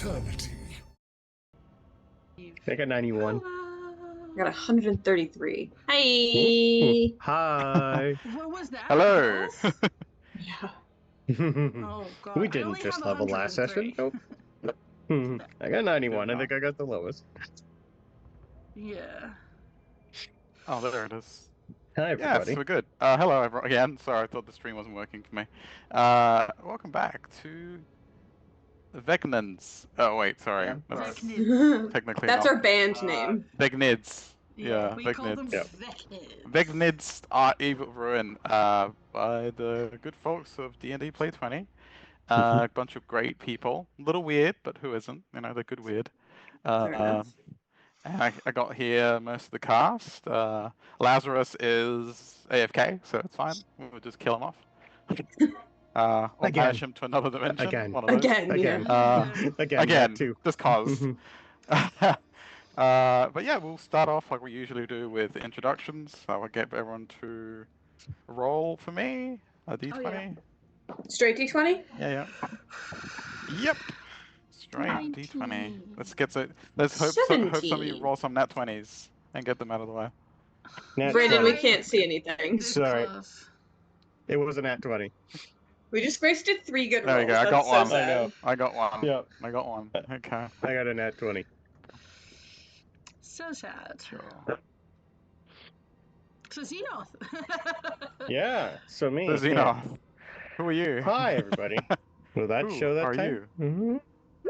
eternity. I got 91. I got 133. Hi. Ooh. Hi. What was that? Hello. Both? Yeah. Oh god. We I didn't only just have level last session. 103. Nope. I got 91. I think I got the lowest. Yeah. Oh, there it is. Hi, everybody. Yes, we're good. Hello, everyone. Again, sorry, I thought the stream wasn't working for me. Welcome back to Vecnans. Oh, wait, sorry. That's Vecna. technically That's not. our band name. Vecnids. Yeah, we call them Vecnids. Vecnids. Vecnids are Evil Ruin by the good folks of D&D Play 20. A bunch of great people. A little weird, but who isn't? You know, they're good weird. Fair enough. And I got here most of the cast. Lazarus is AFK, so it's fine. We'll just kill him off. Or Again. banish him to another dimension. Again. One of those. Again. Again, too. just cause. But yeah, we'll start off like we usually do with introductions. I will get everyone to roll for me. A d20. Oh, yeah. Straight D20? Yeah. Yep. Straight 19. d20. Let's hope some of you 17. roll some nat 20s and get them out of the way. Nat Brandon, 20. we can't see anything. This Sorry. close. It was a nat 20. We just wasted 3 good There rolls. you go, I That's got so one. sad. I know. I got one. Yep. I got one. Okay. I got a nat 20. So sad. Sure. So Xenoth. Yeah, so me. So Xenoth, who are you? Hi, everybody. Will that Who show that are time? you?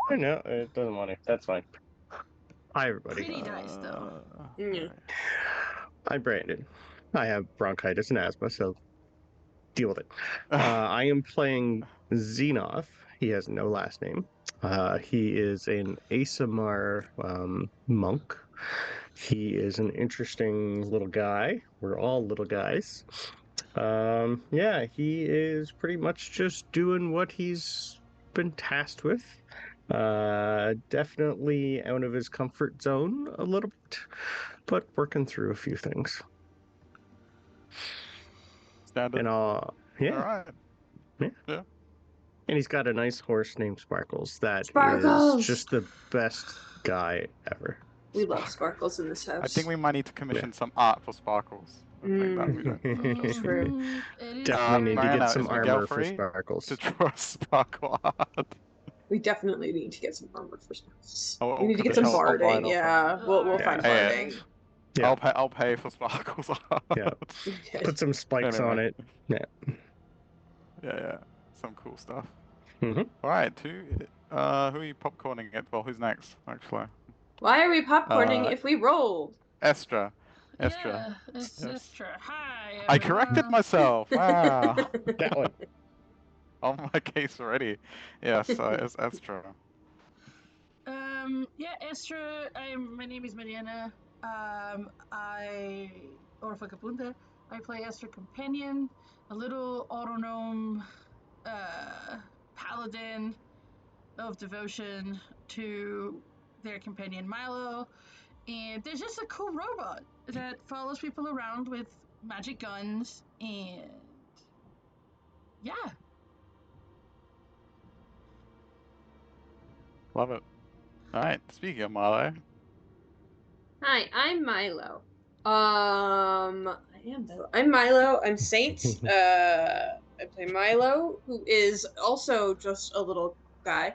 I know. It doesn't want to. That's fine. Hi, everybody. Pretty nice though. Yeah. I'm Brandon. I have bronchitis and asthma, so deal with it. I am playing Xenoth. He has no last name. He is an Asamar monk. He is an interesting little guy. We're all little guys. Yeah, he is pretty much just doing what he's been tasked with. Definitely out of his comfort zone a little bit, but working through a few things. Standard. And yeah. All right. Yeah. And he's got a nice horse named Sparkles that Sparkles! is just the best guy ever. We love Sparkles in this house. I think we might need to commission some art for Sparkles. I think that we don't. True. It is Definitely need to Mariana, get some is Miguel armor for free Sparkles. to draw Sparkle art. We definitely need to get some armor for Sparkles. Oh, we need to could get some I'll buy it barding. off Yeah, them. we'll Yeah. find Yeah. barding. Yeah. I'll pay for Sparkles art. Yeah. Put some spikes on it. Anyway. Yeah. Some cool stuff. Mm-hmm. All right, who are you popcorning it? Well, who's next, actually? Why are we popcorning if we rolled? Estra. Yeah, it's Yes. Estra. Hi. I corrected everyone. myself. Wow. That one. On my case already. Yes, it's Estra. Yeah, Estra. My name is Mariana. Orfa Kapunta. I play Estra Companion, a little autognome paladin of devotion to their companion Milo. And there's just a cool robot that follows people around with magic guns, and yeah. Love it. All right, speaking of Milo. Hi, I'm Milo. I am Milo. I'm Milo. I'm Saint. I play Milo, who is also just a little guy.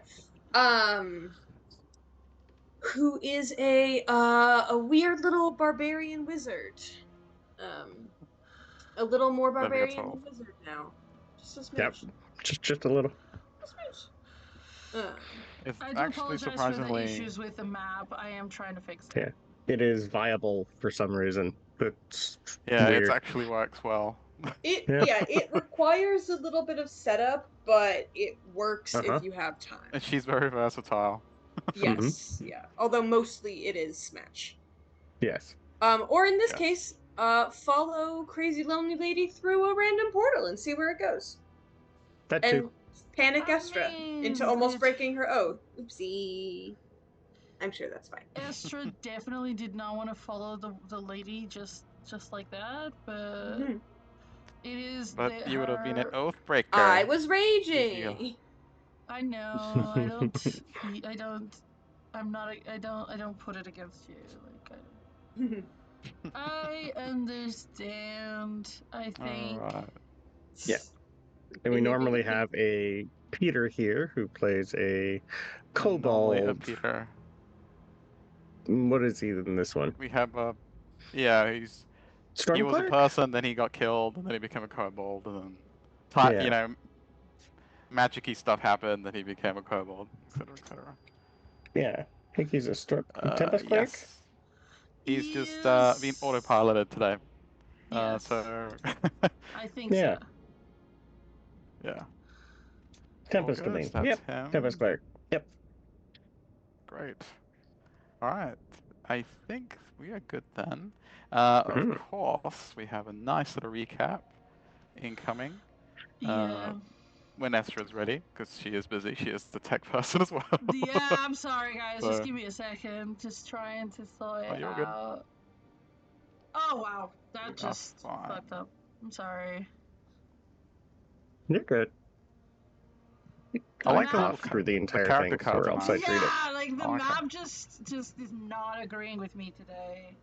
Who is a weird little barbarian wizard. A little more Never gets barbarian old. wizard now. Just a smidge. Yep. Just a little. A smidge. It's I do actually apologize for the surprisingly. issues with the map. I am trying to fix it. Yeah. It is viable for some reason. It's Yeah, weird. it actually works well. It requires a little bit of setup, but it works Uh-huh. if you have time. And she's very versatile. Yes, yeah. Although mostly it is Smash. Yes. Or in this Yes. case, follow Crazy Lonely Lady through a random portal and see where it goes. That And too. panic I Estra mean, into almost it- breaking her oath. Oopsie. I'm sure that's fine. Estra definitely did not want to follow the lady just like that, but Mhm. it is. But you would have been an her- oath breaker. I was raging. I know. I don't. I don't. I'm not. I don't. I don't put it against you. Like I understand. I All think. right. Yeah. And we normally have a Peter here who plays a Normally a kobold. Peter. What is he in this one? We have a yeah. He Storm was a cleric? person, then he got killed, and then he became a kobold, and then you Yeah. know, magic-y stuff happened, then he became a kobold, etc., etc. Yeah. I think he's a Tempest cleric. Yes. He's just been Yes. autopiloted today. Yes. So I think so. Yeah. yeah, all Tempest good. domain. That's Yep. Tempest him. cleric. Yep. Great. All right. I think we are good then. Of Mhm. course, we have a nice little recap incoming. Uh, Yeah. when Estra's ready, because she is busy. She is the tech person as well. Yeah. I'm sorry, guys. Just So, give me a second. Just trying to sort oh, it you're good. out. Oh wow, that You are just fucked fine. up. I'm sorry. You're good. I I like the Map. little coughed through the the entire character thing, so cards we're are all set to nice. read it. Yeah, like the I like 'em. map just is not agreeing with me today.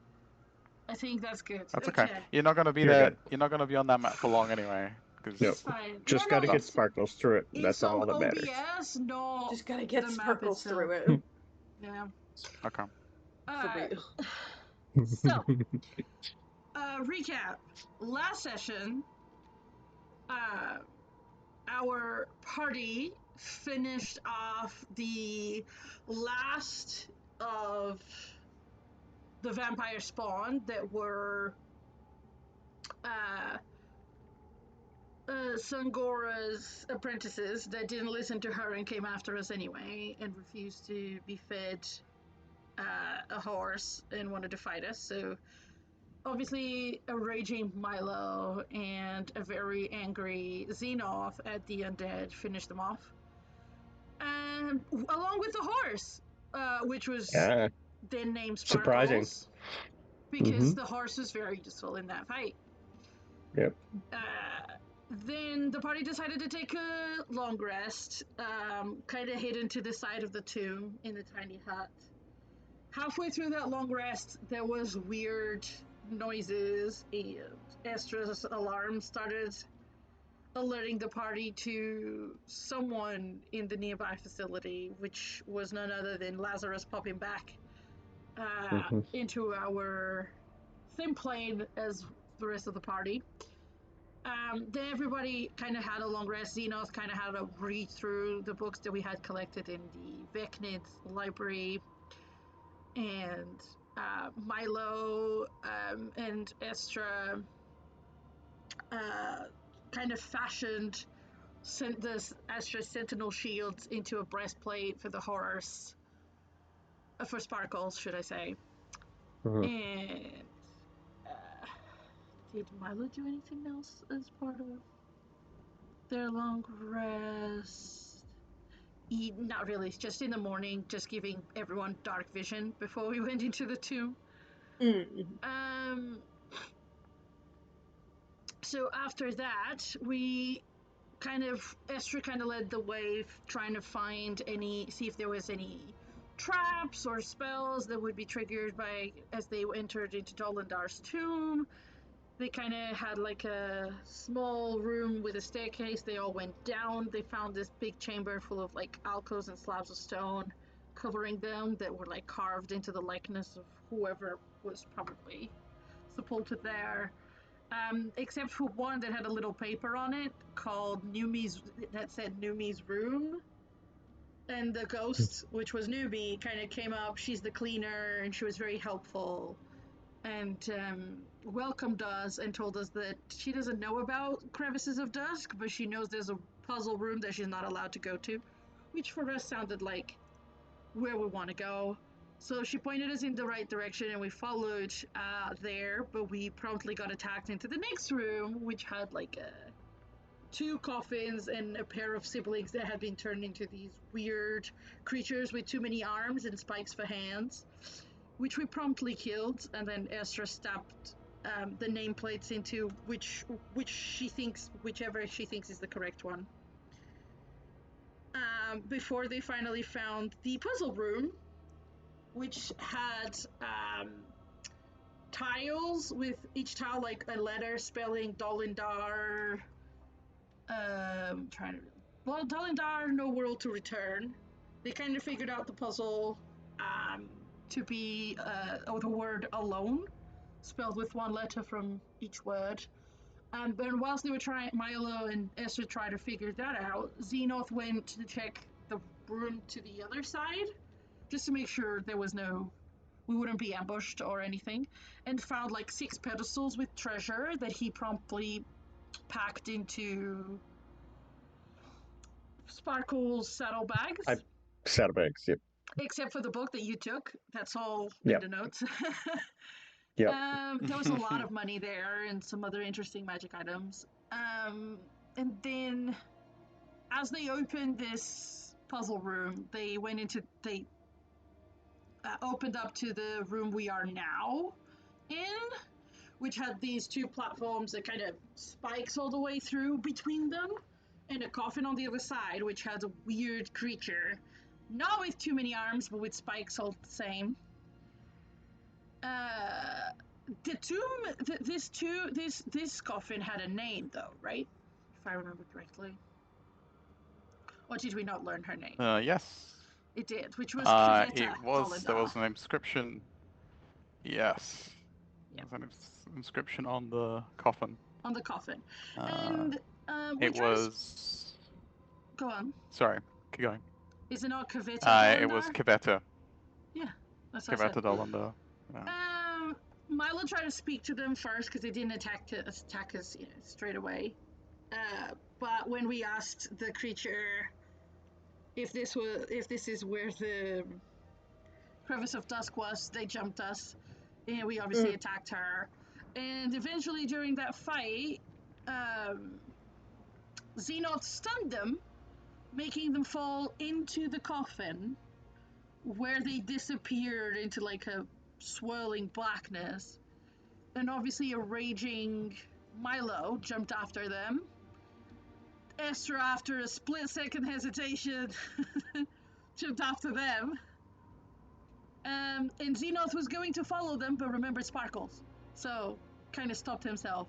I think that's good. That's okay. Okay, You're not gonna be You're there. good. You're not gonna be on that map for long anyway, Nope. it's because fine. No, Just got no, to get that's sparkles through it. it's That's all that matters. OBS, not Just gotta get the map sparkles itself. through it. Yeah. okay. For Alright. real. So, recap. Last session, uh, our party finished off the last of the vampire spawn that were uh, Sangora's apprentices that didn't listen to her and came after us anyway and refused to be fed a horse and wanted to fight us. So obviously a raging Milo and a very angry Xenoth at the undead finished them off. And along with the horse, which was Yeah. then named Surprising. Sparkles, because Mm-hmm. the horse was very useful in that fight. Yep. Then the party decided to take a long rest, kind of hidden to the side of the tomb in the tiny hut. Halfway through that long rest, there was weird noises, and Estra's alarm started alerting the party to someone in the nearby facility, which was none other than Lazarus popping back Mm-hmm. into our same plane as the rest of the party. Then everybody kind of had a long rest. Xenos kind of had a read through the books that we had collected in the Vecna library, and Milo and Estra uh, kind of fashioned this Estra Sentinel shields into a breastplate for the horse, for Sparkles, should I say? Mm-hmm. And uh, did Milo do anything else as part of their long rest? Not really. Just in the morning, just giving everyone dark vision before we went into the tomb. Mm. Um. So after that, we Esther kind of led the way, trying to see if there was any traps or spells that would be triggered by as they entered into Dolandar's tomb. They kind of had like a small room with a staircase. They all went down. They found this big chamber full of like alcoves and slabs of stone covering them that were like carved into the likeness of whoever was probably sepulted there. Except for one that had a little paper on it called Numi's, that said Numi's room. And the ghost, which was Newbie, kind of came up. She's the cleaner, and she was very helpful and welcomed us and told us that she doesn't know about Crevices of Dusk, but she knows there's a puzzle room that she's not allowed to go to, which for us sounded like where we want to go. So she pointed us in the right direction and we followed there, but we promptly got attacked into the next room, which had like two coffins and a pair of siblings that had been turned into these weird creatures with too many arms and spikes for hands, which we promptly killed. And then Estra stabbed the nameplates into whichever she thinks is the correct one. before they finally found the puzzle room, which had tiles with each tile like a letter spelling Dolindar. Trying to. Well, Dolindar, no world to return. They kind of figured out the puzzle to be the word alone, spelled with one letter from each word. And whilst they were trying, Milo and Esther tried to figure that out, Xenoth went to check the room to the other side, just to make sure we wouldn't be ambushed or anything, and found like 6 pedestals with treasure that he promptly packed into Sparkle's saddlebags. Saddlebags, yep. Except for the book that you took. That's all Yep. in the notes. Yep. There was a lot of money there and some other interesting magic items. And then, as they opened this puzzle room, they opened up to the room we are now in, which had these 2 platforms that kind of spikes all the way through between them, and a coffin on the other side, which has a weird creature, not with too many arms, but with spikes all the same. The tomb, this coffin had a name though, right? If I remember correctly. Or did we not learn her name? Yes. It did, which was Kaveta It was. There Dolindar. was an inscription. Yes. Yep. There's an inscription on the coffin. On the coffin. And it was. Go on. Sorry, keep going. Is it not Kaveta Dolindar? It was Kaveta. Yeah, that's what I said. Kaveta Dolindar. Yeah. Milo tried to speak to them first because they didn't attack us straight away. But when we asked the creature if this is where the crevice of dusk was, they jumped us, and we obviously attacked her. And eventually, during that fight, Xenoth stunned them, making them fall into the coffin, where they disappeared into like a swirling blackness. And obviously a raging Milo jumped after them. Esther, after a split-second hesitation, jumped after them. And Xenoth was going to follow them, but remembered Sparkles. So, kind of stopped himself.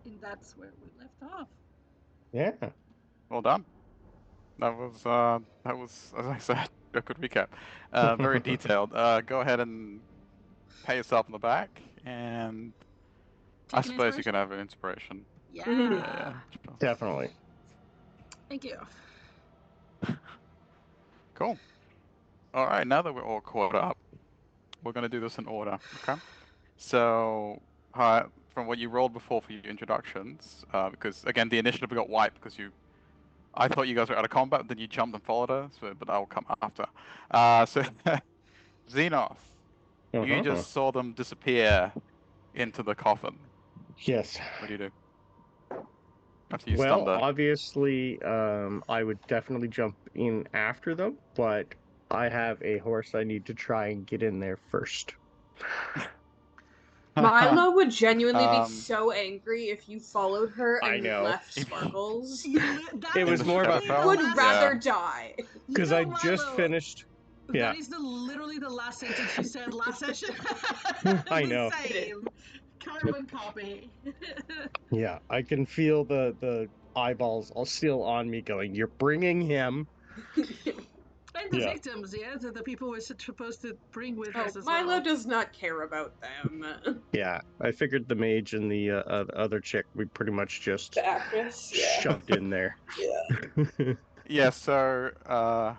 And that's where we left off. Yeah. Well done. That was, as I said, a good recap. Very detailed. Go ahead and pat yourself on the back, and I suppose you can have an inspiration. Yeah. Definitely. Thank you. Cool. All right, now that we're all caught up, we're going to do this in order, okay? So, from what you rolled before for your introductions, because again, the initiative got wiped because I thought you guys were out of combat, then you jumped and followed us, but I'll come after. So, Xenoth, you just saw them disappear into the coffin. Yes. What do you do? After you Well, stunned her. obviously, I would definitely jump in after them, but I have a horse I need to try and get in there first. Milo would genuinely be so angry if you followed her and left Sparkles. It was more about he would rather die. Because I just finished. Yeah. That is literally the last sentence she said last session. I know. Same. Carbon copy. Yeah, I can feel the eyeballs all still on me going, you're bringing him. And the victims, the people we're supposed to bring with us as Milo well. does not care about them. Yeah, I figured the mage and the other chick, we pretty much just the actress, shoved in there. Yeah. Yeah, so,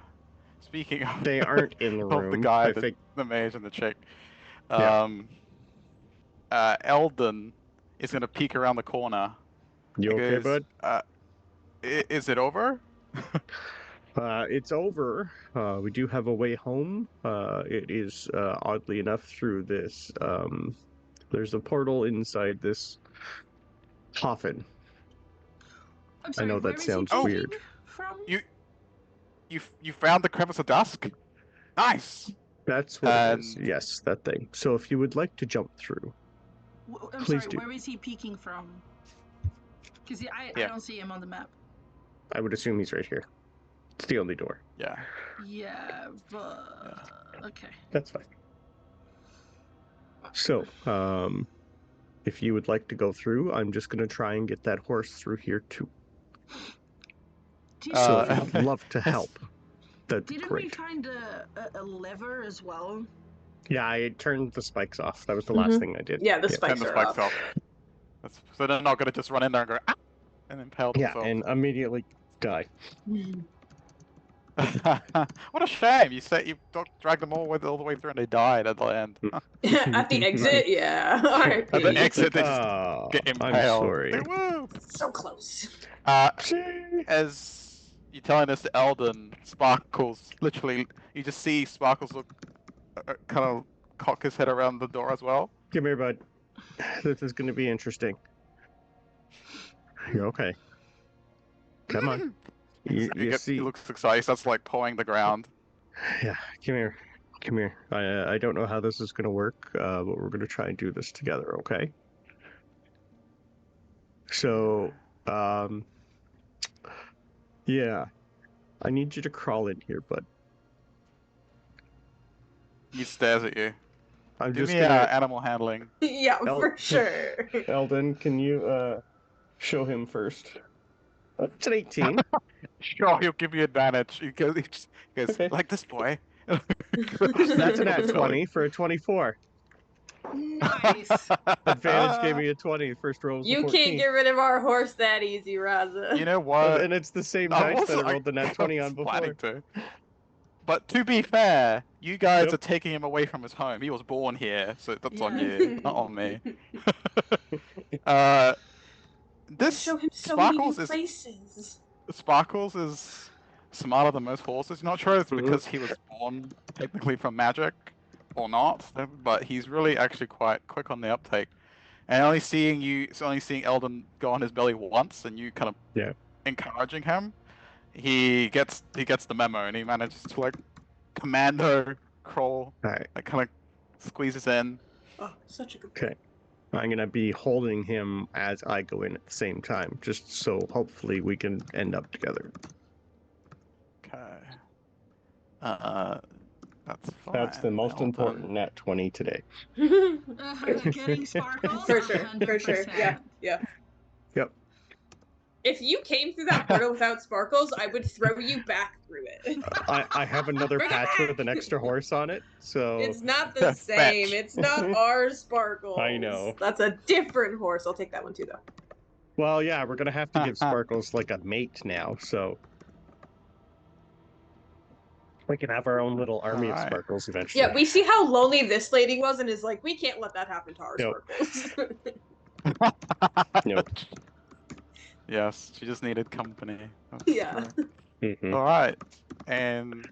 speaking of... They aren't in the room. The guy, the mage and the chick. Eldon is going to peek around the corner. You okay, bud? Is it over? It's over. We do have a way home. It is, oddly enough, through this. There's a portal inside this coffin. I'm sorry, I know that sounds weird. From? You found the crevice of dusk? Nice! That's what it is. Yes, that thing. So if you would like to jump through, please do. Where is he peeking from? Because I don't see him on the map. I would assume he's right here. It's the only door. Yeah. Yeah, but okay. That's fine. So, if you would like to go through, I'm just going to try and get that horse through here too. So if you'd love to help, that'd be Didn't we great. find a lever as well? Yeah, I turned the spikes off. That was the last thing I did. Yeah, the Turn spikes the are spikes off. off. So they're not gonna just run in there and go ah, and impale Yeah, themselves. and immediately die. What a shame! You said you dragged them all the way through and they died at the end. At the exit, yeah. R.I.P. At the exit, they just Oh, get I'm impaled. sorry. Like, woo! So close. As you're telling this to Eldon, Sparkles literally, you just see Sparkles look, kind of cock his head around the door as well. Come here, bud. This is going to be interesting. You're okay. Come on. You see? He looks excited. He starts like pawing the ground. Yeah, come here. Come here. I don't know how this is going to work, but we're going to try and do this together, okay? So, yeah. I need you to crawl in here, bud. He stares at you. I'm Give just me gonna... animal handling. Yeah, for sure. Eldon, can you show him first? It's an 18. Sure, he'll give you advantage. He goes Okay. like this boy. That's an at 20 for a 24. Nice. Advantage gave me a 20. First roll was a You 14. can't get rid of our horse that easy, Raza. You know what? And it's the same I dice that wasn't- I rolled the nat 20 I on was planning before. to. But to be fair, you guys Yep. are taking him away from his home. He was born here, so that's on Yeah. you, not on me. This Show him so many new Sparkles is places. Sparkles is smarter than most horses. Not sure it's Mhm. because he was born technically from magic or not, but he's really actually quite quick on the uptake. And only seeing Eldon go on his belly once, and you kind of encouraging him, he gets the memo, and he manages to like commando crawl, Alright, like kind of squeezes in. Oh, such a good okay. I'm going to be holding him as I go in at the same time, just so hopefully we can end up together. Okay. That's fine. That's the most Eldon. important nat 20 today. Getting sparkles. For sure, for sure. 100%. Yeah, yeah. Yep. If you came through that portal without sparkles, I would throw you back through it. I have another Bring it patch back! with an extra horse on it, so... It's not the Fetch. same. It's not our sparkles. I know. That's a different horse. I'll take that one too, though. Well, yeah, we're going to have to give Sparkles like a mate now, so... We can have our own little army of Alright. Sparkles eventually. Yeah, we see how lonely this lady was and is like, we can't let that happen to our Nope. sparkles. Nope. Yes, she just needed company. That's Yeah. true. Mhm. All right, and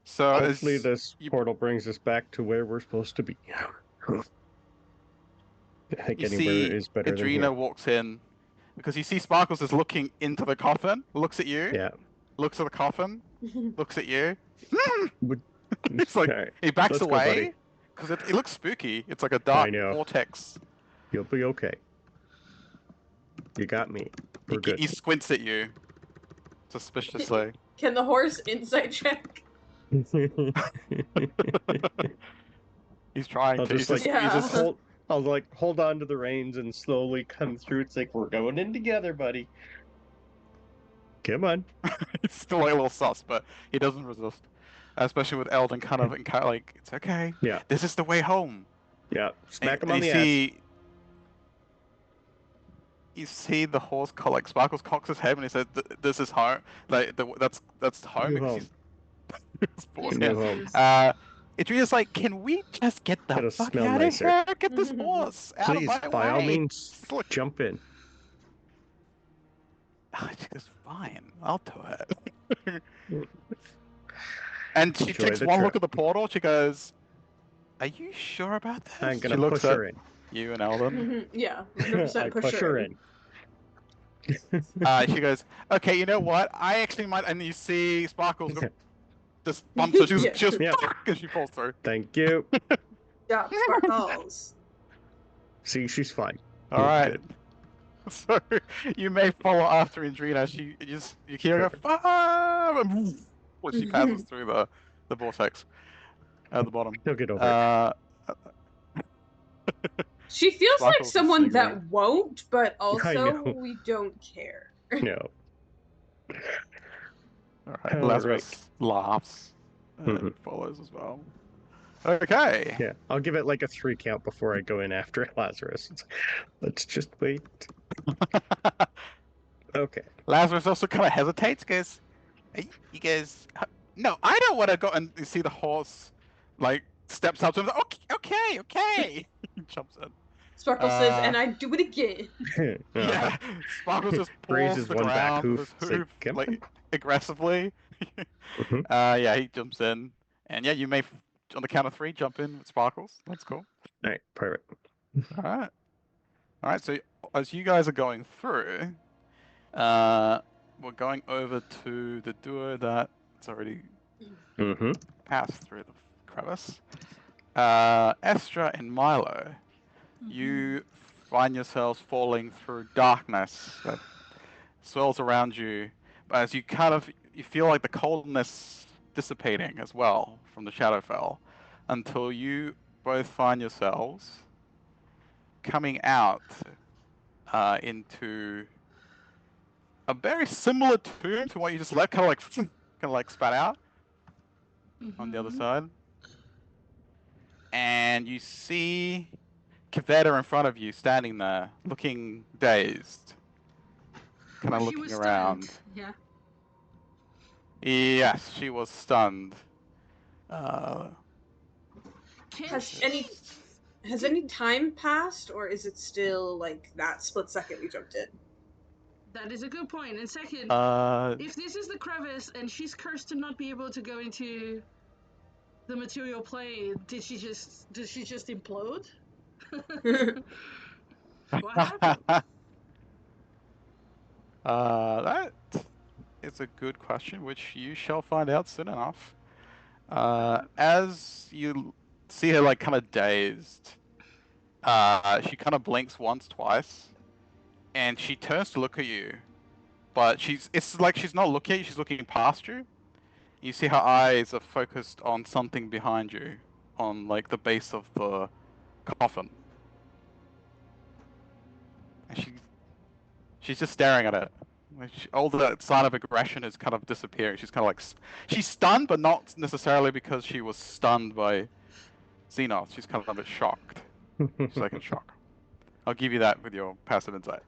so Hopefully as this you- portal brings us back to where we're supposed to be. I think you anywhere see is better than Adrena here. walks in, because you see Sparkles is looking into the coffin, looks at you, Yeah. looks at the coffin, looks at you. Would- It's like Alright, he backs let's go, buddy. away because it looks spooky. It's like a dark know. vortex. You'll be okay. You got me. We're good. He squints at you suspiciously. Can the horse insight check? He's trying I'll to. just like Yeah. hold on to the reins and slowly come through. It's like we're going in together, buddy. Come on. He's still like a little sus, but he doesn't resist. Especially with Eldon kind of like, it's okay. Yeah. This is the way home. Yeah. Smack him And on the you ass. you see the horse like Sparkles cocks his head and he says, "This is home. Like that's home." New because home. he's born New here. home. Idria's like, "Can we just get the It'll fuck smell out nicer. of here? Get this horse out Please, of my by way." all means, Look, jump in. she goes, "Fine, I'll do it." And she Enjoy takes the one trip. look at the portal. She goes, "Are you sure about this?" I'm She gonna looks push at her in. you and Eldon. Yeah, I 100% push her in. She goes, "Okay, you know what? I actually might." And you see Sparkles go, just bumps her. She Yeah. just Yeah. and she falls through. Thank you. Yeah, sparkles. See, she's fine. All right. Good. So you may follow after Indrina as you hear her fire, and well, she passes through the vortex at the bottom. He'll get over it. She feels like Sparkles is someone signaling. that won't, but I also know. we don't care. No. All right, All Lazarus laughs and Mhm. follows as well. Okay. Yeah, I'll give it like a 3 count before I go in after Lazarus. Let's just wait. Okay. Lazarus also kind of hesitates, goes, you guys, no, I don't want to go and see the horse, like, steps up to him, okay. He jumps in. Sparkle says, and I do it again. Yeah, Sparkles just paws Raises the one back ground with hoof. his It's hoof, come on. like, aggressively. Mhm. Yeah, he jumps in. And yeah, you may, on the count of 3, jump in with Sparkles. That's cool. All right, perfect. Alright. Alright, so as you guys are going through, we're going over to the duo that's already Mm-hmm. passed through the crevice. Estra and Milo, you find yourselves falling through darkness that swirls around you, but as you feel like the coldness dissipating as well from the Shadowfell, until you both find yourselves coming out into a very similar tomb to what you just left, kind of like spat out on the other side. And you see Kaveta in front of you, standing there, looking dazed, kind of Well, she looking was around. stunned. Yeah. Yes, she was stunned. Can Has she? any time passed, or is it still like that split second we jumped in? That is a good point. And second, uh, if this is the crevice and she's cursed to not be able to go into the material plane, did she just implode? What happened? that is a good question, which you shall find out soon enough. As you see her like kind of dazed, she kind of blinks once, twice, and she turns to look at you, but it's like she's not looking at you, she's looking past you. You see her eyes are focused on something behind you, on like the base of the coffin. And she's just staring at it. Like all the sign of aggression is kind of disappearing. She's kind of like she's stunned, but not necessarily because she was stunned by Xenos. She's kind of a bit shocked. She's like in shock. I'll give you that with your passive insight.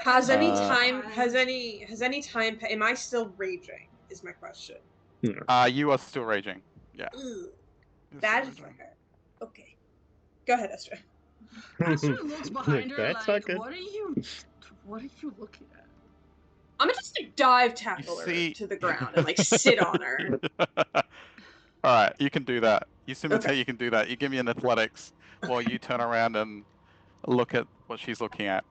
Has any Uh, time? Has any time? Am I still raging? Is my question. You are still raging. Yeah. Ugh, You're that still is my raging. heart. Okay, go ahead, Estra. Astra looks behind her That's like, not good. what are you looking at? I'm gonna just like, dive tackle her see- to the ground and like sit on her. All right, you can do that. You simulate. Okay. You can do that. You give me an athletics while you turn around and look at what she's looking at.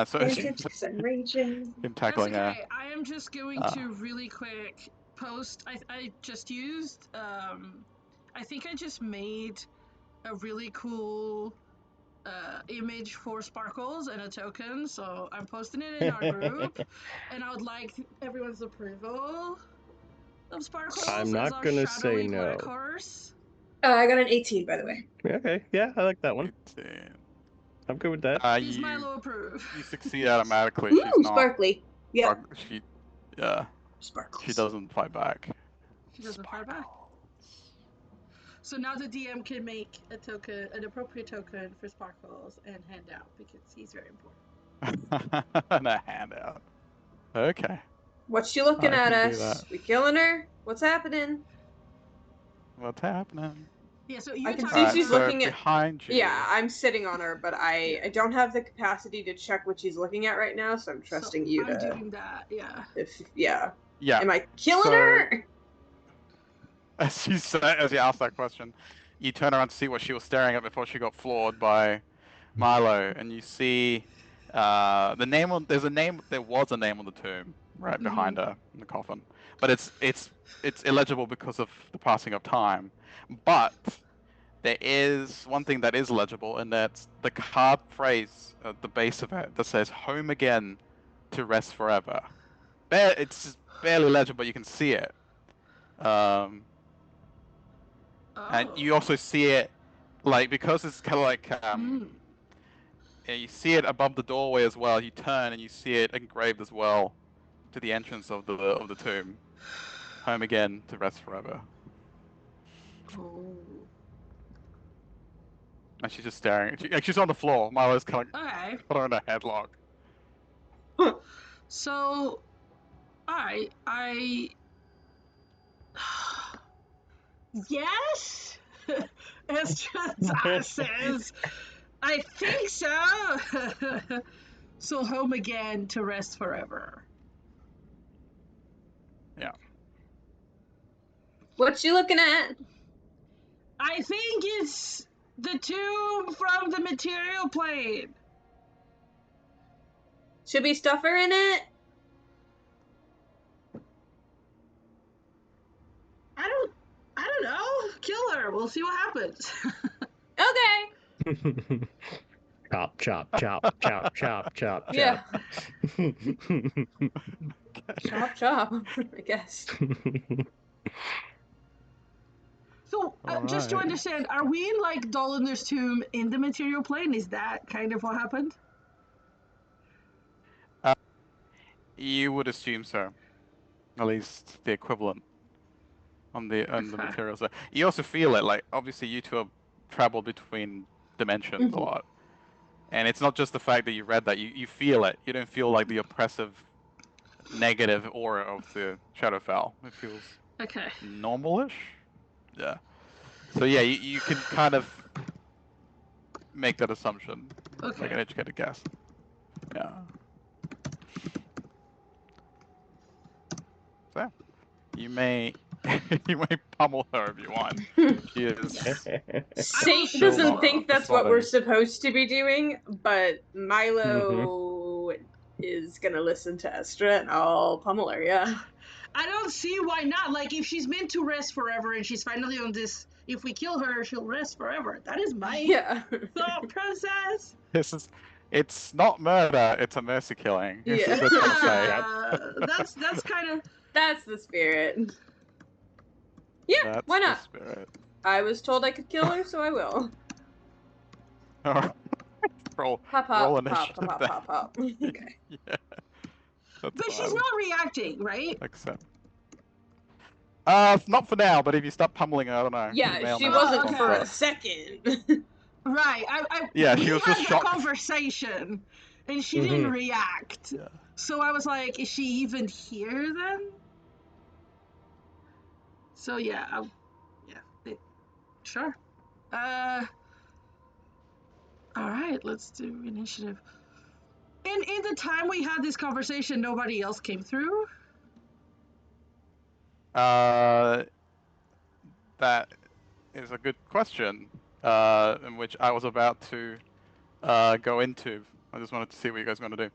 So as you Because I'm raging. him That's tackling her. okay. I am just going to really quick post. I just used. I think I just made a really cool image for Sparkles and a token, so I'm posting it in our group, and I would like everyone's approval of Sparkles I'm as not our gonna shadowy say no. black horse. I got an 18, by the way. Okay, yeah, I like that one. 18. I'm good with that. Is Milo approved? You succeed automatically. Ooh, She's not. sparkly. Yeah, Yeah, sparkles. she doesn't fight back. She doesn't fight back. So now the DM can make a token, an appropriate token for Sparkles, and hand out because he's very important. And a handout. Okay. What's she looking I at can do us? that. We killing her? What's happening? What's happening? Yeah, so you I can talk see Alright, she's so looking at. behind you. Yeah, I'm sitting on her, but I don't have the capacity to check what she's looking at right now, so I'm trusting you I'm to. doing that. Yeah. Yeah. Yeah. Am I killing So- her? As you asked that question, you turn around to see what she was staring at before she got floored by Milo, and you see the name on. There was a name on the tomb right behind her in the coffin, but it's illegible because of the passing of time. But there is one thing that is legible, and that's the card phrase at the base of it that says "Home again to rest forever." It's barely legible, but you can see it. And Oh. you also see it, like, because it's kind of like Hmm. yeah, you see it above the doorway as well. You turn and you see it engraved as well to the entrance of the tomb. Home again to rest forever. Oh. And she's just staring. She's on the floor. Milo's kind of Okay. got her in a headlock. So, alright, yes? Estra says, I think so. So home again to rest forever. Yeah. What you looking at? I think it's the tomb from the material plane. Should we stuff her in it? I don't know. Kill her. We'll see what happens. Okay. Chop, chop, chop, chop, chop, chop, Yeah. chop. Chop, chop. I guess. So, just to Alright. understand, are we in like Dolinder's tomb in the material plane? Is that kind of what happened? You would assume so. At least the equivalent on the Okay. materials. You also feel it, like obviously you two have traveled between dimensions a Mhm. lot. And it's not just the fact that you read that, you feel it. You don't feel like the oppressive negative aura of the Shadowfell. It feels Okay. normalish. Yeah. So yeah, you can kind of make that assumption, like Okay. an educated guess. Yeah. So you may you may pummel her if you want. She is Yes. I will Saint show doesn't her. think that's what we're supposed to be doing, but Milo is gonna listen to Estra and I'll pummel her, yeah. I don't see why not. Like, if she's meant to rest forever and she's finally on this, if we kill her, she'll rest forever. That is my Yeah. thought process. it's not murder, it's a mercy killing. This Yeah. is what I'm trying to say. That's kind of. That's the spirit. Yeah, That's why the not? spirit. I was told I could kill her, so I will. Alright. roll Pop, roll pop, pop, pop, initiative pop, then. pop, pop. Okay. Yeah, that's But she's fine. not reacting, right? Accept. Not for now, but if you start pummeling her, I don't know. You Yeah, may or she may not wasn't respond for a okay. fast. second. Right. Yeah, We she was just had the shocked. conversation, and she didn't react. Yeah. So I was like, is she even here then? So yeah, sure. All right, let's do initiative. In the time we had this conversation, nobody else came through. That is a good question. In which I was about to go into. I just wanted to see what you guys are going to do.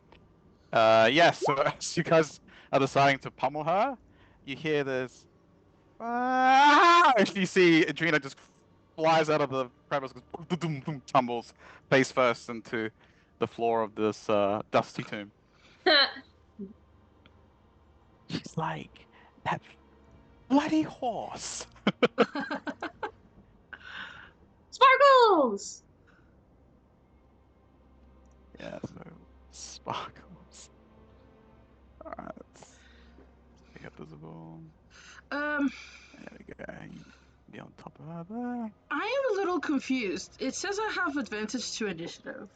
Yes, so as you guys are deciding to pummel her, you hear this. And you see Adrena just flies out of the crevice, goes boom, boom, boom, boom, tumbles face first into the floor of this dusty tomb. She's like, that bloody horse. Sparkles! Yeah, so sparkles. Alright, let's make it visible. Um, There we go. Be on top of her there. I am a little confused. It says I have advantage to initiative,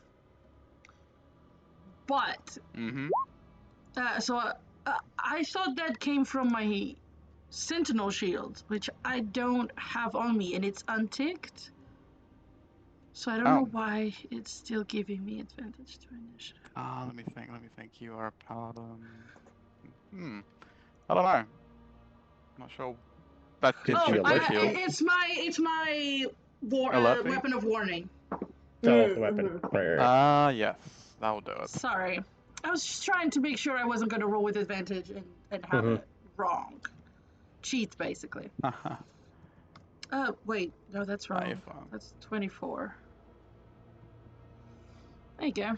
but Mm-hmm. I thought that came from my Sentinel shield, which I don't have on me, and it's unticked. So I don't know Oh. why it's still giving me advantage to initiative. Let me think. You are a paladin. I don't know. I'm not sure. That Did should she be a alert shield. you? It's my Alert me? weapon of warning. Oh, the weapon. Mm-hmm. Right. Yes. That will do it. Sorry, I was just trying to make sure I wasn't going to roll with advantage and have it wrong. Cheat, basically. Oh, wait. No, that's Nah, you're wrong. fine. That's 24. There you go.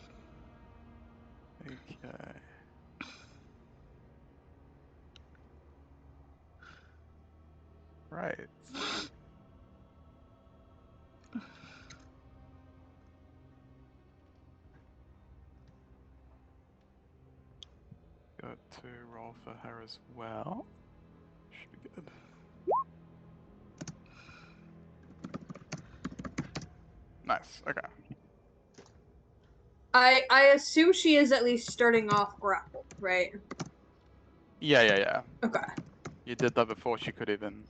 Okay. Right. Got to roll for her as well. Should be good. Nice. Okay. I assume she is at least starting off grappled, right? Yeah. Okay. You did that before she could even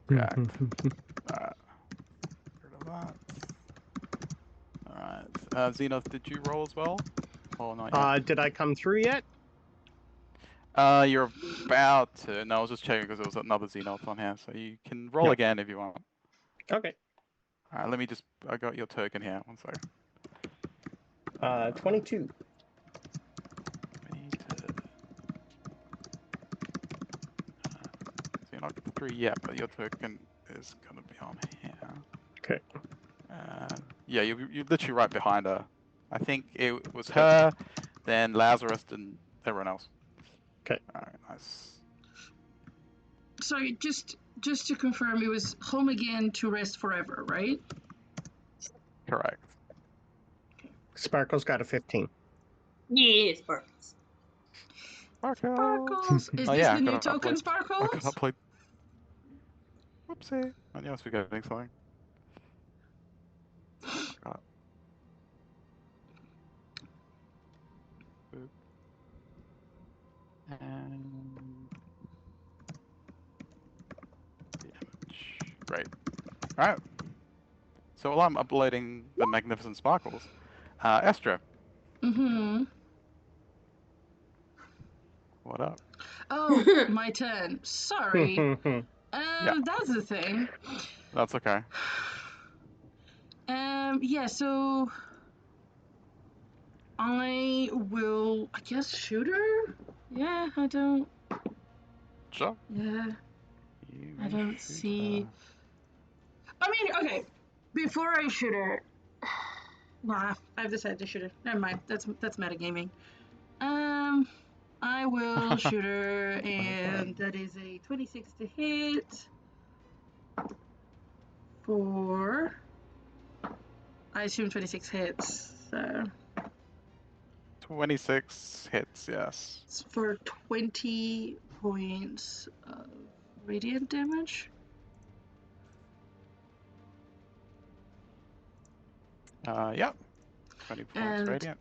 react. Alright. Rid of that. Alright. Zenith, did you roll as well? Or not yet? Did I come through yet? You're about to. No, I was just checking because there was another Xenoth on here, so you can roll Yep. again if you want. Okay. Alright, let me just. I got your token here. One sec. 22. So you're not 3 yet, but your token is gonna be on here. Okay. Yeah, you're literally right behind her. I think it was her, then Lazarus, and everyone else. Okay. Alright, nice. Sorry, just to confirm, it was home again to rest forever, right? Correct. Sparkle's got a 15. Yeah, Sparkles. Sparkles! Is Oh this yeah, the I new got token, I got Sparkles? upload. Whoopsie. I knew I was forgetting something. Forgot. Boop. And damage. Great. Alright. So while I'm uploading the magnificent sparkles, Estra, Mm-hmm. what up? Oh, my turn. Sorry. Yeah. That's the thing. That's okay. Yeah, so I will, I guess, shoot her? Yeah, I don't, Sure. yeah, You I may don't shoot see. her. I mean, okay, before I shoot her, nah, I've decided to shoot her. Never mind, that's metagaming. I will shoot her, and that is a 26 to hit for, I assume 26 hits, so 26 hits, yes. it's for 20 points of radiant damage. Yep. 20 points And radiant.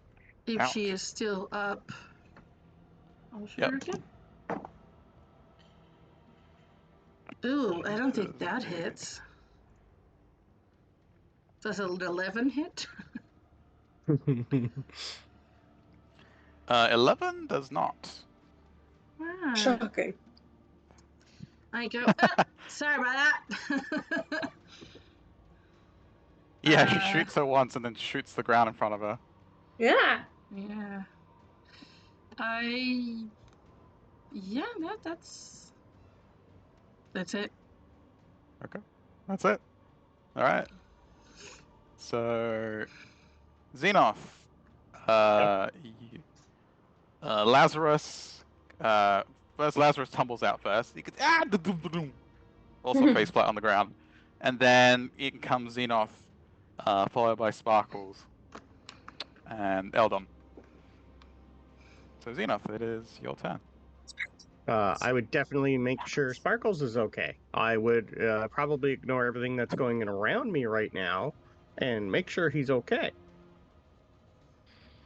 if Ouch. she is still up, I'll shoot Yep. her again. Ooh, I don't think Does that indeed. hits. Does an 11 hit? 11 does not. Ah, Shocking. I go, sorry about that. Yeah, she shoots her once and then shoots the ground in front of her. Yeah. Yeah. Yeah, that's it. Okay. That's it. Alright. So, Xenoth. Lazarus. First Lazarus tumbles out first. He gets, also faceplant on the ground. And then in comes Xenoth, followed by Sparkles and Eldon. So Xenoth, it is your turn. I would definitely make sure Sparkles is okay. I would probably ignore everything that's going on around me right now and make sure he's okay.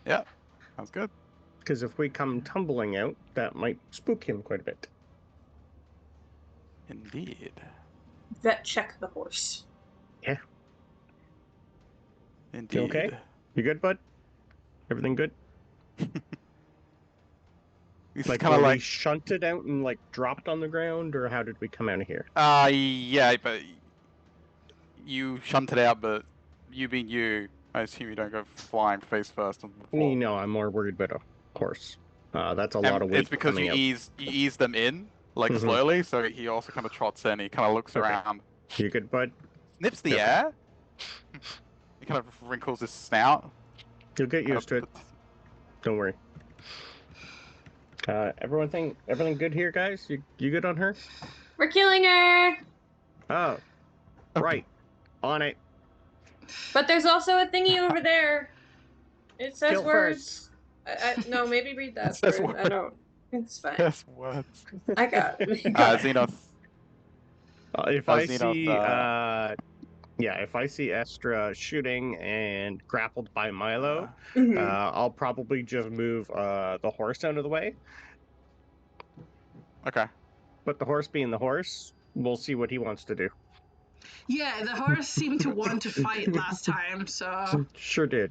Yeah, sounds good. Because if we come tumbling out, that might spook him quite a bit. Indeed. Vet check the horse. Yeah. Indeed. You okay? You good, bud? Everything good? He's Like, kind were of we like, shunted out and like dropped on the ground, or how did we come out of here? yeah, but you shunted out, but you being you, I assume you don't go flying face first on the floor. No, I'm more worried about a horse. That's a lot And of it's weight because you coming out. ease them in like Mhm. slowly, so he also kind of trots in. He kind of looks Okay. around, You good, bud? Snips the Okay. air. He kind of wrinkles his snout. You'll get Kind used to it. Don't worry. Everything good here, guys? You good on her? We're killing her! Oh, right. On it. But there's also a thingy over there. It says Kill words. No, maybe read that It says first. I words. don't. It's fine. Yes, words. I got it. Go ahead. Xenos. If Oh, I Xenos, see, if I see Estra shooting and grappled by Milo, Mhm. I'll probably just move the horse out of the way. okay. But the horse being the horse, we'll see what he wants to do. Yeah, the horse seemed to want to fight last time, so Sure did.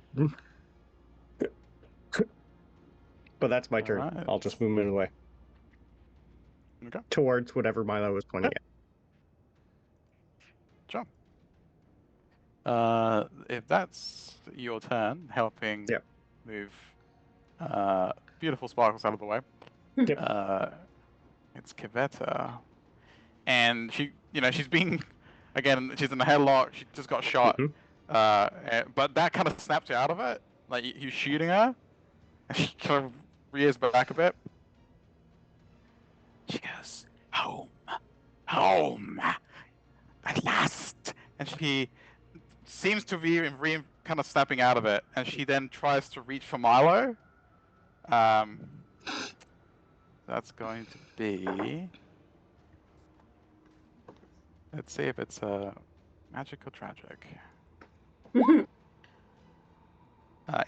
But that's my turn. Alright. I'll just move him away Okay. towards whatever Milo was pointing at. Sure. If that's your turn, helping Yep. move beautiful sparkles out of the way. Yep. It's Kaveta. And she's being, again, she's in a headlock, she just got shot. Mhm. But that kind of snaps you out of it. Like, he's shooting her, and she kind of rears back a bit. She goes, home, home, at last. And she seems to be kind of snapping out of it, and she then tries to reach for Milo. That's going to be... Let's see if it's magic or tragic.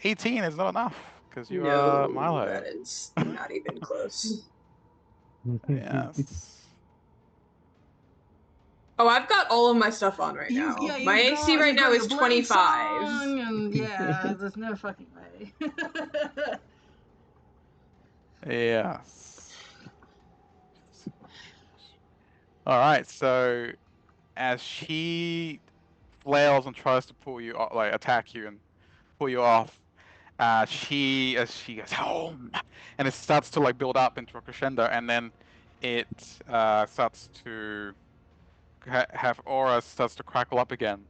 18 is not enough, because you are Milo. That is not even close. Yes. Oh, I've got all of my stuff on right now. My AC right now is 25. And yeah, there's no fucking way. Yes. Alright, so as she flails and tries to pull you off, like attack you and pull you off, as she goes home, and it starts to like build up into a crescendo, and then it starts to have aura starts to crackle up again.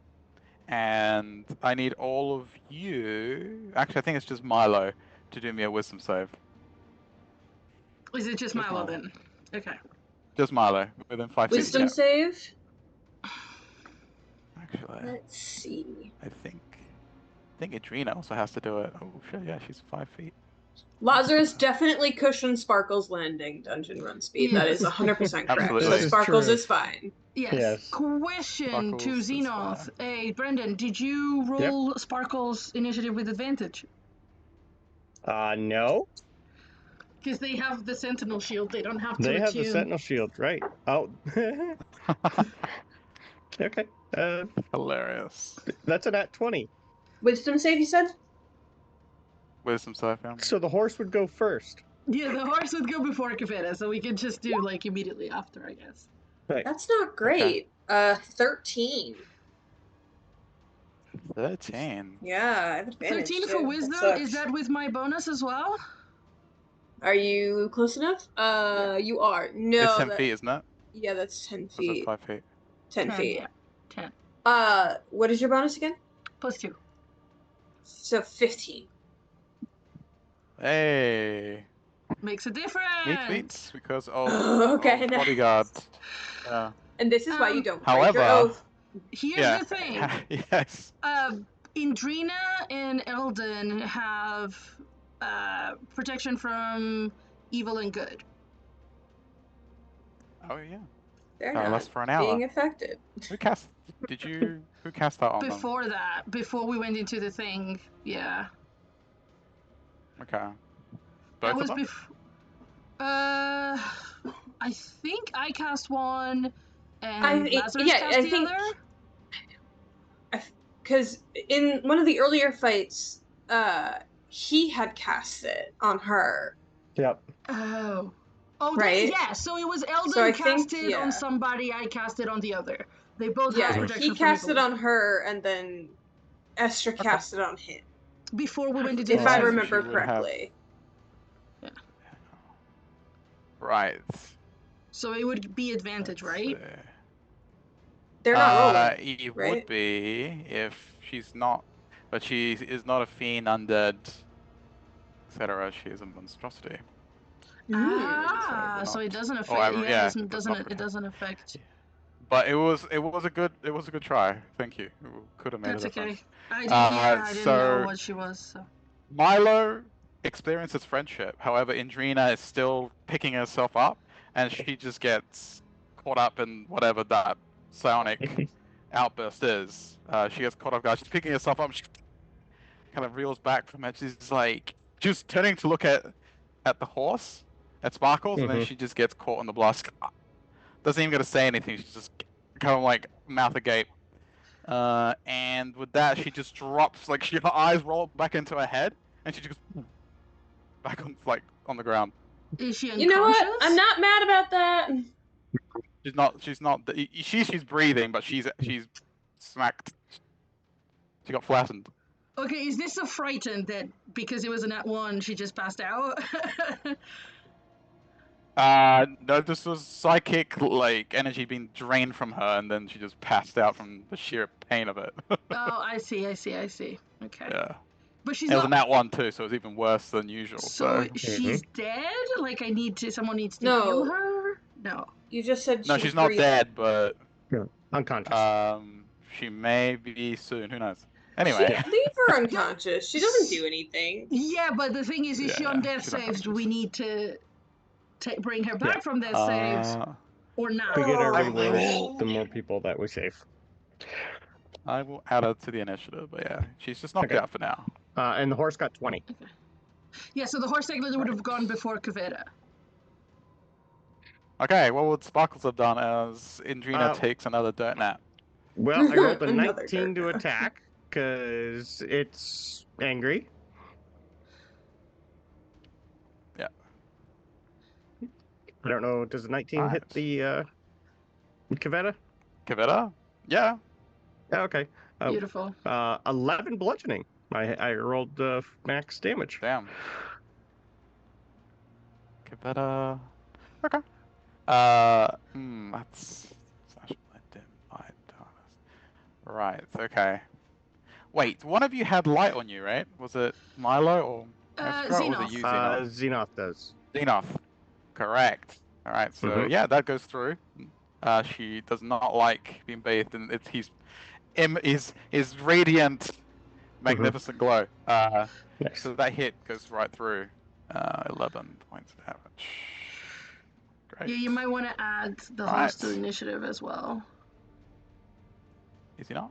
And I need all of you, actually I think it's just Milo, to do me a wisdom save. Is it just Milo then? Okay. Just Milo, within 5 feet. Wisdom save? Actually, Let's see. I think Adrena also has to do it. Oh shit, yeah, she's 5 feet. Lazarus definitely cushioned Sparkle's landing dungeon run speed. Yes. That is 100% correct. Absolutely. So This is Sparkles true. is fine. Yes. Question Sparkles to is Xenos. fine. Hey, Brendan, did you roll Sparkle's initiative with advantage? No. Because they have the Sentinel shield, they don't have to They have the attune. Sentinel shield, right? Oh. Okay. Hilarious. That's an at 20. Wisdom save, you said? Wisdom save, yeah. So the horse would go first. Yeah, the horse would go before Kavita, so we could just do like immediately after, I guess. Right. That's not great. 13. 13. Yeah, I have advantage. 13 for too. wisdom? That Is sucks. that with my bonus as well? Are you close enough? You are. No. It's 10 feet, isn't it? Yeah, that's 10 Or is it feet. 5 feet? 10 feet. Yeah. 10. What is your bonus again? +2. So 15. Hey. Makes a Meat difference! feats because of, Okay, of nice. bodyguard. Yeah. And this is why you don't break your However, oath. Here's the thing. Yes. Indrina and Eldon have protection from evil and good. Oh yeah. They're Oh, not that's for an hour. being affected. Who cast that on them? Before that, before we went into the thing, yeah. Okay. That Both was of them? before. I think I cast one, and Lazarus cast the other. Because in one of the earlier fights, he had cast it on her. Yep. Oh, Right? yeah. So it was Eldon So I cast think, it yeah. on somebody. I cast it on the other. They both have Yeah, protection he from cast evil. it on her, and then Esther cast it on him. Before we went into If the I Alright, so thing. remember she would have- correctly. Right. So it would be advantage, Let's right? see. They're not rolling, It would right? be if she's not, but she is not a fiend, undead, etc. She is a monstrosity. Mm. So it doesn't Or affect. Yeah, yeah, doesn't it does doesn't not it protect. doesn't affect. Yeah. But it was a good try. Thank you. It could have made a That's okay. difference. I didn't know So what she was. So. Milo experiences friendship. However, Indrina is still picking herself up, and she just gets caught up in whatever that psionic outburst is. She gets caught off guard. She's picking herself up. She kind of reels back from it. She's like, just turning to look at the horse, at Sparkles, and then Mhm. she just gets caught in the blast. Doesn't even get to say anything. She's just kind of like mouth agape. And with that, she just drops. Like her eyes roll back into her head, and she just goes back on on the ground. Is she You know what? I'm unconscious? not mad about that. She's not. She's not. She's breathing, but she's smacked. She got flattened. Okay, is this so frightened that because it was a nat one, she just passed out? No, this was psychic like energy being drained from her, and then she just passed out from the sheer pain of it. Oh, I see. Okay, Yeah, but she's it was a not. nat one too, so it was even worse than usual. So So she's dead. Like someone needs to heal No, her. No. you just said no, she was she's not breathing. dead, but Yeah. Unconscious. she may be soon. Who knows? She Anyway, leave her unconscious. She doesn't do anything. Yeah, but the thing is she on yeah, death she's saves? Do we unconscious. need to bring her Yeah. back from death saves Uh, or not? To get our I rewills, the will. more people that we save. I will add her to the initiative, but yeah, she's just knocked Okay. out for now. And the horse got 20. Yeah, so the horse technically would have gone before Kavera. Okay, what would Sparkles have done as Indrina Uh, takes another dirt nap? Well, I rolled a Another 19 to dirt nap. attack because it's angry. Yeah. I don't know. Does a 19 hit Nice. the Cavetta? Kavita? Yeah. Yeah, okay. Beautiful. 11 bludgeoning. I rolled max damage. Damn. Kavita. Okay. That's slash blend by darkness. Right. Okay. Wait, one of you had light on you, right? Was it Milo or Mestra, or was it Xenoth. you, Xenoth? Xenoth does. Xenoth. Correct. All right. So Mhm. yeah, that goes through. She does not like being bathed in his radiant, magnificent glow. Nice. So that hit goes right through. 11 points of damage. Great. Yeah, you might want to add the Right. horse to the initiative as well. Is he not?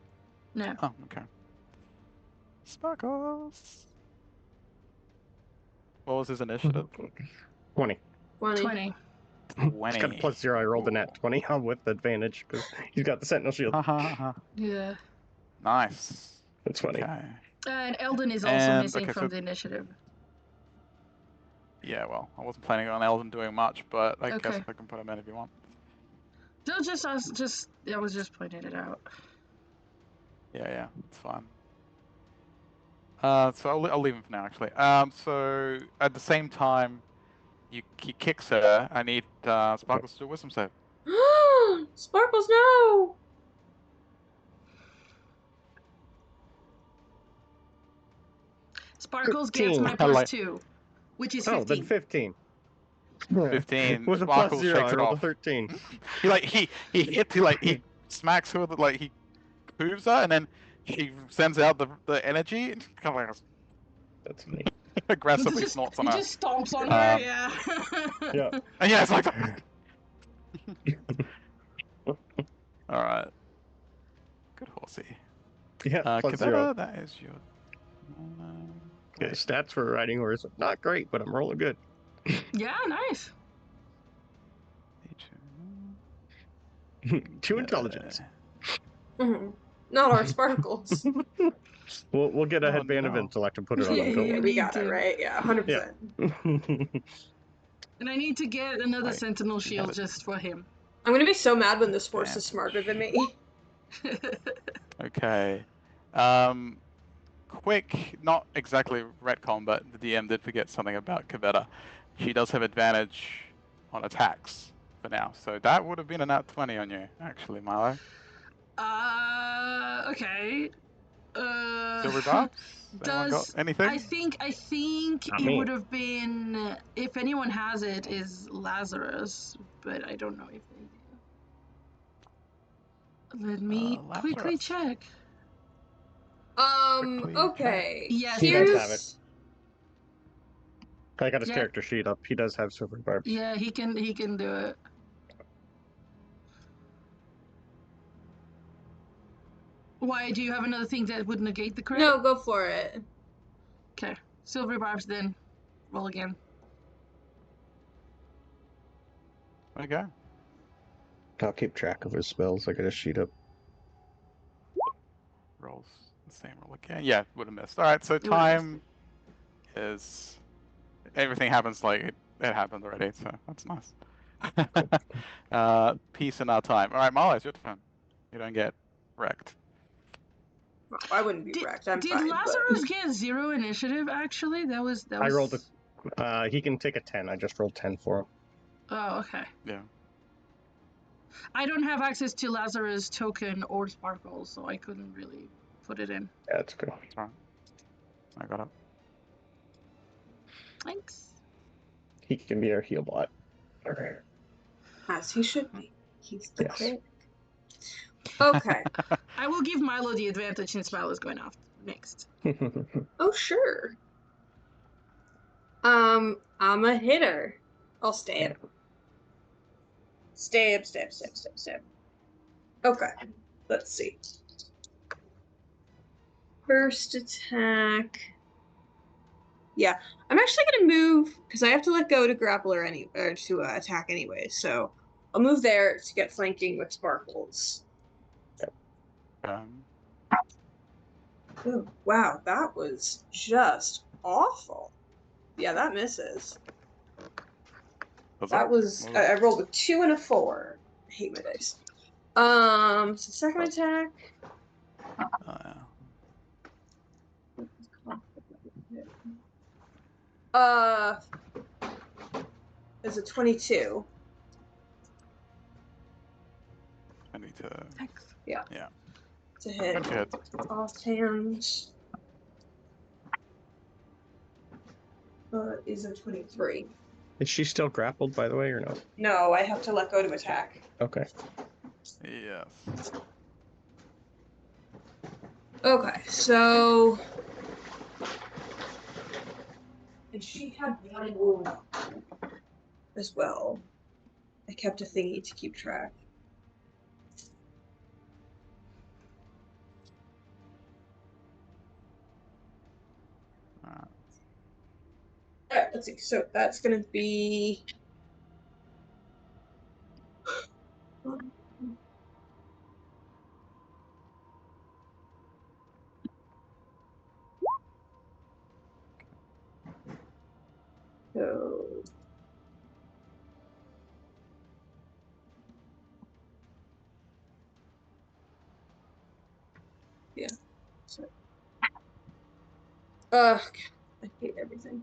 No. Oh, okay. Sparkles. What was his initiative? 20. 20. 20. He's got a +0. I rolled a nat 20 with advantage because he's got the Sentinel Shield. Yeah. Nice. That's funny. Okay. And Eldon is also And, missing okay, from so- the initiative. Yeah, well, I wasn't planning on Elden doing much, but I guess Okay. I can put him in if you want. No, I was just pointing it out. Yeah, it's fine. So I'll leave him for now, actually. So at the same time, he kicks her. I need Sparkles to do a wisdom save. Sparkles, no! Sparkles gets 13. my +2, which is 15. Oh, then 15. 15. With a Sparkles +0, shakes I it rolled a off. 13. He smacks her with he hooves her, and then he sends out the energy and kind of like That's funny. aggressively snorts on he her. just stomps on her, Um, yeah. Yeah. And yeah, it's like. All right. Good horsey. Yeah, +0. Kavita, that is your. Yeah, stats for a riding horse, not great, but I'm rolling good. Yeah, nice. 2 intelligence. Mhm. Not our Sparkles. We'll get a Oh, headband of no. intellect and put it on Yeah, him. Yeah, Don't you we worry. got it need to. right. Yeah, 100%. And I need to get another Right. Sentinel You have Shield it. just for him. I'm gonna be so mad when this horse is Advantage. smarter than me. Okay. Quick, not exactly retcon, but the DM did forget something about Kavita. She does have advantage on attacks for now, so that would have been a nat 20 on you, actually, Milo. Okay. Silver barbs? Anyone got Does anything? I think Not it me. would have been, if anyone has it, is Lazarus, but I don't know if they do. Let me quickly Lazarus. check. Quickly check. Okay. Yes, He does have it. Here's I got his Yeah. character sheet up. He does have silver barbs. Yeah, he can do it. Why, do you have another thing that would negate the crit? no, go for it. Okay. Silver barbs then. Roll again. Okay. I'll keep track of his spells. I got his sheet up. Rolls the same roll again. Yeah, would have missed. Alright, so It would have missed. time is everything happens like it happened already, so that's nice. Peace in our time. Alright, Marla, it's your turn. You don't get wrecked. Well, I wouldn't be wrecked. I'm Did fine. Lazarus get 0 initiative? Actually, that was. I rolled a. He can take a 10. I just rolled 10 for him. Oh, okay. Yeah. I don't have access to Lazarus token or sparkle, so I couldn't really put it in. Yeah, that's good. Alright. I got it. Thanks. He can be our heal bot. Okay. As he should be. He's the Yes. cleric. Okay. I will give Milo the advantage since Milo's going off next. Oh, sure. I'm a hitter. I'll stab. Stab. Okay. Let's see. First attack. Yeah, I'm actually gonna move because I have to let go to grapple or to attack anyway. So I'll move there to get flanking with sparkles. Oh, wow, that was just awful. Yeah, that misses. That was I rolled a 2 and a 4. I hate my dice. So second attack. Is a 22. 22. Thanks. Yeah. Yeah. To hit. Good. Offhand. Is a 23. Is she still grappled, by the way, or no? No, I have to let go to attack. Okay. Yes. Okay, so. And she had one wound as well. I kept a thingy to keep track. Alright, let's see. So that's gonna be. So. Yeah. So. I hate everything.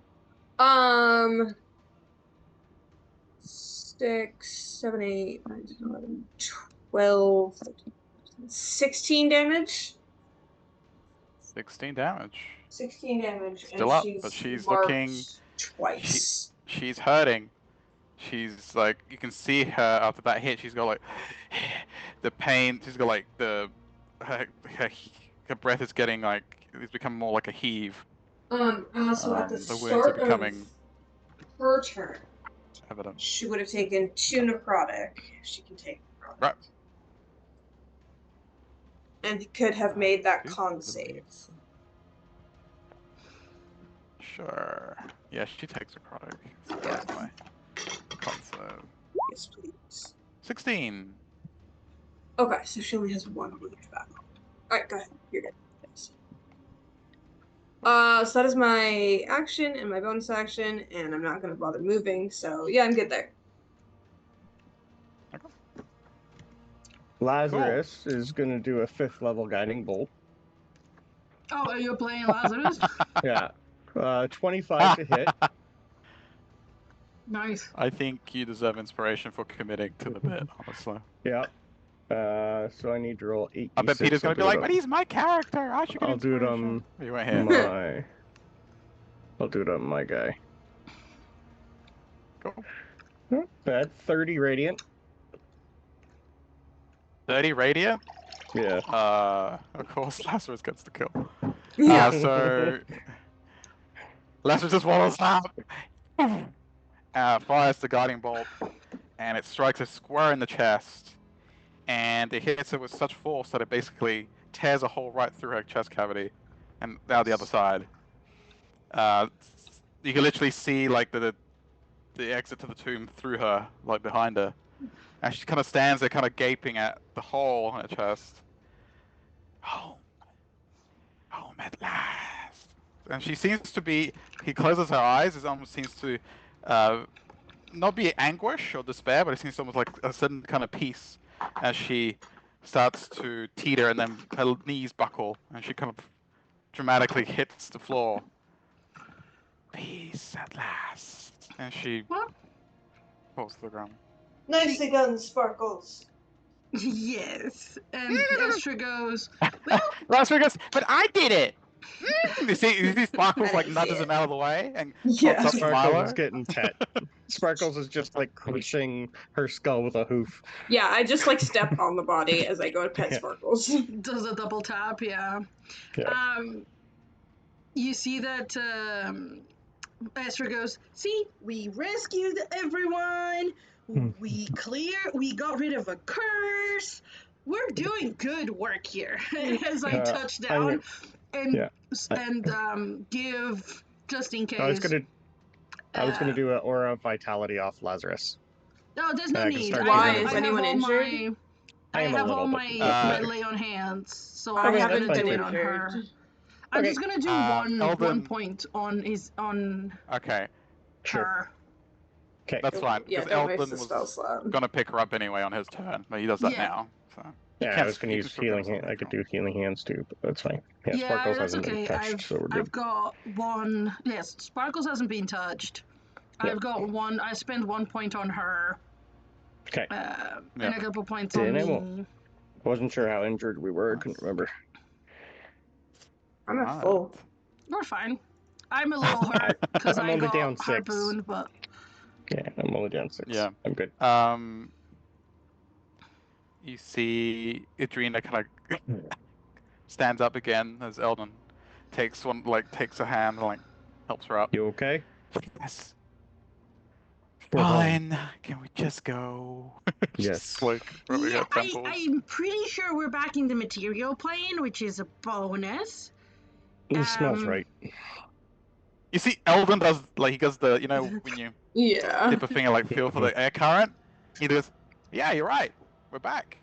6, 7, 8, 9, 10, 11, 12, 13, 16 damage. 16 damage. 16 damage. Still and up, but she's marked looking. twice. She's hurting. She's like, you can see her after that hit. She's got like the pain. She's got like her breath is getting like it's become more like a heave. So at the The wounds are start becoming of her turn, evident. she would have taken 2 necrotic. If she can take necrotic. Right. And could have made that Good con believe save. so. Sure. Yeah, she takes necrotic. Surprisingly. Con save. Yes, please. 16. Okay, so she only has 1 wound back. Alright, go ahead. You're good. Thanks. So that is my action and my bonus action, and I'm not gonna bother moving, so yeah, I'm good there. Lazarus is going to do a 5th level guiding bolt. Oh, are you playing Lazarus? Yeah. 25 to hit. Nice. I think you deserve inspiration for committing to the bit, honestly. Yeah. So I need to roll 8d6. I bet Peter's gonna be like, but he's my character. I should get I'll do it inspiration." on You went here. my. I'll do it on my guy. Cool. At 30 radiant. 30 radiant. Yeah. Of course, Lazarus gets the kill. Yeah. So Lazarus just waddles up, fires the guiding bolt, and it strikes her square in the chest, and it hits her with such force that it basically tears a hole right through her chest cavity, and out the other side. You can literally see like the exit to the tomb through her, like behind her, and she kind of stands there, kind of gaping at the hole in her chest. Home at last. And she seems to be. He closes her eyes. It almost seems to not be anguish or despair, but it seems almost like a sudden kind of peace as she starts to teeter, and then her knees buckle, and she kind of dramatically hits the floor. Peace at last. And she falls to the ground. Nicely done, Sparkles. Yes. And Estra goes, well, Last Vegas, but I did it! You see Sparkles like nudges him out of the way and Yeah. pops up to Sparkles Milo. is getting pet. Sparkles is just like crushing her skull with a hoof. Yeah, I just like step on the body as I go to pet Yeah. Sparkles. does a double tap, yeah. Yeah. You see that Estra goes, see, we rescued everyone. We got rid of a curse. We're doing good work here. As I touch down and give, just in case. I was gonna do an aura of vitality off Lazarus. No, there's no need. Why? Is anyone injured? I have all my bit. lay on hands, so I I'm haven't gonna been do it on her. injured. I'm Okay. just gonna do one Eldon- point on Okay, Sure. her. Okay. that's fine. Yeah, Because don't waste Eldon the spell was slot. gonna pick her up anyway on his turn, but he does that Yeah. now. So Yeah, can't- I was gonna you use can still healing cast hand. it. I could do healing hands too, but that's fine. Yeah, Yeah, Sparkles that's hasn't okay. been touched, so we're good. I've got one. Yes, Sparkles hasn't been touched. Yeah. I've got one. I spend 1 point on her, Okay. and a couple points Then I on won't. me. Wasn't sure how injured we were. I couldn't remember. I'm at full. We're fine. I'm a little hurt because I'm I only got down 6. harpooned, but Yeah, I'm only down 6. Yeah. I'm good. You see Idrina kind of stands up again as Eldon takes a hand and like helps her up. You okay? Yes. We're home. Fine. Can we just go? Yes. Just like rubbing yeah, her temples. I'm pretty sure we're back in the material plane, which is a bonus. It smells Um, right. You see, Eldon does he does the when you Yeah. dip a finger like feel for the air current. He goes, yeah, you're right. We're back.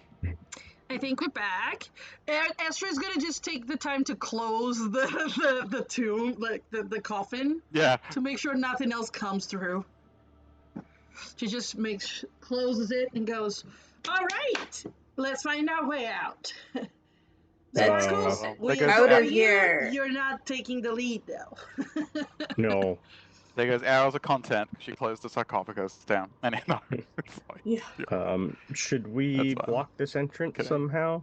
I think we're back. And Estra's gonna just take the time to close the tomb, like the coffin, Yeah. to make sure nothing else comes through. She just closes it and goes, all right, let's find our way out. Let's Sparkles, go. we There goes out are of here. You're not taking the lead, though. No. There goes arrows of content. She closed the sarcophagus down. And no, it's fine. Yeah. Should we That's fine. block this entrance Okay. somehow?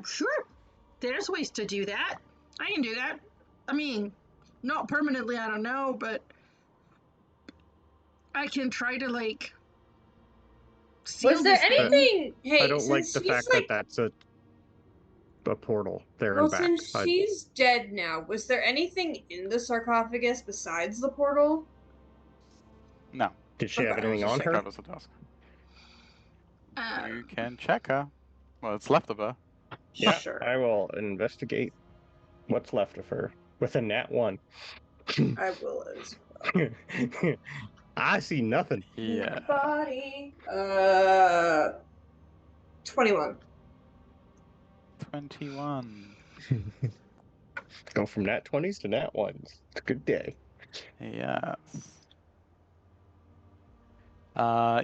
Sure. There's ways to do that. I can do that. I mean, not permanently, I don't know, but I can try to, like, seal Was there this thing. anything? Hey, I don't like since the she's fact like, that that's a portal there well, and back. since she's dead now, was there anything in the sarcophagus besides the portal? No. Did she have Okay. anything on her? Covers the dusk. Uh, You can check her. Well, it's left of her. Yeah, Sure. I will investigate what's left of her with a nat 1. I will as I see nothing. Yeah. Body. 21. 21. Go from nat 20s to nat 1s. It's a good day. Yes.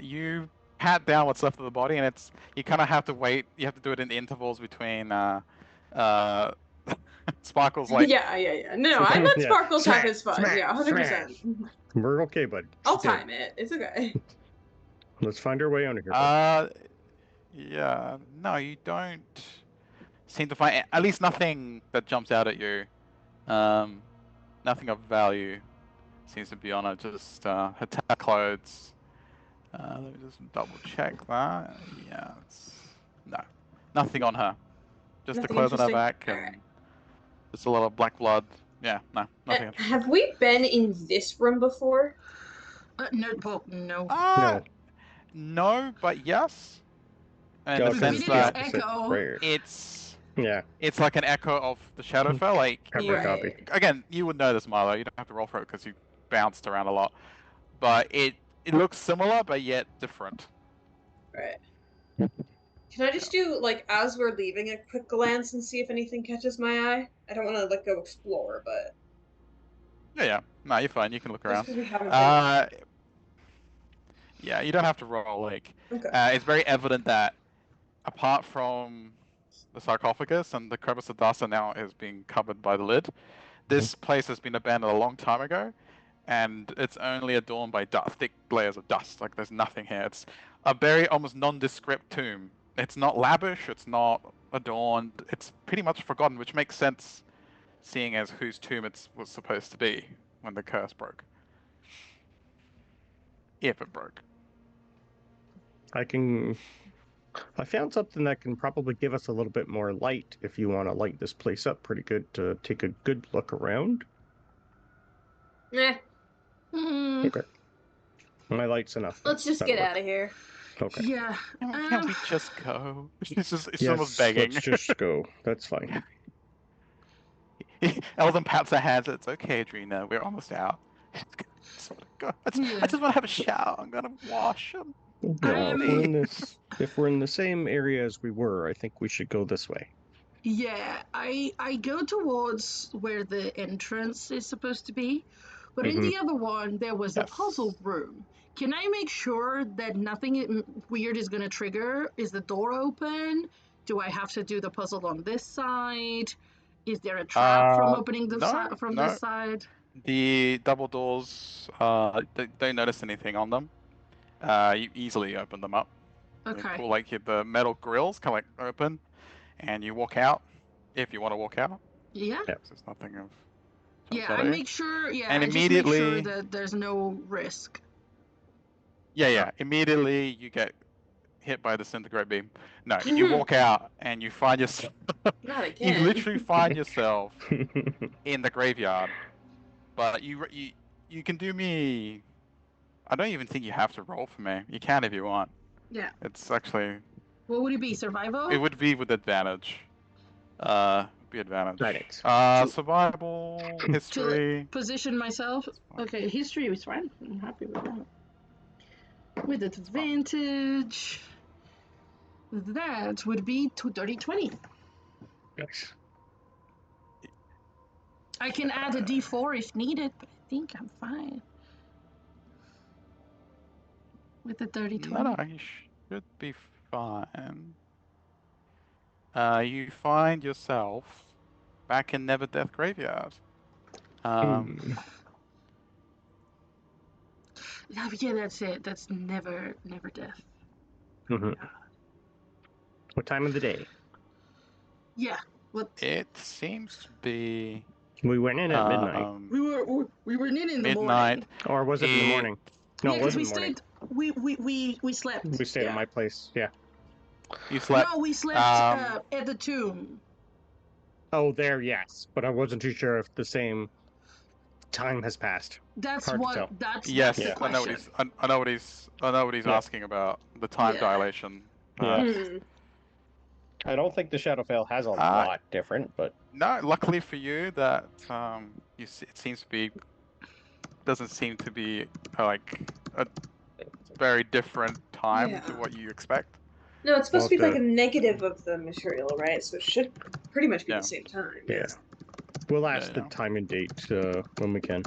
You pat down what's left of the body, and it's you kind of have to wait. You have to do it in intervals between Sparkles like Yeah. No, I let Yeah. Sparkles have Smash, his fun. smash, Yeah, 100%. We're okay, bud. I'll Just do it. time it. It's okay. Let's find our way under here. bud. Yeah, no, you don't seem to find at least nothing that jumps out at you. Um, Nothing of value seems to be on it. Just her clothes. Let me just double check that. Yeah, no, nothing on her. Just the Nothing clothes on her interesting. back All right. and just a lot of black blood. Yeah, no, nothing interesting. Have we been in this room before? No, well, no. Uh, No, no, but yes, in the no, We because sense it's didn't the that opposite. echo. Right here. it's Yeah, it's like an echo of the Shadowfell. Like carbon you, copy. Right. again, you would know this, Milo. You don't have to roll for it because you bounced around a lot. But it looks similar, but yet different. Right. Can I just do like as we're leaving a quick glance and see if anything catches my eye? I don't want to like go explore, but Yeah, yeah. No, you're fine. You can look just around. because we haven't been in Uh, here. yeah, you don't have to roll. Like, Okay. it's very evident that apart from the sarcophagus and the crevice of dust and now is being covered by the lid, this place has been abandoned a long time ago, and it's only adorned by dust, thick layers of dust. Like, there's nothing here. It's a very almost nondescript tomb. It's not lavish. It's not adorned. It's pretty much forgotten, which makes sense, seeing as whose tomb it was supposed to be when the curse broke. If it broke. I can. I found something that can probably give us a little bit more light if you want to light this place up pretty good to take a good look around. Eh, Hmm. Okay. My light's enough. let's just That'll get work. out of here. Okay. Yeah. Can't we just go? It's almost Yes, begging. let's just go. That's fine. Eldon pats her hands. It's okay, Adrena. We're almost out. Just wanna go. I Yeah. just want to have a shower. I'm gonna wash. Yeah, if we're I in this, if we're in the same area as we were, I think we should go this way. Yeah, I go towards where the entrance is supposed to be, but in Hmm. the other one there was a puzzle Yes. room. Can I make sure that nothing weird is going to trigger? Is the door open? Do I have to do the puzzle on this side? Is there a trap from opening the No, side from this no. side? The double doors. Don't notice anything on them. You easily open them up. You Okay. pull like the metal grills, kind of like open, and you walk out. If you want to walk out, Yeah. Yeah. 'cause there's nothing of jumps Yeah, out I at you. make sure, yeah, And I just make sure immediately, that there's no risk. yeah, immediately you get hit by the disintegrate beam. No, you walk out and you find yourself, Not you again. literally find yourself in the graveyard. But you can do me. I don't even think you have to roll for me. You can if you want. Yeah. It's actually What would it be? it Survival? would be with advantage. Be advantage. Right. To Survival, to like, history. position myself. It's fine. Okay, history is fine. I'm happy with that. With It's fine. advantage, that would be to 30 20. Nice. I can add a d4 if needed, but I think I'm fine with the 30 No, 20. no, you should be fine. You find yourself back in Never Death Graveyard. Hmm. Yeah, that's it. That's never death. Mhm. What time of the day? Yeah. What It seems to be We went in at midnight, we were in the midnight. morning. or was it in the It morning? No, Yeah, it because was in we the morning. stayed. We slept. We stayed at Yeah. my place. Yeah. you slept. No, we slept Um, at the tomb. Oh, there, yes, but I wasn't too sure if the same time has passed. That's Hard to what. tell. That's the yes, Yeah. I know what question. I know what he's Yeah. asking about. The time Yeah. dilation. Yeah. Hmm. I don't think the Shadowfell has a Uh, lot different, but no, luckily for you that it seems to be doesn't seem to be like a very different time to Yeah. what you expect. No, it's we'll supposed have to be like to. a negative of the material, right? So it should pretty much be the Yeah, same time. Yeah. We'll yeah, ask the yeah. time and date when we can.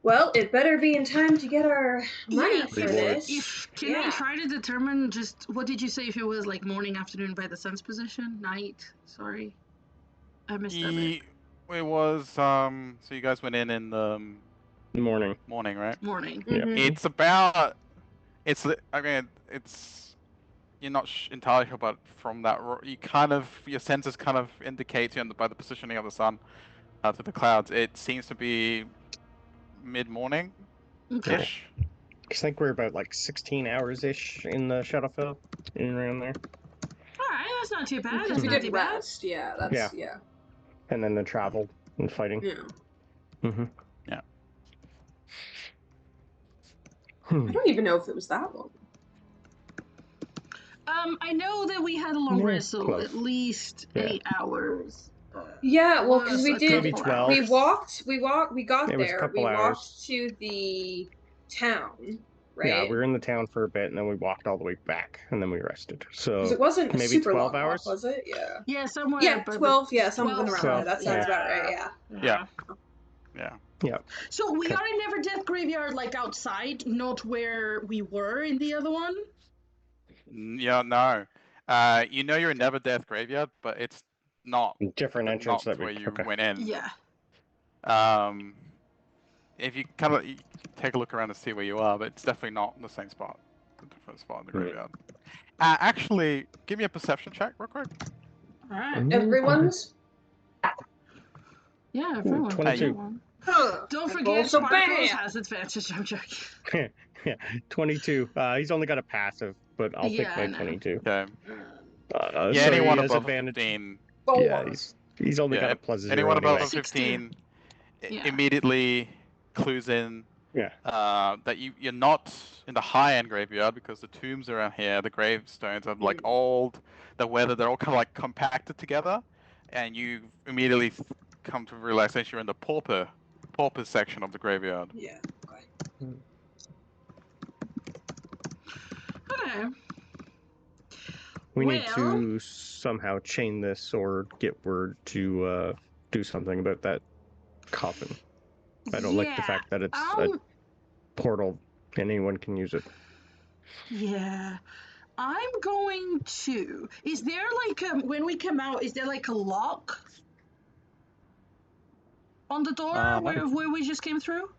Well, it better be in time to get our money Yeah. for Rewards. this. If can I Yeah. try to determine just what did you say if it was like morning, afternoon by the sun's position, night? Sorry, I missed that bit. It was so you guys went in the Morning. morning, right? Morning. Yeah. Mm-hmm. It's about it's I mean it's you're not entirely sure, but from that, you kind of your senses kind of indicate you by the positioning of the sun to the clouds. It seems to be mid-morning Okay. ish. I think we're about like 16 hours ish in the Shadowfell, in and around there. All right, that's not too bad. Because That's we not did too bad. rest. Yeah, that's yeah. And then the travel and fighting. Yeah. Mm-hmm. Yeah. I don't even know if it was that long. I know that we had a long Yeah, rest, so close. at least Yeah. 8 hours. Yeah, well, because plus we a did. Maybe couple 12. hours. We got It was a there. couple We hours. walked to the town, right? Yeah, we were in the town for a bit, and then we walked all the way back, and then we rested. Because So it wasn't a maybe super 12 long hours. walk, was it? Yeah. Yeah, somewhere. Yeah, but 12. Yeah, 12 something around 12, there. That sounds about right. yeah. Yeah. Yeah. Yeah. So we Okay. are in Never Death Graveyard, like outside, not where we were in the other one. Yeah, no. You know you're in Never Death Graveyard, but it's not Different entrance that we. where you Okay. went in. Yeah. If you kind of take a look around and see where you are, but it's definitely not the same spot. The different spot in the Right. graveyard. Actually, give me a perception check real quick. All right. Mm-hmm. Everyone's. Yeah, everyone. 22. Don't I forget, rolled so Sparkles bad. has advantage. I'm joking. Yeah, 22. He's only got a passive, but I'll Yeah, take I my know. 22. Okay. Yeah, So anyone he has above a advantage. 15. Yeah, Four. he's only got Yeah, a plus 0 anyone above anyway. a 15 Yeah. immediately clues in Yeah. that you're not in the high-end graveyard because the tombs around here, the gravestones are like old, they're weathered, they're all kind of like compacted together, and you immediately come to realization you're in the pauper section of the graveyard. Yeah. Okay. Okay. We need Well- to somehow chain this or get word to do something about that coffin. I don't like the fact that it's a portal and anyone can use it. Yeah. I'm going to. Is there like when we come out? Is there like a lock on the door where we just came through?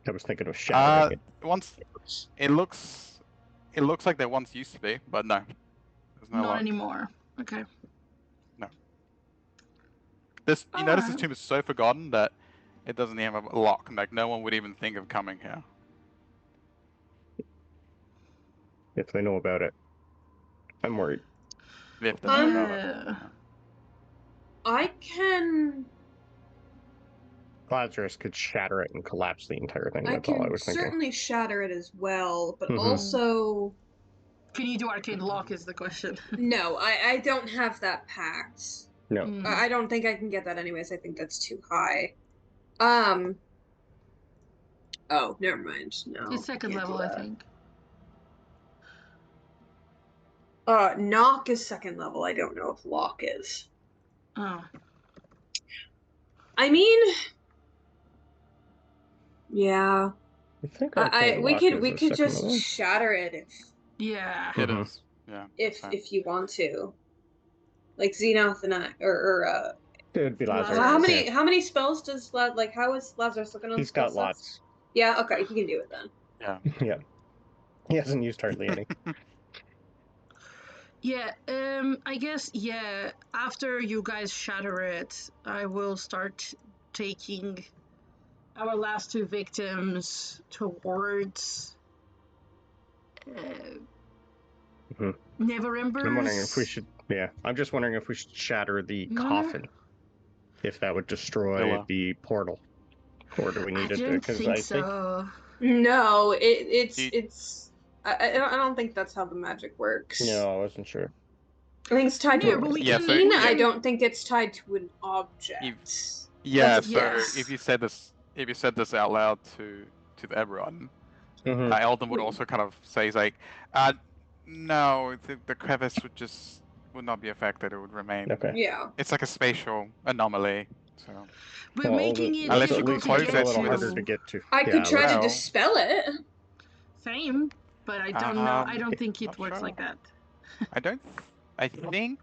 I was thinking of shattering it. Once it looks like there once used to be, but no, there's no Not lock. anymore. Okay. No. You notice this tomb is so forgotten that it doesn't even have a lock. Like no one would even think of coming here. If they know about it. I'm worried. If they know about it. Yeah. I can. Lazarus could shatter it and collapse the entire thing. I That's all I can was thinking. certainly shatter it as well, but Mhm. also. Can you do arcane lock? Is the question. No, I don't have that packed. No. I don't think I can get that anyways. I think that's too high. Oh, never mind. No. It's second can't do level, I that. think. Knock is second level. I don't know if lock is. Oh. I mean, yeah. I think we could just shatter it Yeah. It Mhm. is. Yeah. if you want to. Like Xenoth and I, or It would be Lazarus. Lazarus. how many spells does how is Lazarus looking on? He's spell got sets? lots. Yeah, okay, he can do it then. Yeah. Yeah. He hasn't used hardly any. Yeah, I guess, yeah, after you guys shatter it, I will start taking our last two victims towards Never Embers. I'm wondering if we should. Yeah, I'm just wondering if we should shatter the coffin. If that would destroy the portal, or do we need it? I don't Because think I so. No, it's. I don't think that's how the magic works. No, I wasn't sure. I think it's tied Yeah, to but a we Yeah, can. so- routine. yeah. I don't think it's tied to an object. Yeah. That's a So guess. if you said this out loud to everyone, Mhm. Eldon would also kind of say, he's like, no, the crevice would not be affected. It would remain. Okay. Yeah. It's like a spatial anomaly. So We're making it Unless you difficult close to it's get a little with- harder to get to. I could try to well- dispel it. Same, but I don't know. I don't think it not works sure. like that. I think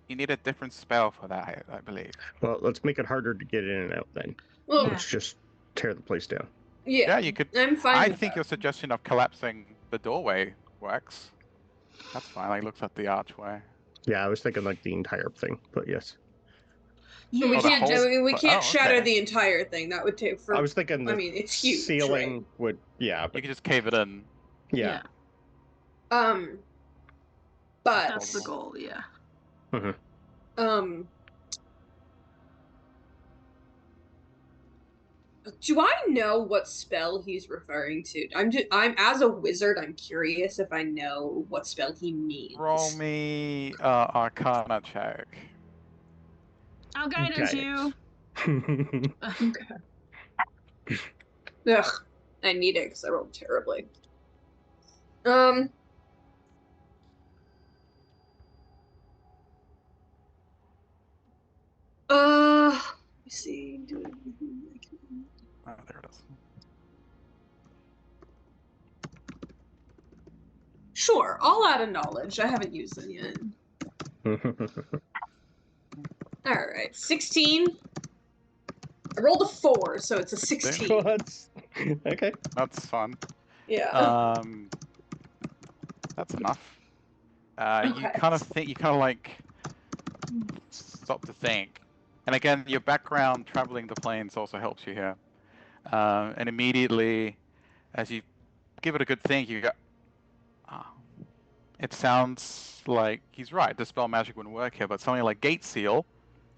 you need a different spell for that. I believe. Well, let's make it harder to get in and out then. Well, Yeah. Let's just tear the place down. Yeah, yeah, you could. I'm fine. I with think that. your suggestion of collapsing the doorway works. That's fine. Like looks at the archway. Yeah, I was thinking like the entire thing, but yes. And we Yeah. Oh, the can't whole we can't shatter okay. the entire thing. That would take for. I was thinking I the mean, it's huge, ceiling right? would, yeah, You but can just cave it in. yeah. But That's the Possible. goal. Yeah. Mhm. Do I know what spell he's referring to? I'm as a wizard, I'm curious if I know what spell he means. Roll me Arcana check. I'll guidance you. Ugh, I need it because I rolled terribly. Um. Let me see. Oh, there it is. Sure, I'll add a knowledge. I haven't used them yet. All right, 16. I rolled a 4, so it's a 16. What? Okay. That's fun. Yeah. That's enough. Okay. You kind of like stop to think, and again, your background traveling the planes also helps you here. And immediately, as you give it a good think, you go, oh, it sounds like he's right. The spell magic wouldn't work here, but something like Gate Seal,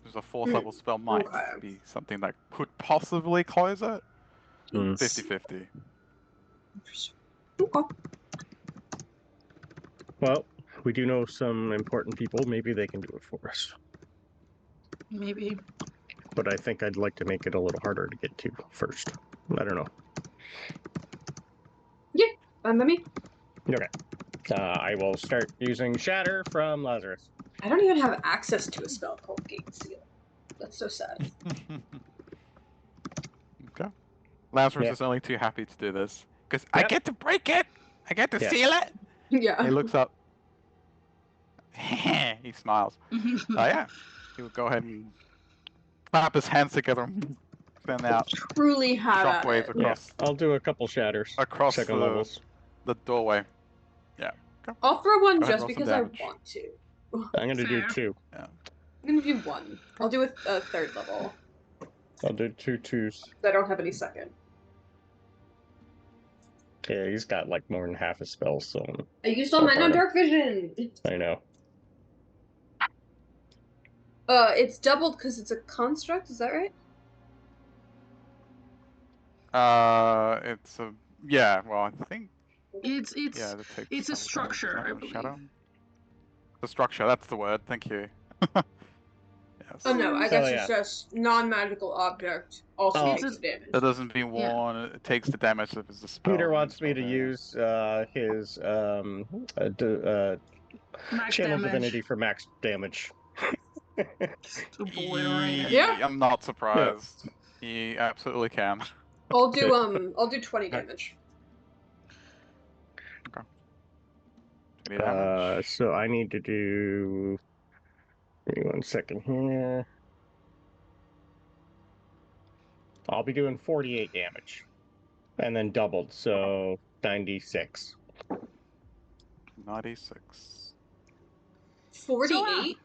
which is a 4th level spell, might be something that could possibly close it. 50-50. Okay. Well, we do know some important people. Maybe they can do it for us. Maybe. But I think I'd like to make it a little harder to get to first. I don't know. Yeah, fine by me. Okay. I will start using Shatter from Lazarus. I don't even have access to a spell called Gate Seal. That's so sad. Okay. Lazarus Yeah. is only too happy to do this because I Yep. get to break it. I get to Yes. seal it. Yeah. He looks up. He smiles. Oh yeah. He will go ahead and clap his hands together and send out Truly have at shockwaves it. across I'll do a couple shatters. across second levels. the doorway. Yeah. Okay. I'll throw one Go ahead, just roll some because I damage. want to. I'm gonna do Fair. 2. I'm gonna do 1. I'll do a 3rd level. I'll do 2 2s. I don't have any second. Yeah, he's got like more than half his spells, so I used all mine on Dark Vision. I know. It's doubled because it's a construct. Is that right? It's a yeah. Well, I think It's yeah. That takes it's a some damage, structure, isn't it, I with believe. Shadow? The structure. That's the word. Thank you. Yes. Oh no, I guess yeah. it's just non-magical object also Oh. takes damage. It doesn't be worn. It takes the damage if it's a spell. Peter wants spell me to there. use his Max channel damage. divinity for max damage. To obliterate it. Yeah. I'm not surprised. He absolutely can. I'll do 20 damage. Any damage? So I need to do. Give me 1 second here. I'll be doing 48 damage, and then doubled, so 96. 96. 48.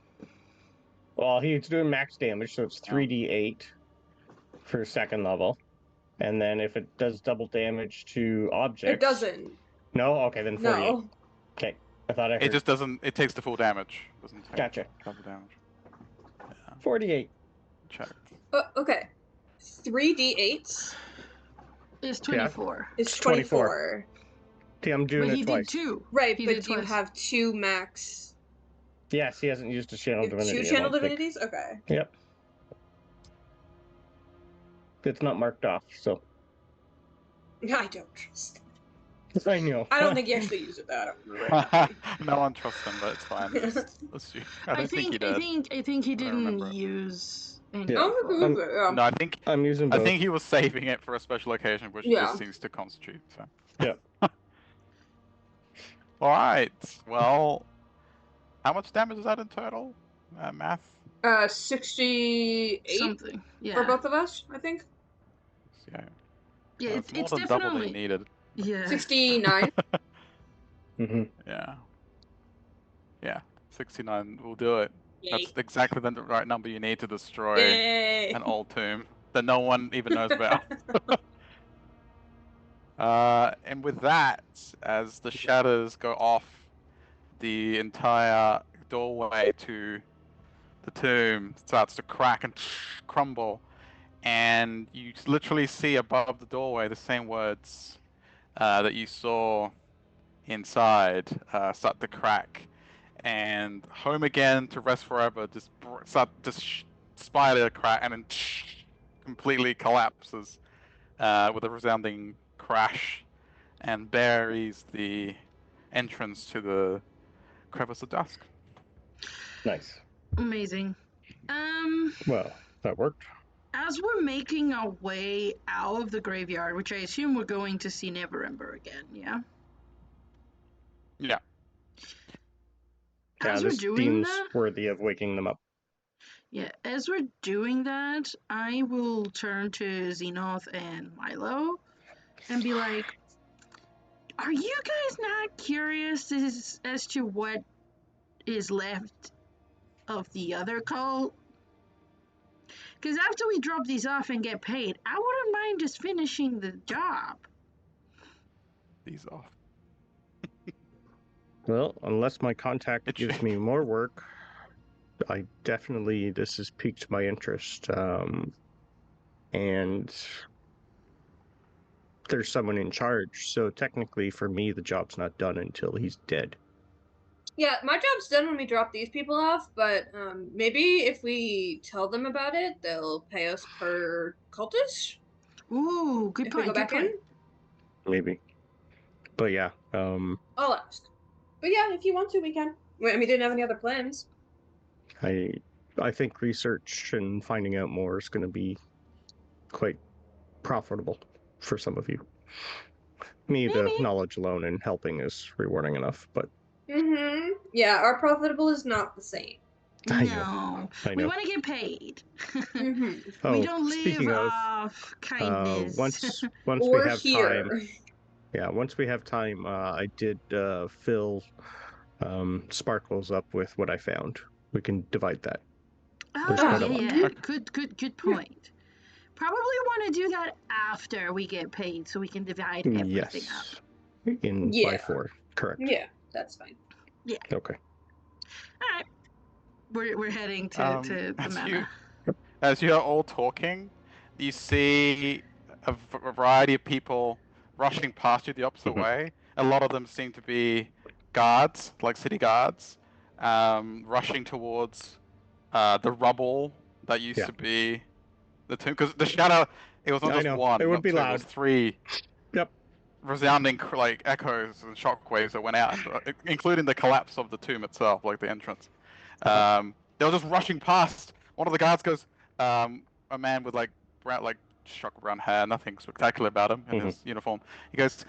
Well, he's doing max damage, so it's 3d8 for second level. And then if it does double damage to objects... It doesn't. No? Okay, then 48. No. Okay, I thought I heard... It just doesn't. It takes the full damage. Doesn't take Gotcha. double damage. Yeah. 48. Checked. Okay. 3d8s Is 24. is 24. See, I'm doing But it he twice. did 2. Right, He but did do you twice. have 2 max? Yes, he hasn't used a channel You have divinity. 2 I channel don't think. divinities? Okay. Yep. It's not marked off, so... I don't trust. I know. I don't think he actually used it though. I don't remember. No one trusts him, but it's fine. I don't think he did. I think he I don't didn't remember. use any. Yeah. Oh, No, I think I'm using both. I think he was saving it for a special occasion, which Yeah. just seems to constitute. So. Yeah. All right. Well, how much damage is that in total? Math. 68 Something. Yeah. for both of us, I think. Yeah. Yeah, It's more it's than double definitely. than needed. Yeah. 69. Mm-hmm. Yeah. Yeah, 69 will do it. Yay. That's exactly the right number you need to destroy Yay. an old tomb that no one even knows about. And with that, as the shadows go off, the entire doorway to the tomb starts to crack and crumble, and you literally see above the doorway the same words that you saw inside start to crack, and home again to rest forever just spider crack and then completely collapses with a resounding crash and buries the entrance to the crevice of dusk. Nice. Amazing. Well, that worked. As we're making our way out of the graveyard, which I assume we're going to see Neverember again, yeah? Yeah. Yeah, As we're this doing seems that, worthy of waking them up. yeah, as we're doing that, I will turn to Xenoth and Milo and be like, are you guys not curious as to what is left of the other cult? Because after we drop these off and get paid, I wouldn't mind just finishing the job. These off. Well, unless my contact It gives me more work, this has piqued my interest. And there's someone in charge, so technically for me, the job's not done until he's dead. Yeah, my job's done when we drop these people off, but maybe if we tell them about it, they'll pay us per cultist Ooh, good if we go point, good back point. in. Maybe. But yeah, I'll ask. But yeah, if you want to, we can. We didn't have any other plans. I think research and finding out more is going to be quite profitable for some of you. Me, the Maybe. knowledge alone and helping is rewarding enough, but Mm-hmm. Yeah, our profitable is not the same. I No, know. I we know. want to get paid. Mm-hmm. We Oh, don't live speaking of, off kindness. once we Or have time, here. yeah, once we have time, I did fill Sparkles up with what I found. We can divide that. There's Oh, quite a yeah, lot. yeah. Okay. Good point. Probably want to do that after we get paid so we can divide everything up. Yes. By Yeah. 4, correct. Yeah, that's fine. Yeah. Okay. All right. We're heading to the manor. As you're all talking, you see a variety of people rushing past you the opposite Mhm. way. A lot of them seem to be guards, like city guards, rushing towards the rubble that used Yeah. to be the tomb. Because the shadow, it was not I just know. It one, would not be two, it was loud. three Yep. resounding like echoes and shockwaves that went out, including the collapse of the tomb itself, like the entrance. They were just rushing past. One of the guards goes, a man with like brown, like shock brown hair, nothing spectacular about him in his uniform. He goes,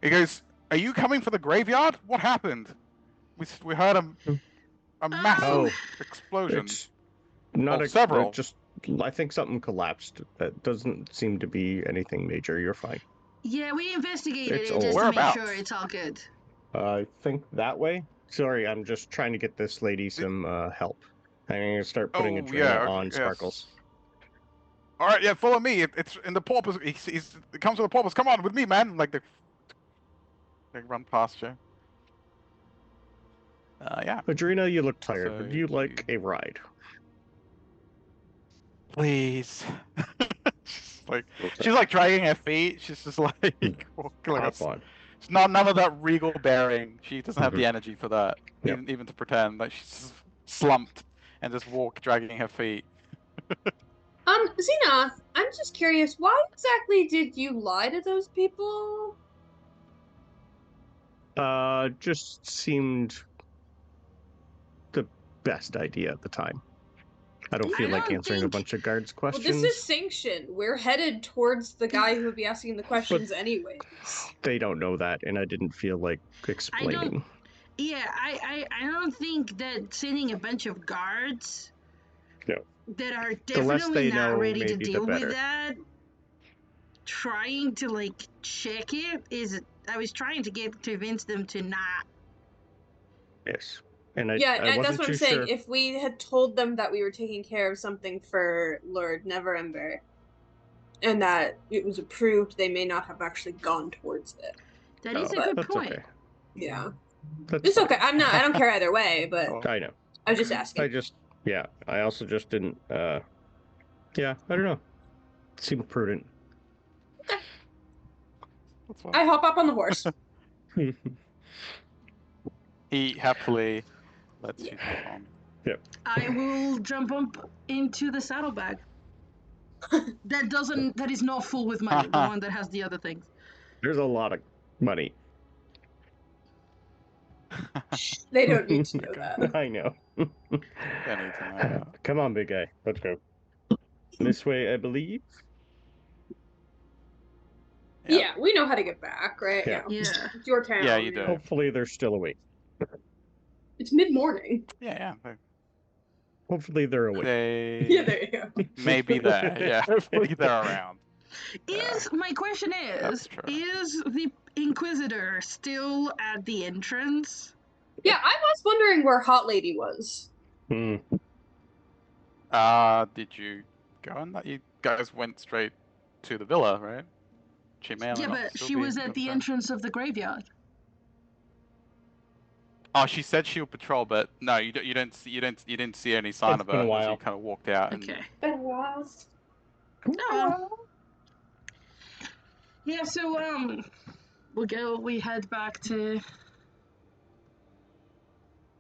he goes, "Are you coming for the graveyard? What happened? We heard a Oh, massive explosion. It's not Well, a several. just. I think something collapsed. That doesn't seem to be anything major. You're fine. yeah, we investigated It's it just old. to make sure Whereabouts? it's all good. I think that way. Sorry, I'm just trying to get this lady some help. I'm gonna start putting Oh yeah, Adrena okay, on Sparkles. yes. All right, yeah, follow me. It's in the porpoise. It comes with the porpoise. Come on with me, man. Like they run past you. Yeah. Adrena, you look tired. So Would you like a ride? please. Like Okay. she's like dragging her feet. She's just like walking like Hop on. it's not none of that regal bearing. She doesn't have Mhm. the energy for that. Yep. Even to pretend that she's just slumped and just walk dragging her feet. Xenath, I'm just curious, why exactly did you lie to those people? Just seemed the best idea at the time. I don't feel like don't answering a think- bunch of guards' Well, questions. this is sanctioned. We're headed towards the guy who would be asking the questions anyways. They don't know that, and I didn't feel like explaining. Yeah, I don't think that sending a bunch of guards No. that are The less definitely they not know, ready to maybe the deal with better. that, trying to like check it is. I was trying to convince them to not. Yes. and I that's wasn't what I'm too saying. sure. If we had told them that we were taking care of something for Lord Neverember, and that it was approved, they may not have actually gone towards it. That is a good That's point. okay. Yeah, That's it's fine. okay. I don't care either way, but Oh, I know. I was just asking. I also just didn't. Yeah, I don't know. It seemed prudent. that's fine. I hop up on the horse. He happily lets you Yeah. hop on. I will jump up into the saddlebag. That is not full with money, the one that has the other things. There's a lot of money. They don't need to know Okay. that. I know. Don't need to know that. Come on, big guy. Let's go. This way, I believe. Yep. Yeah, we know how to get back, right? Yeah. Yeah. It's your town. Yeah, you do. Hopefully, they're still awake. It's mid-morning. Yeah. Hopefully, they're awake. They Yeah, there you go. may be there. Yeah, maybe they're around. My question That's is, true. is the Inquisitor still at the entrance? Yeah, I was wondering where Hot Lady was. Hmm. Did you go in that? You guys went straight to the villa, right? She may or may Yeah, not but still she be was at the there. entrance of the graveyard. Oh, she said she would patrol, but no, you didn't see any sign It's of been a her as while. you kind of walked out. And Okay. Been a while. Oh, yeah, so we head back to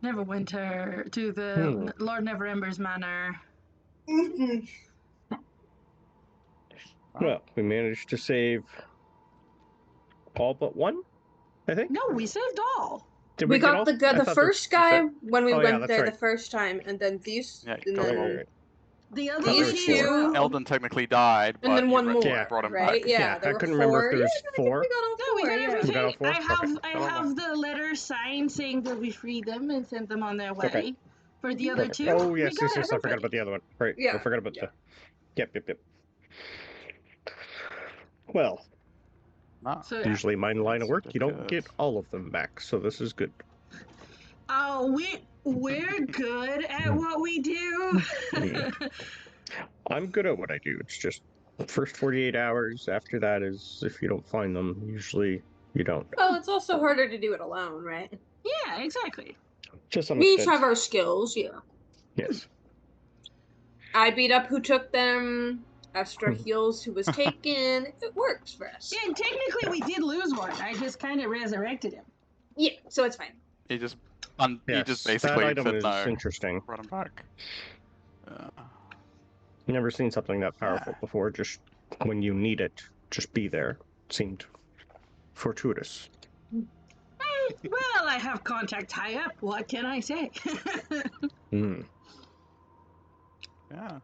Neverwinter, to the Lord Neverember's manor. Mm-hmm. Well, we managed to save all but one, I think. No, we saved all. Did We get got all? the first guy when we Oh, yeah, went that's there right. the first time, and then these, Yeah, and got then them all. Right. The other These lady two- as well. Eldon technically died, but and then you one more, Yeah. brought him right? back. Yeah, there I were couldn't remember if four. there was Yeah, I think four. we got all No, four. we got yeah. everything. We got all four? I have Okay. I Got all have the letter signed saying that we freed them and sent them on their way. Okay. For the other Perfect. two, Oh, we yes, got yes, yes. I forgot everybody. about the other one. Right. Yeah, I forgot about yeah. the. Yep. Well, No. So usually my line of That's work, you don't good. get all of them back, so this is good. oh, we're good at what we do. I'm good at what I do. It's just first 48 hours. After that is if you don't find them, usually you don't. Well, it's also harder to do it alone, right? Yeah, exactly. To some We each extent. have our skills, yeah. Yes. I beat up who took them. Astra heals who was taken. It works for us. Yeah, and technically we did lose one. I just kind of resurrected him. Yeah, so it's fine. He just Yes, that basically item said is no. interesting. Brought him back. Never seen something that powerful Yeah. before. Just when you need it, just be there. Seemed fortuitous. Well, I have contact high up. What can I say? Hmm. Yeah.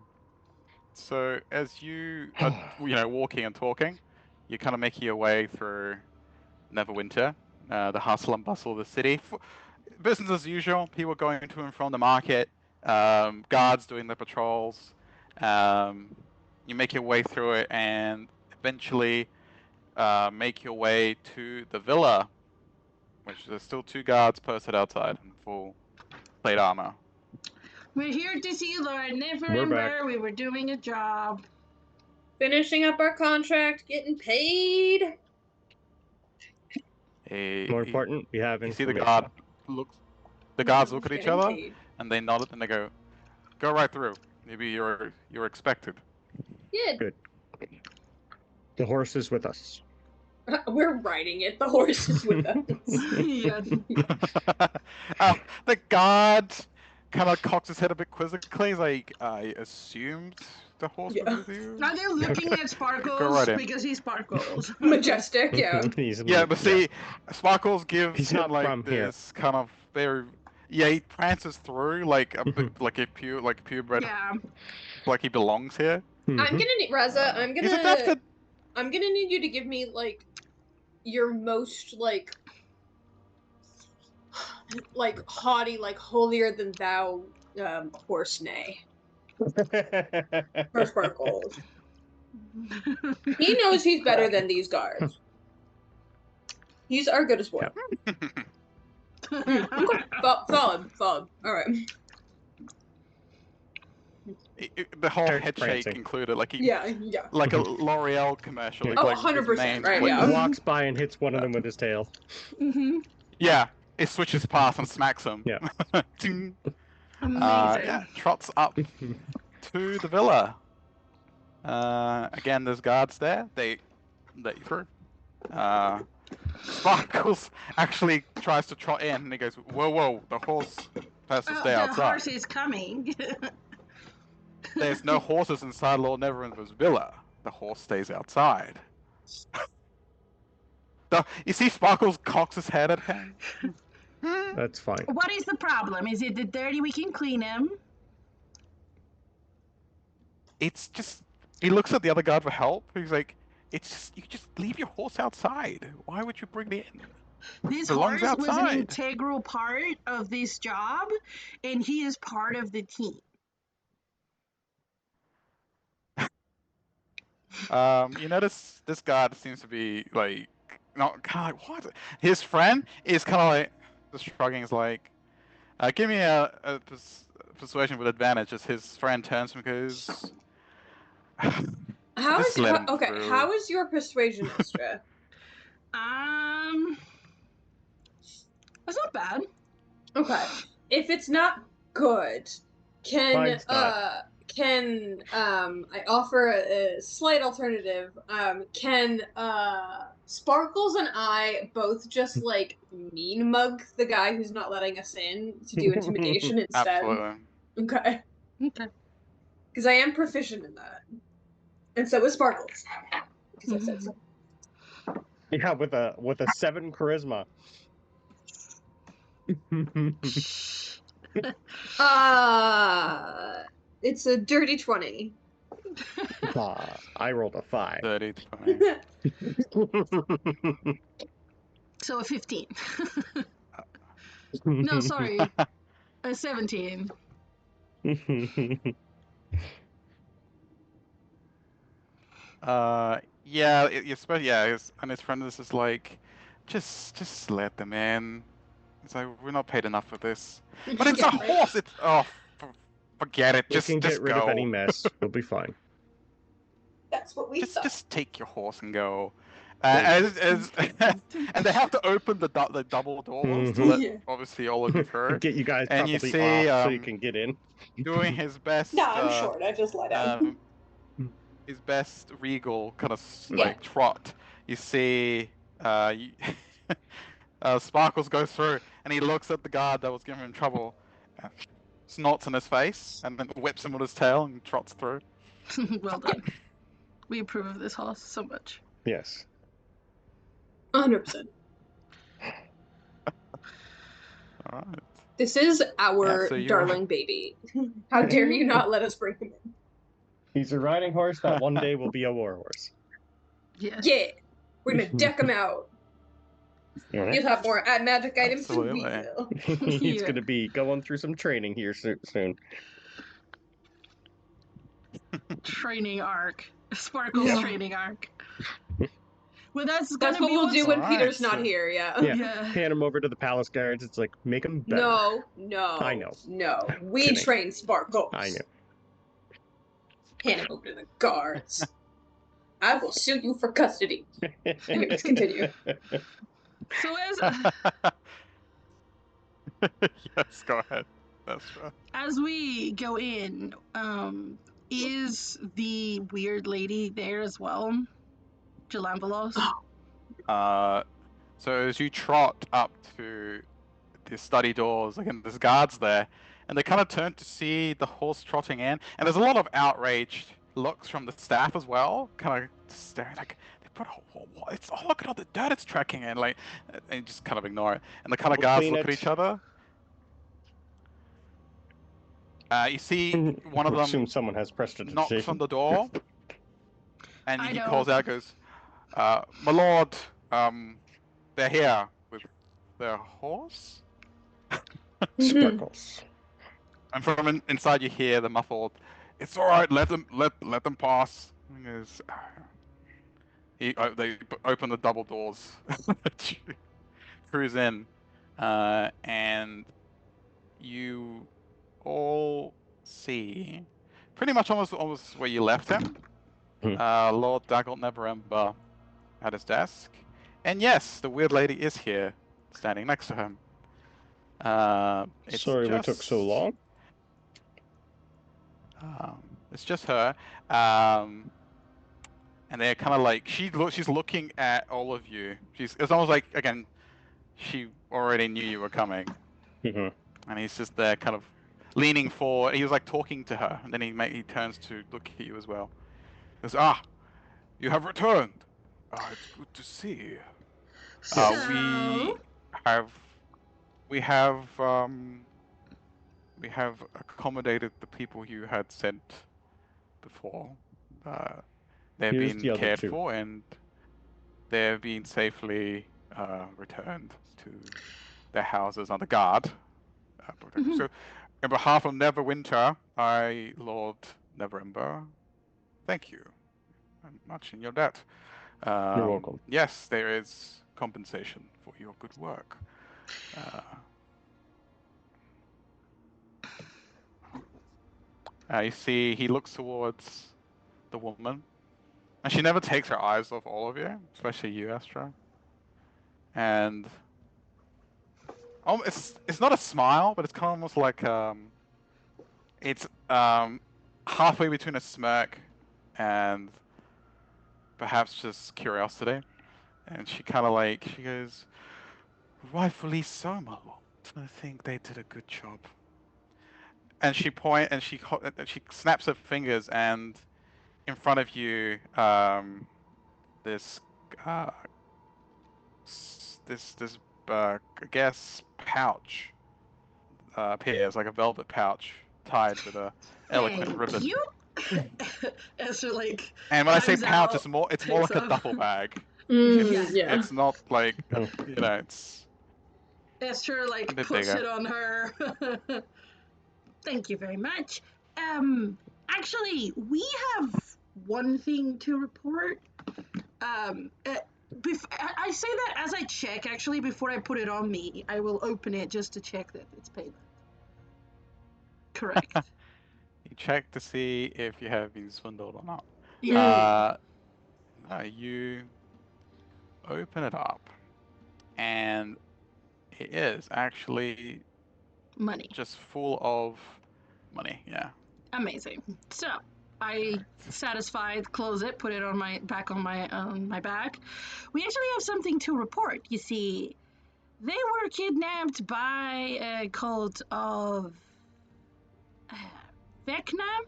So as you are, walking and talking, you kind of making your way through Neverwinter, the hustle and bustle of the city. Business as usual. People going to and from the market. Guards doing their patrols. You make your way through it and eventually make your way to the villa, which there's still 2 guards posted outside in full plate armor. We're here to see Lord We're back. Neverember. We were doing a job. Finishing up our contract, getting paid. More important, we have You see the information. guards look at each Getting other paid. and they nod and they go right through. Maybe you're expected. Yeah, Good. The horse is with us. we're riding it. The horse is with us. Yes. The guard kind of cocks his head a bit quizzically. He's like, I assumed the horse Yeah. was with you. Now they're looking at Sparkles Go right in. because he sparkles. Majestic, yeah. Yeah, but see, Sparkles gives He's him not like from here. this kind of very. Yeah, he prances through like a bit like a purebred, Yeah. like he belongs here. I'm gonna need Raza. He's adapted. I'm gonna need you to give me like your most like haughty, like holier than thou horse neigh for Sparkles. He knows he's better than these guards. He's our good as sport. Okay. Solid. All right. The whole Starts head shake prancing. included, like Yeah. like a L'Oreal commercial. Yeah. It's Oh, like his 100%. mane's Right. flicking. Yeah. Walks by and hits one of them with his tail. Mm-hmm. Yeah, it switches past and smacks him. Yeah. Ting. Amazing. Yeah, trots up to the villa. Again, there's guards there. They let you through. Sparkles actually tries to trot in, and he goes, "Whoa, the horse has to stay The outside. horse is coming. There's no horses inside Lord Neverwinter's villa. The horse stays outside." You see Sparkles cocks his head at him. That's fine. What is the problem? Is it the dirty? We can clean him. It's just he looks at the other guard for help. He's like, "It's just you just leave your horse outside. Why would you bring it in? This Belongs horse was an outside." integral part of this job, and he is part of the team. You notice this guard seems to be like not kind of like what? His friend is kind of like just shrugging. Is like, "Give me a persuasion with advantage." As his friend turns to him and goes, "Just let him Okay? through." How is your persuasion, Istra? That's not bad. Okay. If it's not good, Mine's not. can I offer a slight alternative? Can Sparkles and I both just like mean mug the guy who's not letting us in to do intimidation instead? Absolutely. Okay. Okay. Because I am proficient in that. And so is Sparkles. Because I said so. Yeah, with a 7 charisma. It's a dirty 20. I rolled a 5. 30 to 20. So a 15. No, sorry. A 17. Yeah, you suppose, yeah, and his friend is just like, just let them in. It's like, we're not paid enough for this. But it's Yeah, a right. horse. It's forget it. We can get Just rid of any go. mess. We'll be fine. That's what we thought. Just take your horse and go. Thank And they have to open the double doors to Mhm. let Yeah. obviously all of you through. Get you guys And you probably see, off so you can get in. doing his best. No, I'm short. I just lie down. His best regal kind of Yeah. like trot. You see, Sparkles goes through, and he looks at the guard that was giving him trouble, snorts in his face, and then whips him with his tail and trots through. Well done. We approve of this horse so much. Yes. 100%. All right. This is our Yeah, so you're- darling baby. How dare you not let us bring him in? He's a riding horse that one day will be a war horse. Yes. Yeah, we're gonna deck him out. You'll have more magic items than we Absolutely. will. He's Yeah. going to be going through some training here soon. Training arc. Sparkle's Yeah. training arc. Well, that's That's gonna what be we'll do when Alright, Peter's so- not here, yeah. Yeah. Yeah. Hand him over to the palace guards. It's like, make him better. No. I know. No. We Kidding. train Sparkles. I know. Hand him over to the guards. I will sue you for custody. Anyways, continue. So Yes, go ahead. That's right. as we go in, is the weird lady there as well? Jalambalos? So as you trot up to the study doors, again, there's guards there, and they kind of turn to see the horse trotting in, and there's a lot of outraged looks from the staff as well, kind of staring like they put it's oh look at all the dirt it's tracking in, like, and just kind of ignore it, and the kind of We'll guards clean look at it. each other. You see one of We'll assume them someone has knocks on prestidigitation. the door, and I he don't. calls out, goes, "My lord, they're here with their horse." Sparkles. And from inside you hear the muffled, "It's all right. Let them pass." And he goes, they open the double doors, cruise in, and you all see pretty much almost where you left him. Lord Daggle Neverember at his desk. And yes, the weird lady is here, standing next to him. Sorry we took so long. It's just her. And they're kind of like, she's looking at all of you. It's almost like, again, she already knew you were coming. And he's just there kind of leaning forward. He was like talking to her, and then he turns to look at you as well. He goes, you have returned. It's good to see you. So... We have accommodated the people you had sent before. They've Here's been the other cared two. for, and they've been safely returned to their houses under guard. So, on behalf of Neverwinter, Lord Neverember, thank you. I'm much in your debt. You're welcome. Yes, there is compensation for your good work. You see, he looks towards the woman, and she never takes her eyes off all of you, especially you, Astra. And it's not a smile, but it's kind of almost like it's halfway between a smirk and perhaps just curiosity. And she kind of she goes, rightfully so, my lord. I think they did a good job. And she snaps her fingers, and in front of you, this I guess pouch appears, like a velvet pouch tied with a eloquent ribbon. You? Esther and when I say pouch, out, it's more like a duffel bag. yeah. It's not like it's. Esther puts bigger. it on her. Thank you very much. Actually, we have one thing to report. I say that as I check, actually, before I put it on me. I will open it just to check that it's payment. Correct. You check to see if you have been swindled or not. Yeah. No, you open it up, and it is actually money. Just full of money, yeah. Amazing. So I, satisfied, close it, put it on back on my back. We actually have something to report. You see, they were kidnapped by a cult of Vecna,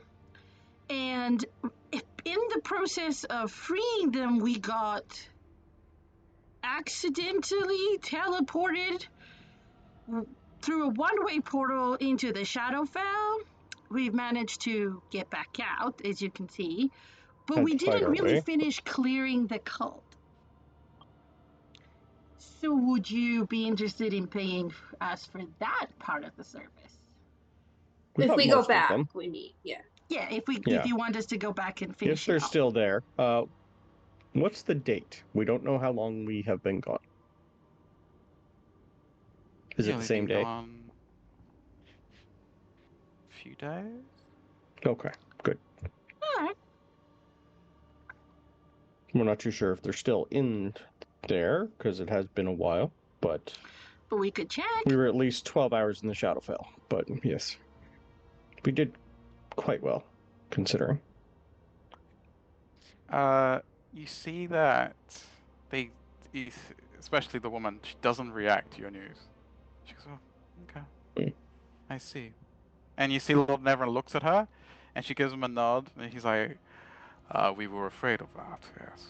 and in the process of freeing them, we got accidentally teleported through a one-way portal into the Shadowfell. We've managed to get back out, as you can see, but we didn't really finish clearing the cult. So would you be interested in paying us for that part of the service? If we go back, we mean, yeah. Yeah, if you want us to go back and finish if they're still there. What's the date? We don't know how long we have been gone. Is it the same day? A few days. Okay, good. All right. We're not too sure if they're still in there, because it has been a while, but we could check. We were at least 12 hours in the Shadowfell, but yes. We did quite well, considering. You see that especially the woman, she doesn't react to your news. She goes, oh, okay. I see. And you see Lord Never looks at her, and she gives him a nod, and he's like, we were afraid of that, yes.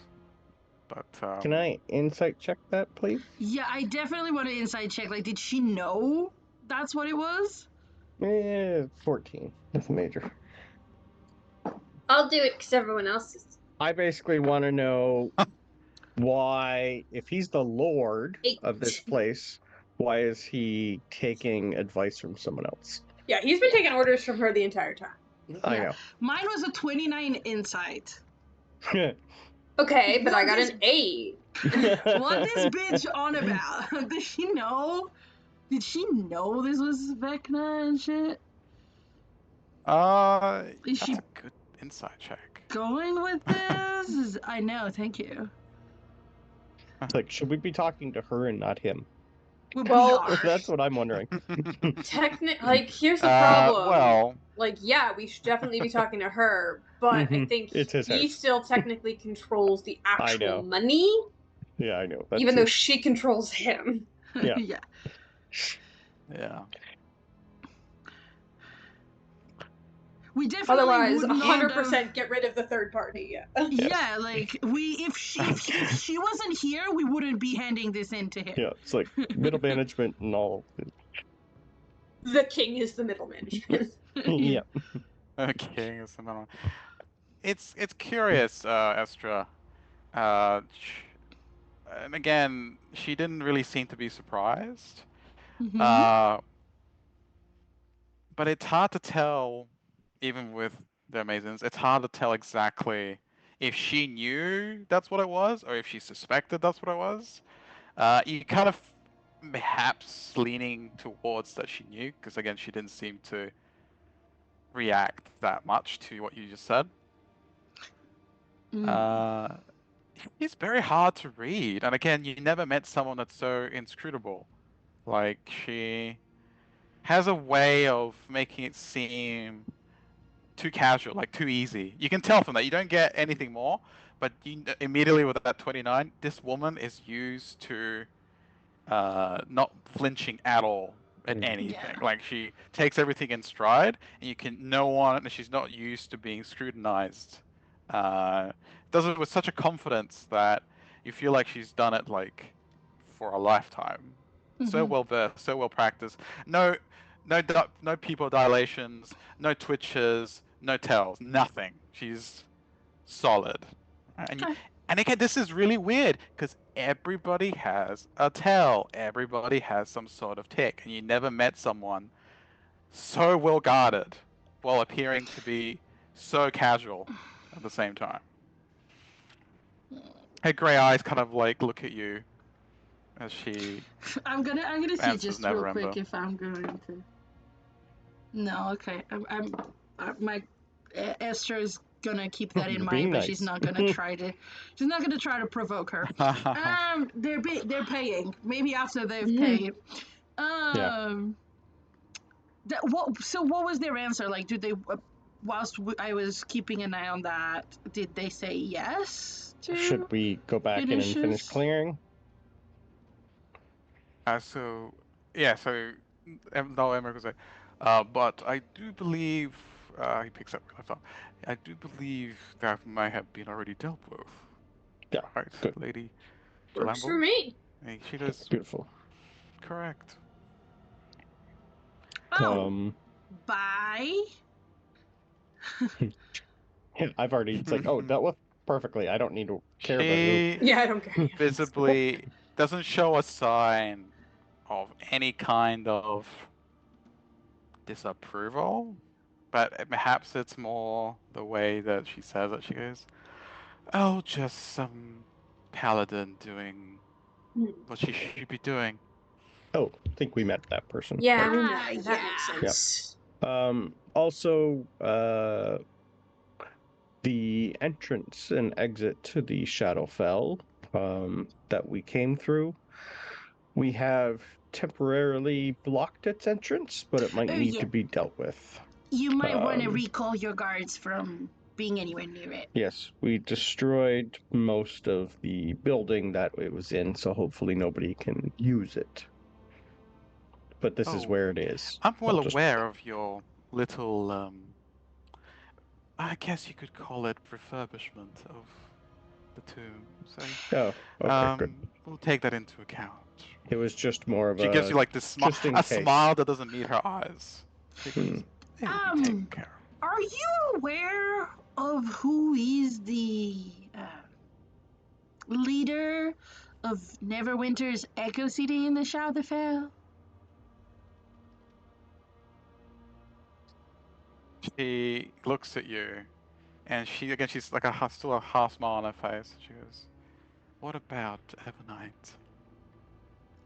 But, Can I insight check that, please? Yeah, I definitely want to insight check. Did she know that's what it was? 14. That's major. I'll do it because everyone else is. I basically want to know why, if he's the lord of this place, why is he taking advice from someone else? Yeah, he's been taking orders from her the entire time. I know. Mine was a 29 insight. Okay, but I got an 8. What is bitch on about? Does she know? Did she know this was Vecna and shit? Is That's she a good insight check. going with this? I know, thank you. It's like, should we be talking to her and not him? Well, That's what I'm wondering. like, here's the problem. Well, Like, yeah, we should definitely be talking to her, but I think It's his he house. still technically controls the I actual know. money, Yeah, I know. That's even true. though she controls him. Yeah. Yeah. yeah. We definitely Otherwise, would not have. 100% get rid of the third party. Yeah. Yeah, like if she wasn't here, we wouldn't be handing this in to him. Yeah, it's like middle management and all. The king is the middle management. Yeah. Okay, it's curious, Estra. And again, she didn't really seem to be surprised. Mm-hmm. Uh, but it's hard to tell, even with the Amazons, it's hard to tell exactly if she knew that's what it was or if she suspected that's what it was. You kind of perhaps leaning towards that she knew, because again, she didn't seem to react that much to what you just said. Mm. He's very hard to read, and again, you never met someone that's so inscrutable. Like, she has a way of making it seem too casual, like too easy. You can tell from that. You don't get anything more, but immediately with that 29, this woman is used to not flinching at all at anything. Yeah. Like, she takes everything in stride, and you can she's not used to being scrutinized. Does it with such a confidence that you feel like she's done it like for a lifetime. So Mm-hmm. well versed, so well practiced. No, no pupil dilations, no twitches, no tells, nothing. She's solid. And Okay. and again, this is really weird because everybody has a tell. Everybody has some sort of tick, and you never met someone so well guarded while appearing to be so casual at the same time. Her grey eyes kind of like look at you as she I'm gonna see answers just real quick Neverember. if I'm going to. No, okay. My Esther is gonna keep that in You're mind, being but she's nice. not gonna try to. She's not gonna try to provoke her. They're paying. Maybe after they've paid. Yeah. What was their answer? Like, did they? Whilst I was keeping an eye on that, did they say yes Should to we go back in and finish finishes? clearing? So yeah, so no, Emma was like, but I do believe he picks up the laptop. I do believe that may have been already dealt with, Yeah. right, Good. Lady Works for Jalambo? me. And she goes, Beautiful. correct. Oh, Um. bye. Yeah, I've already. It's like, oh, dealt with perfectly. I don't need to care about who. She Yeah, I don't care. visibly doesn't show a sign of any kind of disapproval, but perhaps it's more the way that she says it. She goes, "Oh, just some paladin doing what she should be doing." Oh, I think we met that person. Yeah, we Ah, met. That makes yeah. sense. Also, the entrance and exit to the Shadowfell that we came through, we have temporarily blocked its entrance, but it might Oh, need yeah. to be dealt with. You might want to Um, recall your guards from being anywhere near it. Yes, we destroyed most of the building that it was in, so hopefully nobody can use it. But this is Oh, where it is. I'm well I'll just aware of your little, I guess you could call it refurbishment of the tomb. So, Oh, okay, good. we'll take that into account. It was just more of She gives you a like this smile, just in a case. smile that doesn't meet her eyes. She Hmm. goes, "It'll be taken care of." Are you aware of who is the leader of Neverwinter's Echo City in the Shadowfell? She looks at you, and she's like still a half smile on her face. She goes, "What about Evernight?"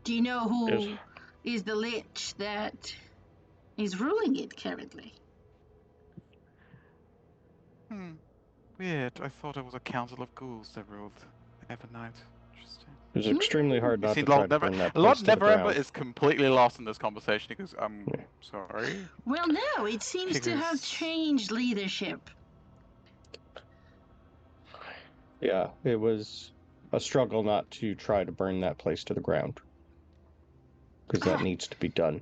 Do you know Yes. who is the lich that is ruling it currently. Weird. I thought it was a council of ghouls that ruled Evernight. Interesting. It was extremely hard You not see, to try Lord to burn that place Lord to the Neverember ground. is completely lost in this conversation because I'm Yeah. sorry. Well, no, it seems to have changed leadership. Yeah, it was a struggle not to try to burn that place to the ground. Because that needs to be done.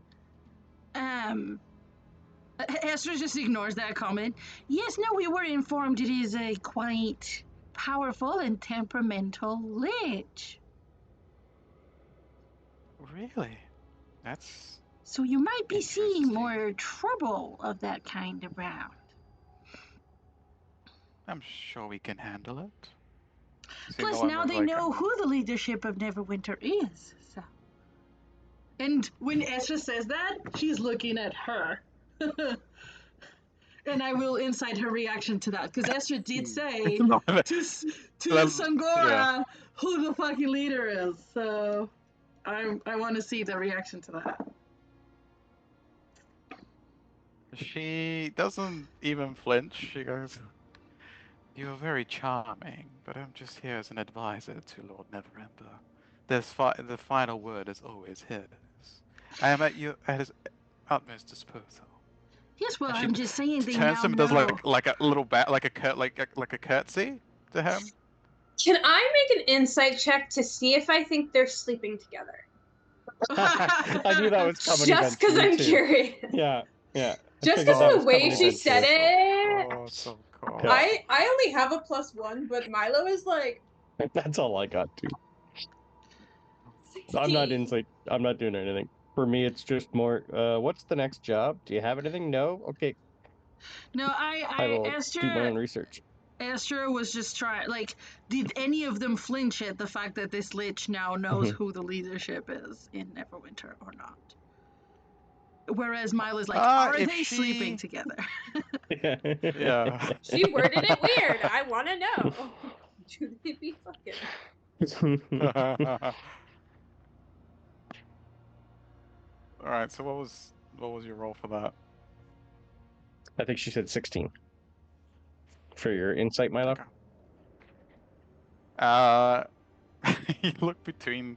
Esther just ignores that comment. Yes, no, we were informed it is a quite powerful and temperamental lich. Really? That's So you might be seeing interesting. more trouble of that kind around. I'm sure we can handle it. See, Plus, no, now was they like, know who the leadership of Neverwinter is. So. And when Esther says that, she's looking at her. And I will incite her reaction to that because Esther did say to Sangora who the fucking leader is. So I want to see the reaction to that. She doesn't even flinch. She goes, "You're very charming, but I'm just here as an advisor to Lord Neverember. The final word is always his. I am at his utmost disposal." Yes, well, And she I'm just saying they turns now to him and does know. like a little bat, like a curtsy to him. Can I make an insight check to see if I think they're sleeping together? I knew that was coming Just because eventually I'm too. curious. Yeah. Just Figured that because of was the way coming she said eventually. it, Of course. Yeah. I only have a +1, but Milo is like That's all I got to. 16. I'm not insight. I'm not doing anything. For me, it's just more, what's the next job? Do you have anything? No? Okay, No, I will do my own research. Esther was just trying. Like, did any of them flinch at the fact that this lich now knows who the leadership is in Neverwinter or not? Whereas Milo's like, are they sleeping together? Yeah. She worded it weird. I want to know. Do they be fucking? All right. So what was your role for that? I think she said 16. For your insight, Milo? Okay. You look between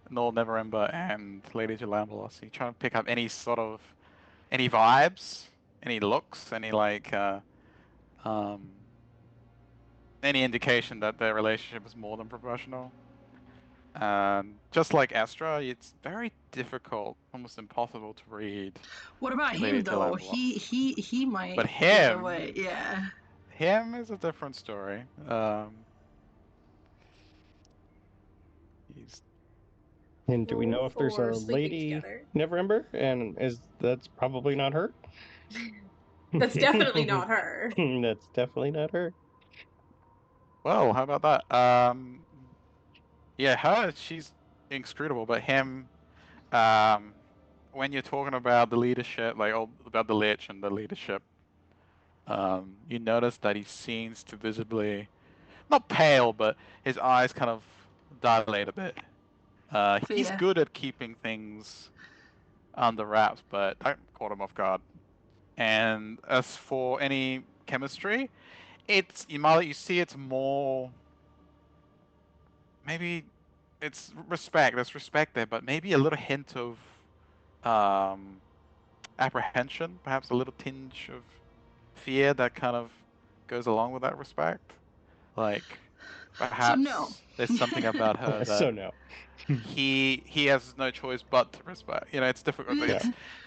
Noel Neverember and Lady Jalambalos. You trying to pick up any vibes, any looks, um, any indication that their relationship is more than professional. Just like Astra, it's very difficult, almost impossible to read What about Lady him though? Jalambalos. He might But get away. Yeah. him is a different story. He's And do we know if there's a For sleeping lady together. Neverember? And that's probably not her? That's definitely not her. That's definitely not her. well. How about that? Yeah, her she's inscrutable, but him, um, when you're talking about the leadership, like all about the Lich and the leadership, you notice that he seems to visibly not pale, but his eyes kind of dilate a bit. He's Fear. good at keeping things under wraps, but I caught him off guard. And as for any chemistry, you see it's more maybe it's respect. There's respect there, but maybe a little hint of um, apprehension, perhaps a little tinge of fear that kind of goes along with that respect. Like So no. perhaps there's something about her that So no. he has no choice but to respect. You know, it's difficult. Yeah.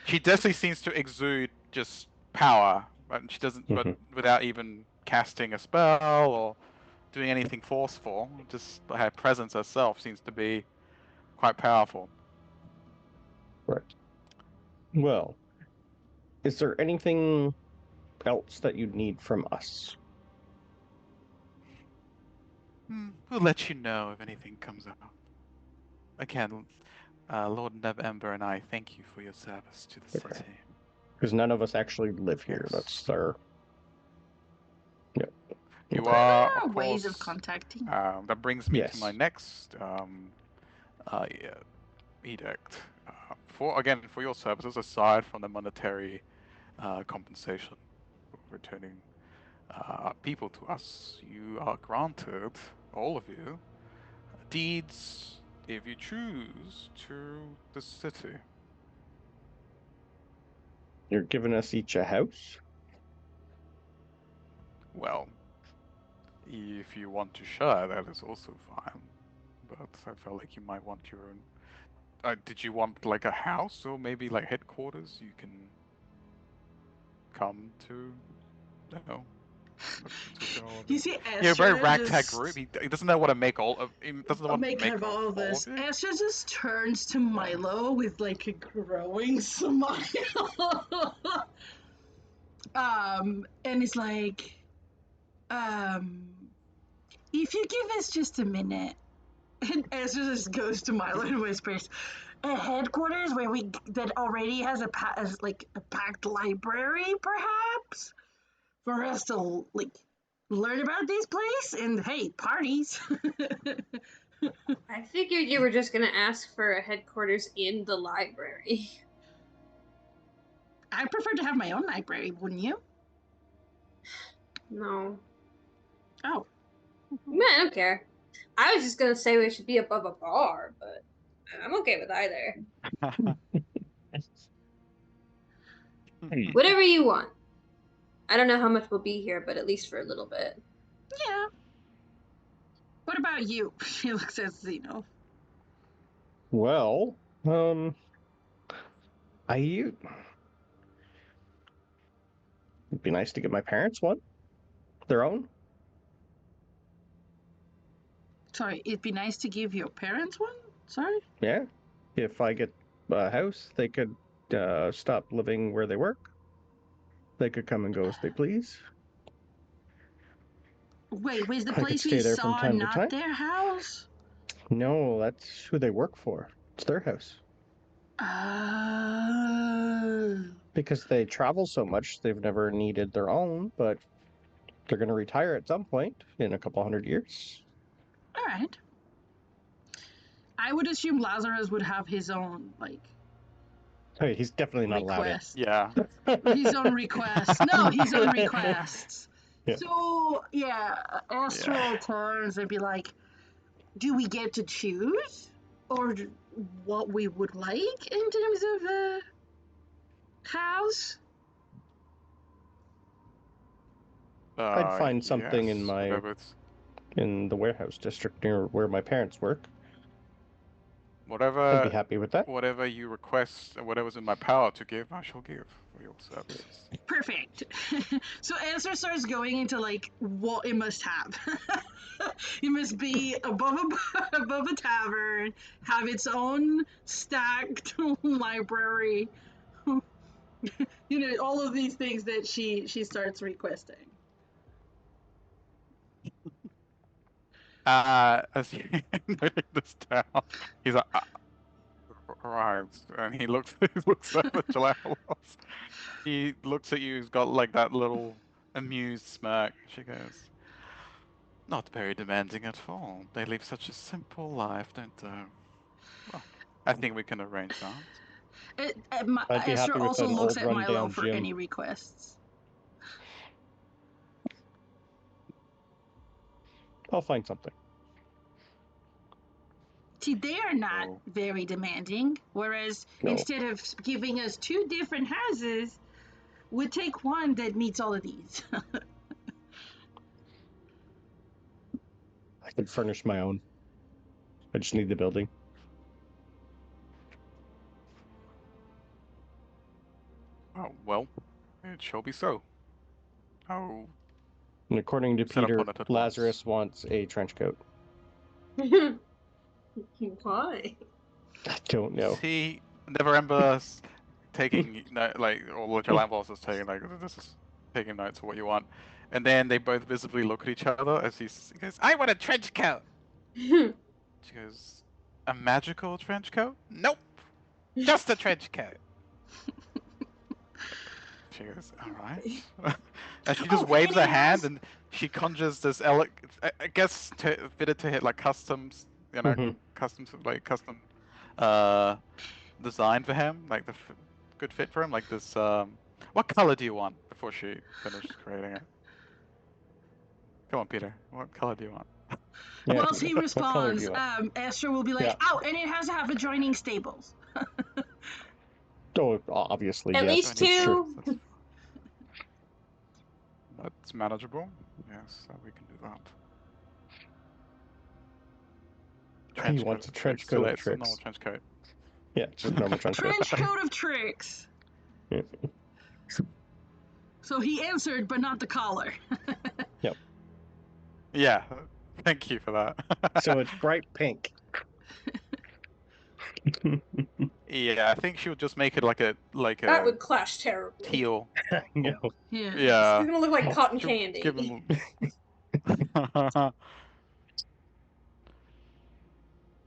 She definitely seems to exude just power, but she doesn't. But without even casting a spell or doing anything forceful, just her presence herself seems to be quite powerful. Right. Well, is there anything else that you'd need from us? We'll let you know if anything comes up. Again, Lord Neverember and I thank you for your service to the city. Because none of us actually live here. Yes. That's our. Yep. You Okay. are, There are of ways course. of contacting. That brings me to Yes. my next edict. for your services, aside from the monetary compensation for returning people to us, you are granted, all of you, deeds, if you choose, to the city. You're giving us each a house? Well, if you want to share, that is also fine. But I felt like you might want your own. Did you want like a house or maybe like headquarters? You can come to. No. To all of You you. see You're a very Esther ragtag just group. He doesn't know what to make all of. He doesn't know what to make make of of all of all this. of you. Esther just turns to Milo with like a growing smile. And it's like, if you give us just a minute. And Esther just goes to Milo and whispers, "A headquarters where that already has like a packed library, perhaps, for us to like learn about this place and hey, parties." I figured you were just gonna ask for a headquarters in the library. I prefer to have my own library, wouldn't you? No. Oh, Man, I don't care. I was just gonna say we should be above a bar, but I'm okay with either. Whatever you want. I don't know how much we'll be here, but at least for a little bit. yeah. What about you? She looks at Zeno. Well, it'd be nice to get my parents one, their own. Sorry, it'd be nice to give your parents one. Sorry. Yeah. If I get a house, they could stop living where they work. They could come and go as they please. Wait, was the I could place we stay there from saw time to not time. their house? No, that's who they work for. It's their house. Oh. Because they travel so much, they've never needed their own, but they're going to retire at some point in a couple 100 years. All right. I would assume Lazarus would have his own like Hey, he's definitely not allowed in. request. Yeah. His own requests. No, his own requests. Yeah. So yeah, Astral turns and be like, "Do we get to choose, or what we would like in terms of a house?" I'd find something yes, in whatever it's the warehouse district near where my parents work. I'd be whatever happy with that. whatever you request and whatever's in my power to give, I shall give for your services. Perfect. So Answer starts going into like what it must have. It must be above a tavern, have its own stacked library. All of these things that she starts requesting. As you noting this down, he's like, right, and he looks he looks at the Jalapenos. He looks at you. He's got like that little amused smirk. She goes, "Not very demanding at all. They live such a simple life, don't they? Well, I think we can arrange that." I'd be Esther happy with also an looks old at Milo rundown for gym. any requests. I'll find something. See, they are not Oh. very demanding. Whereas No. instead of giving us 2 different houses, we take one that meets all of these. I could furnish my own. I just need the building. Oh, well, it shall be so. Oh, And according to set up Peter, on it at Lazarus wants a trench coat. Why? I don't know. See, never remember taking like all the Jalan bosses taking like this is taking notes of what you want, and then they both visibly look at each other as he goes, "I want a trench coat." She goes, "A magical trench coat? Nope, just a trench coat." She goes, "All right," and she just Oh, waves and her he hand, has and she conjures this I guess fitted to hit like customs, Mhm. customs like custom, uh, design for him, like the good fit for him, like this. What color do you want before she finishes creating it? Come on, Peter. What color do you want? Yeah, Whilst he what color do responds, you want? Esther will be like, Yeah. "Oh, and it has to have adjoining stables." Oh, obviously, At yes, least Joining that's true. two. stables, that's manageable. Yes, we can do that. He Trench wants coat. a Okay, trench still coat of it's a normal tricks. trench coat. Yeah, just normal trench coat. Trench coat of tricks. Yeah. So he answered, but not the collar. Yep. Yeah, thank you for that. So it's bright pink. Yeah, I think she would just make it like a That would clash terribly. teal. No. Yeah. Yeah, It's gonna look like cotton she'll candy. give him. I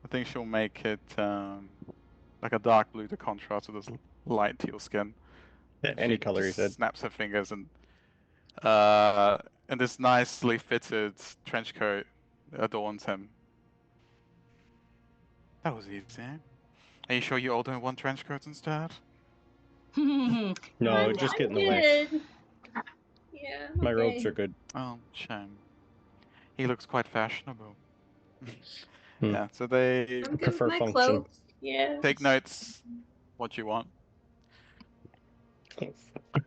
think she'll make it like a dark blue to contrast with this light teal skin. Any She color, he just said. snaps her fingers and this nicely fitted trench coat adorns him. That was easy. Are you sure you all don't want trench coats instead? No, No. just I'm get in the way. good. Yeah. My okay. robes are good. Oh, shame. He looks quite fashionable. Hmm. Yeah, so they I'm good prefer with my function. clothes. Yeah. take notes what you want.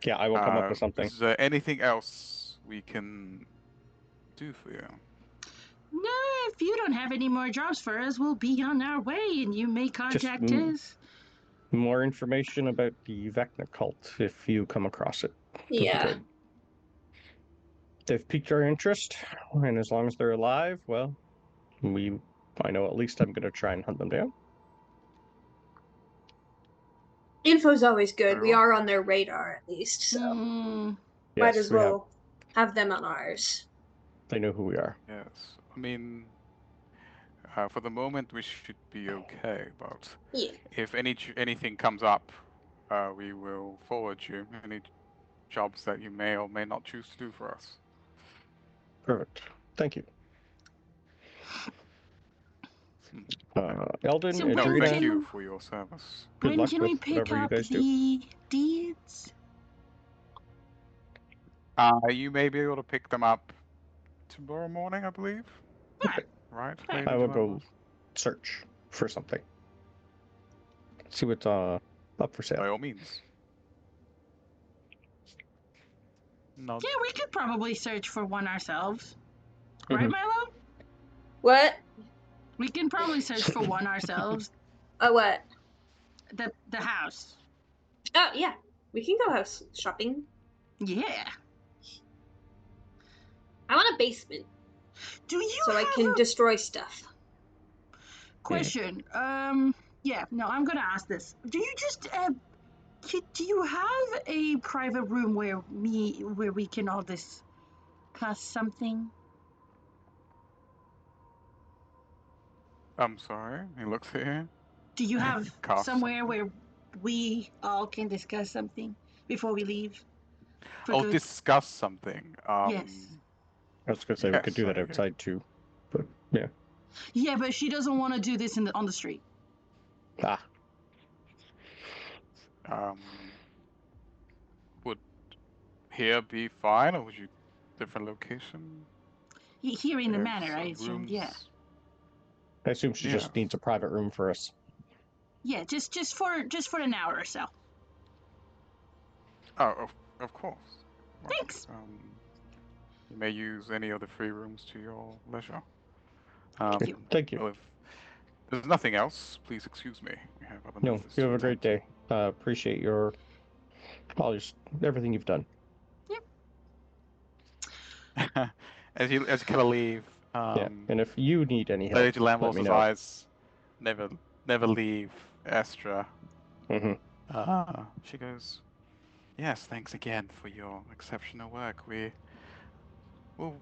Yeah, I will come up with something. Is there anything else we can do for you? No, if you don't have any more jobs for us, we'll be on our way, and you may contact us. More information about the Vecna cult if you come across it. Would be Yeah. good. They've piqued our interest, and as long as they're alive, well, I know at least I'm going to try and hunt them down. Info's always good. Very We well. are on their radar at least, so Mm, might Yes, as well have them on ours. They know who we are. Yes, I mean, for the moment we should be okay, but Yeah. if anything comes up, we will forward you any jobs that you may or may not choose to do for us. Perfect. Thank you. Eldon, So No, when Adrena, thank you can- for your service. good when luck can with we pick whatever you up guys do. the deeds? You may be able to pick them up tomorrow morning, I believe. Alright. Right? I Lady I will Dilemma? go search for something. See what's up for By sale. all means. Nod. Yeah, we could probably search for one ourselves. Right, Mhm. Milo? What? We can probably search for one ourselves. Oh, what? The house. Oh, yeah. We can go house shopping. Yeah. I want a basement Do you so I have can a destroy stuff. question? Yeah, no, I'm gonna ask this. Do you just do you have a private room where we can all discuss something? I'm sorry, he looks here. Do you have Cast somewhere something. where we all can discuss something before we leave? For Oh, good? discuss something. Yes. I was going to say we could do that Yes, outside too. But yeah. Yeah, but she doesn't want to do this on the street. Ah, Would here be fine, or would you different location? Here in the If manor, I some assume. Yeah. rooms- I assume she just Yeah. needs a private room for us. Yeah, just for an hour or so. Oh, of course. Well, Thanks. you may use any of the free rooms to your leisure. Thank you. Thank you. Well, if there's nothing else, please excuse me. We have other No, matters you to have a great attend day. Appreciate everything you've done. to. As you kind of leave, Yeah, and if you need any help, Lady let me Lambos' know. eyes never leave Estra. Hmm. She goes, "Yes, thanks again for your exceptional work. We will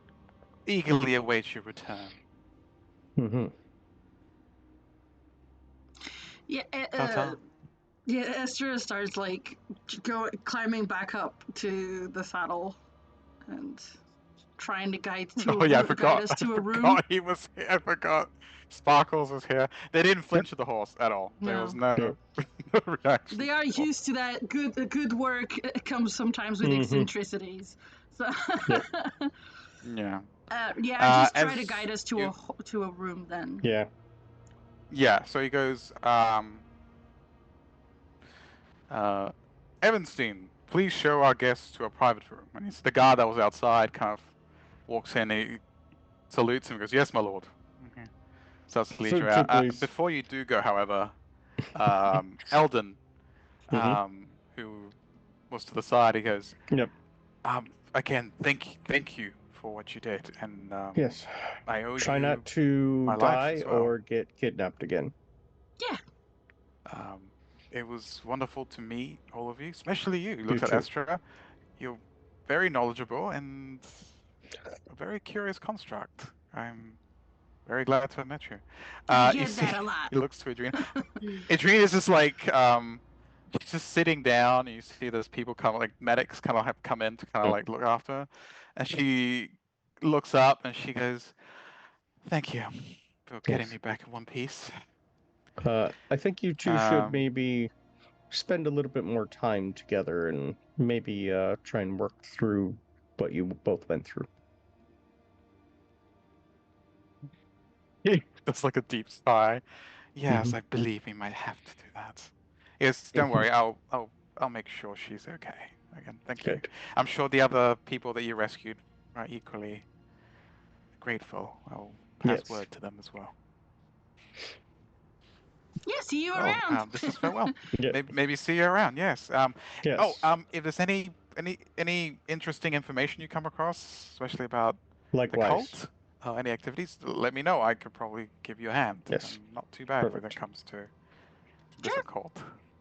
eagerly await your return." Hmm. Yeah. Ta-ta. Yeah. Esther starts like climbing back up to the saddle and trying to guide Oh yeah, I guide forgot. us I to a room. forgot he was here. I forgot. Sparkles was here. They didn't flinch at the horse at all. There No. was no. reaction. They are used to that. Good work comes sometimes with Mhm. eccentricities. So Yep. Yeah. just try as to guide us you- to a room then. Yeah. Yeah, so he goes, Evanstein, please show our guests to a private room. And it's the guard that was outside kind of walks in, he salutes him and goes, yes, my lord. Okay. Starts to lead So, you so out. please. Before you do go, however, Eldon, Mhm. who was to the side, he goes, Yep. again, thank you for what you did, and Yes. I owe Try you not to my life die as well. or get kidnapped again. Yeah. It was wonderful to meet all of you, especially you. He You looks at too. Estra. You're very knowledgeable and a very curious construct. I'm very glad to have met you. I You get see, that a lot. he looks to Adrena. Adrena is just like, she's just sitting down. And you see there's people come, like medics, kind of have come in to kind of like look after her, and she looks up and she goes, "Thank you for getting Yes. me back in one piece." I think you two should maybe spend a little bit more time together and maybe try and work through what you both went through. That's like a deep sigh. Yes, Mhm. I believe we might have to do that. Yes, don't worry. I'll make sure she's okay. Again, thank you. Good. I'm sure the other people that you rescued are equally grateful. I'll pass Yes. word to them as well. Yeah, see you Well, around. this is farewell. Yeah. Maybe see you around. Yes. Yes. If there's any interesting information you come across, especially about the Likewise. cult, any activities, let me know. I could probably give you a hand. Yes. I'm not too bad when it Perfect. comes to this Sure. occult.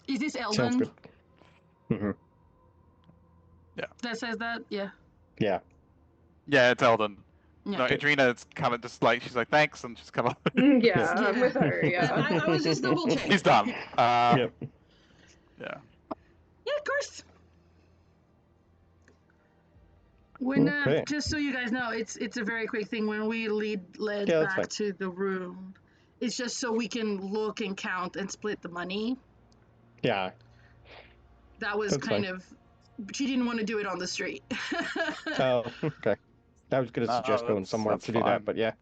Is this Sounds Eldon good. Hmm. that says that? Yeah. Yeah. Yeah, it's Eldon. Yeah. No, Okay. Adrena, it's kind of just like she's like thanks, and she's kind of Yeah, I'm with her. Yeah. I was just double checking. she's done. Yep. Yeah. Yeah, of course. When Okay. just so you guys know, it's a very quick thing. When we led Yeah, that's back fine. to the room, it's just so we can look and count and split the money. Yeah. That was That's kind fine. of. She didn't want to do it on the street. Oh, okay. I was going to suggest going somewhere That's to do that, fine. but yeah.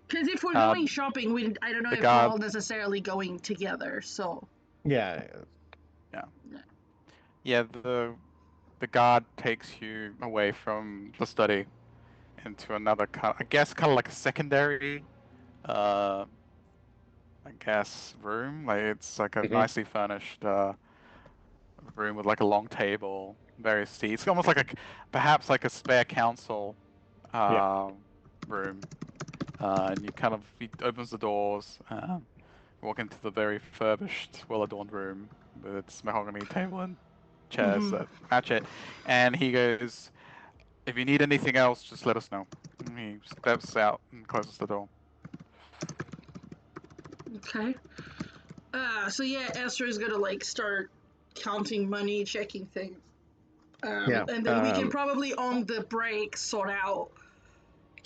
Because if we're going Um, shopping, I don't know the if we're guard, all necessarily going together. So Yeah. yeah, the guard takes you away from the study into another kind, I guess, kind of like a secondary, uh, I guess, room. Like it's like a Mhm. nicely furnished room with like a long table, various seats, almost like perhaps like a spare council room. And you kind of he opens the doors, walk into the very furbished, well-adorned room with its mahogany table and chairs that match it, and he goes, "If you need anything else, just let us know." And he steps out and closes the door. okay. So yeah, Esther is gonna like start counting money, checking things. Yeah. And then we can probably on the break sort out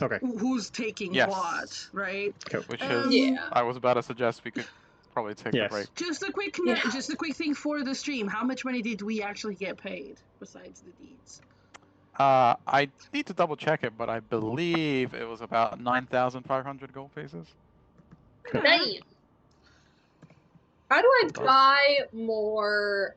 Okay. who's taking Yes. what, right? Cool. Which is, Yeah. I was about to suggest we could probably take a Yes. break. Just a quick, Yeah. just a quick thing for the stream. How much money did we actually get paid besides the deeds? I need to double check it, but I believe it was about 9,500 gold pieces. Damn. How do I buy more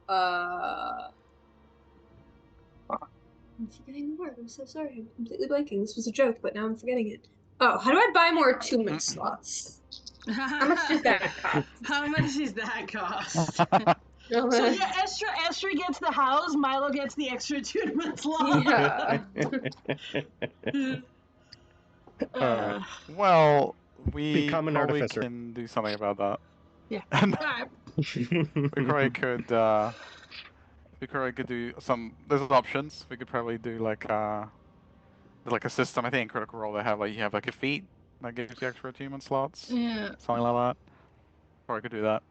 I'm forgetting the word. I'm so sorry. I'm completely blanking. This was a joke, but now I'm forgetting it. Oh, how do I buy more attunement slots? How much does that cost? How much does that cost? So So yeah, Esther gets the house, Milo gets the extra attunement slot. yeah. Alright. Well, we Become an probably artificer. can do something about that. Yeah. And Alright. we probably could do some. There's options. We could probably do like there's like a system. I think in Critical Role they have like you have like a feat that gives you extra attunement slots, Yeah. something like that. Probably could do that.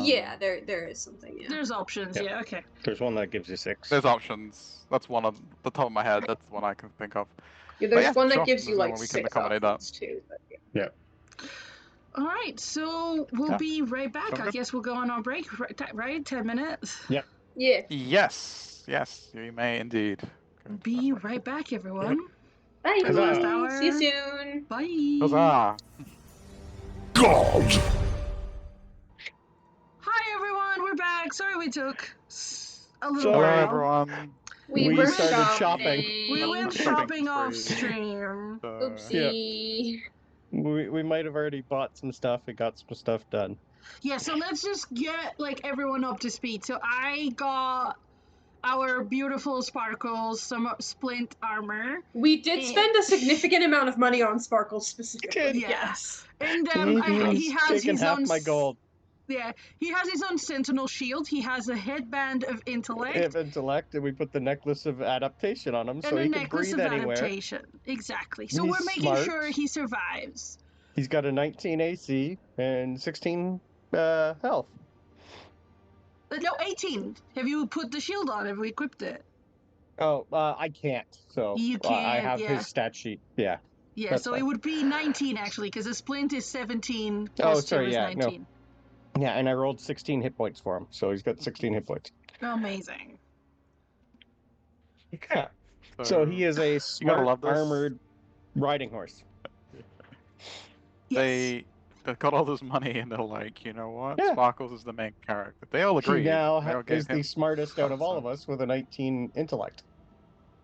Yeah, there is something, yeah. There's options, Yep. yeah, okay. There's one that gives you 6. There's options. That's one on the top of my head. That's one I can think of. Yeah, there's yeah, one sure, that gives there's you no like one we can 6 accommodate that. options too, but yeah. Yeah. All right, so we'll Yeah. be right back. Sounds I good. guess we'll go on our break, right? 10 minutes. Yep. Yeah. Yes, you may indeed. Go to Be that break. right back, everyone. Bye. For the last Huzzah. hour. See you soon. Bye. Huzzah! God! Hi, everyone. We're back. Sorry we took a little Sorry. Hello, while. everyone. We We were started shopping. We went Shopping shopping off spree. stream. So, Oopsie. We might have already bought some stuff and got some stuff done. Yeah, so let's just get like everyone up to speed. So I got our beautiful sparkles, some splint armor. We did spend a significant amount of money on sparkles specifically. Yeah. Yes. And He's he has taken his half own my gold. Yeah, he has his own sentinel shield. He has a headband of intellect Of intellect, and we put the necklace of adaptation on him and so a he can necklace breathe of anywhere. adaptation. Exactly. So He's we're making smart. sure he survives. He's got a 19 AC and 16 health. No, 18. Have you put the shield on? Have we equipped it? Oh, I can't. So You I can't, have yeah. his stat sheet. Yeah. Yeah, That's so fine. it would be 19 actually, because a splint is 17 Oh, plus 2 sorry, is yeah, no. 19. Yeah, and I rolled 16 hit points for him, so he's got 16 hit points. Amazing. Yeah. So he is a gotta smart, love this. armored riding horse. Yes. They've got all this money and they're like, you know what? Yeah. Sparkles is the main character. They all agree. He now They all is gave the him smartest out of all of some- us with a 19 intellect.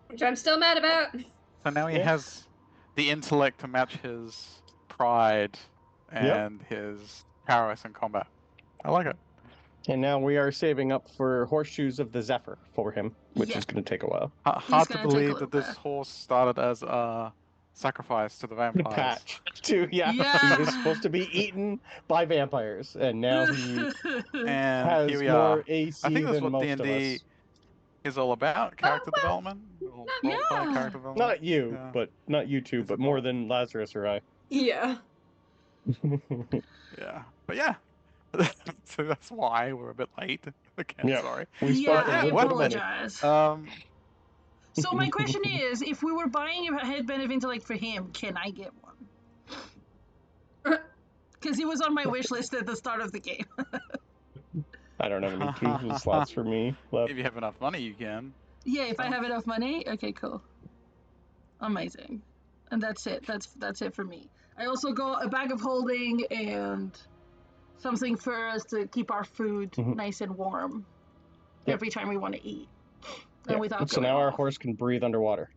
Which I'm still mad about. So now he Yeah. has the intellect to match his pride and his prowess in combat. I like it. And now we are saving up for Horseshoes of the Zephyr for him, which Yeah. is going to take a while. Hard to gonna take a believe little that this bit. horse started as a sacrifice to the The vampires. patch, too. Yeah. Yeah. He was supposed to be eaten by vampires, and now he And has here we more are. AC I think that's than what most D&D of us. is all about, character well, development. Or Yeah. role-playing character development. Not you, Yeah. but not you two, It's but more important. than Lazarus or I. Yeah. Yeah. But yeah. So that's why we're a bit late. Again, Yeah. sorry. We Yeah, spent yeah, a I little bit of money. apologize. Um So my question is, if we were buying a headband of intellect for him, can I get one? Because he was on my wish list at the start of the game. I don't have any two slots for me left. if you have enough money you can. Yeah, if I have enough money. Okay, cool. Amazing. And that's it. That's it for me. I also got a bag of holding and something for us to keep our food Mhm. nice and warm Yep. every time we want to eat. Yeah. And without So going now our off. horse can breathe underwater.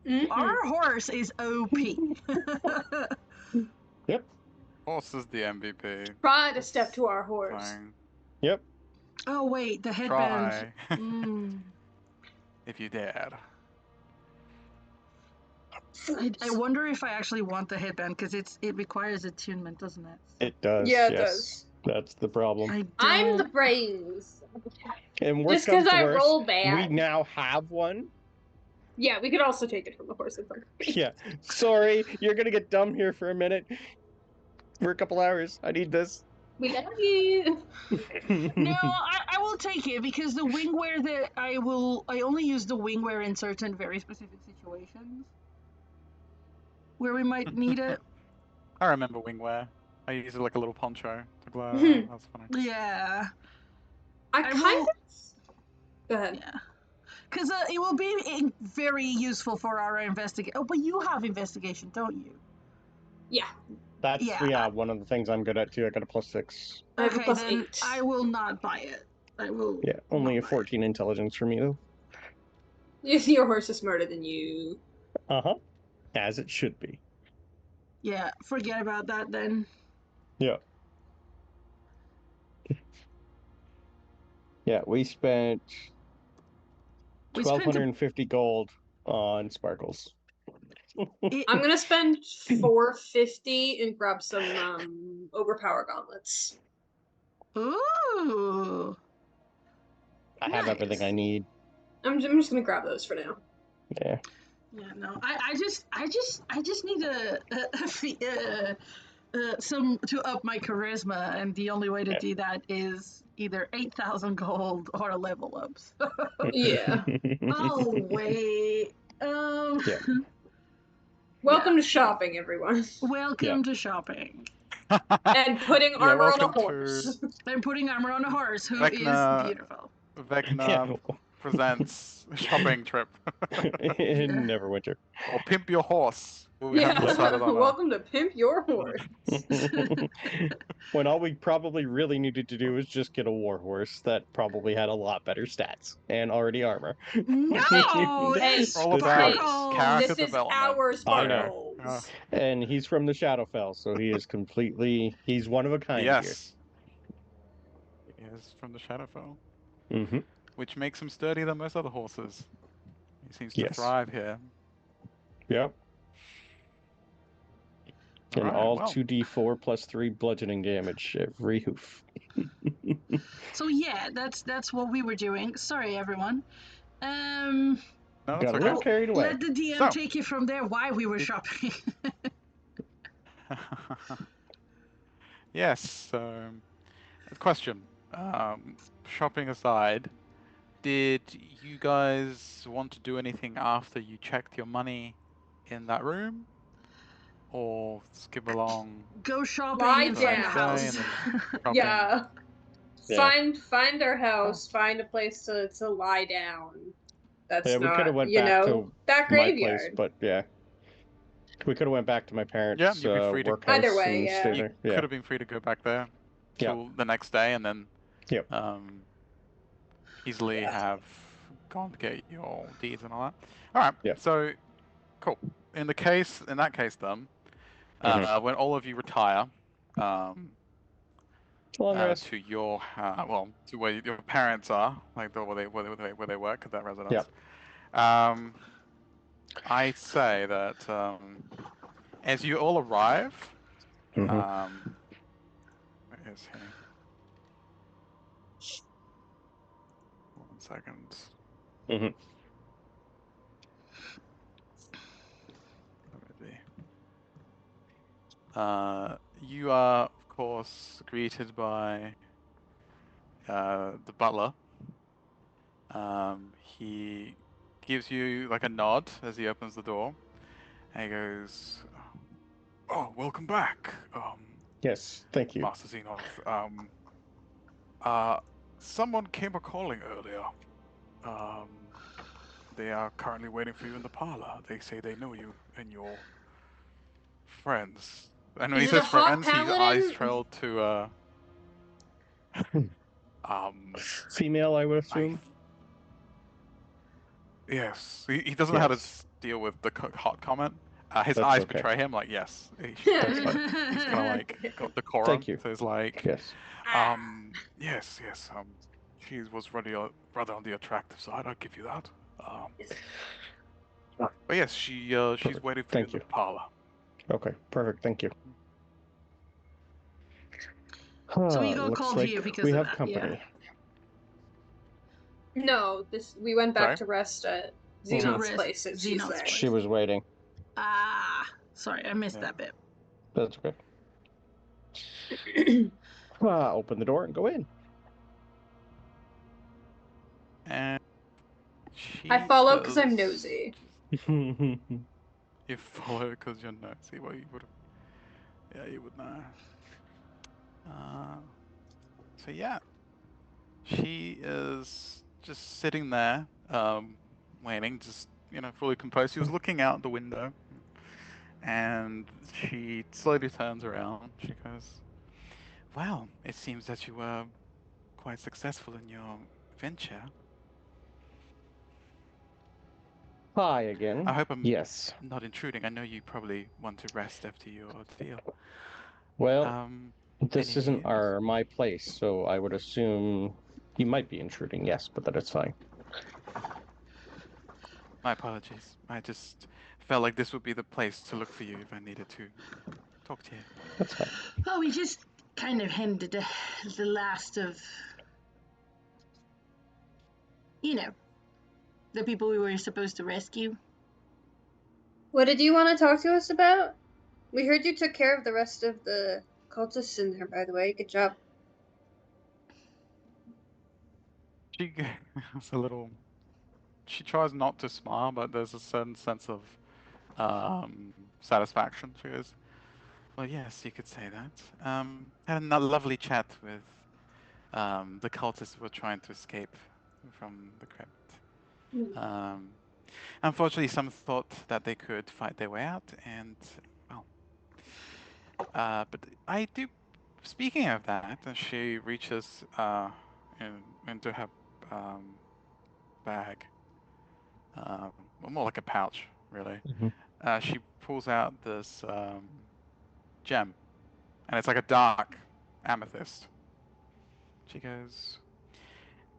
Mhm. Our horse is OP. Yep. Horse is the MVP. Try to step to our horse. Fine. Yep. Oh wait, the headband. Try. Mm. If you dared. I wonder if I actually want the headband because it requires attunement, doesn't it? It does. Yeah, it yes. does. That's the problem. I don't. I'm the brains. And worse Just comes because to I worse, roll we bad. now have one. Yeah, we could also take it from the horse in front of me. Yeah. Sorry, you're gonna get dumb here for a minute. For a couple hours. I need this. We love you. No, I will take it because the wingwear that I only use the wingwear in certain very specific situations where we might need it. I remember wingwear. I use it like a little poncho to glow. That's funny. Yeah, I I kind will- of. Go ahead. yeah. Because it will be very useful for our investigation. Oh, but you have investigation, don't you? Yeah, That's Yeah. one of the things I'm good at too. I got a +6. I have a Okay, then +8. I will not buy it. I will. Yeah, only a not buy it. 14 intelligence for me though. Your horse is smarter than you. Uh-huh. As it should be. Yeah, forget about that then. Yeah. Yeah, we spent We spent a- 1,250 gold on sparkles. I'm gonna spend 450 and grab some overpower gauntlets. Ooh. I have everything I Nice. need. I'm just gonna grab those for now. Yeah. Yeah, no, I just need some to up my charisma, and the only way to Yeah. do that is either 8,000 gold or a level up. So. Yeah. Oh wait. Yeah. Welcome to shopping, everyone. Welcome to shopping. and putting Yeah, armor on a welcome to horse. I'm putting armor on a horse, who is Vecna. beautiful. Vecna presents shopping trip. Yeah. Neverwinter. Or pimp your horse. We haven't Yeah. decided on a. Welcome to Pimp Your Horse. When all we probably really needed to do was just get a war horse that probably had a lot better stats and already armor. No, Hey, it's All about sparkles. character This is development. our I know. sparkles. And he's from the Shadowfell, so he is he's one of a kind Yes. He is from the Shadowfell, here. Mm-hmm. which makes him sturdier than most other horses. He seems to Yes. thrive here. Yep. And Alright, all well. 2d4 plus 3 bludgeoning damage every hoof. So yeah, that's what we were doing. Sorry, everyone. No, that's Got a okay. little carried away. Let the DM So- take you from there. Why we were shopping? Yes, question. Shopping aside, did you guys want to do anything after you checked your money in that room? Or skip along? Go shopping Lie and find a down. house. Shopping? Yeah. Yeah. Find our house. Find a place to lie down. That's Yeah, we could have not, went you back know, to that my place, graveyard. but yeah. We could have went back to my parents' Yeah, you'd be free to- workhouse Either way, and yeah. stay You there. Yeah. could have been free to go back there Yeah. till the next day and then Yep. easily Yeah. have gone to get your deeds and all that. Alright, Yeah. so cool. In that case then, when all of you retire, Long rest. to your to where your parents are, like where they work at that residence. I say that as you all arrive, Mhm. where is he? 1 second. Mhm. Where is he? You are of course greeted by the butler. He gives you like a nod as he opens the door, and he goes, "Oh, welcome back, Yes, thank you. Master Xenoth. Someone came a calling earlier. They are currently waiting for you in the parlor. They say they know you and your friends." And when Is he it a says hot friends, his paladin? eyes trail to Female, I would I assume. yes, he doesn't know how to Yes. deal with the hot comment. His That's eyes okay. betray him. Like yes, That's he's fine. kind of like got decorum. Thank you. So he's like, Yes. yes. She was rather on the attractive side. I'll give you that. But yes, she's Perfect. waiting for Thank you in you. the parlor. Okay, perfect. Thank you. So we got Looks called like here because we of have that, company. No, we went back Sorry? to rest at To Xenon's rest place if she's Xenon's there. place. She was waiting. Sorry, I missed Yeah. that bit. That's okay. Open the door and go in. And she I follow because I'm says- nosy. You follow because you're nosy. Well, you would have. Yeah, you would know. So yeah, she is just sitting there, waiting, just fully composed. She was looking out the window, and she slowly turns around. She goes, "Well, it seems that you were quite successful in your venture. Hi again. I hope I'm Yes. not intruding. I know you probably want to rest after your ordeal. Well, this any isn't news? my place, so I would assume you might be intruding. Yes, but that is fine. My apologies. I just felt like this would be the place to look for you if I needed to talk to you." That's fine. Well, we just kind of handed the last of, the people we were supposed to rescue. What did you want to talk to us about? We heard you took care of the rest of the cultists in there, by the way. Good job. She has a little. She tries not to smile, but there's a certain sense of satisfaction. She goes, Well, yes, you could say that. Had a lovely chat with the cultists who were trying to escape from the crypt. Unfortunately, some thought that they could fight their way out, and well, but I do. Speaking of that, and she reaches into her bag, well, more like a pouch, really. She pulls out this gem, and it's like a dark amethyst. She goes,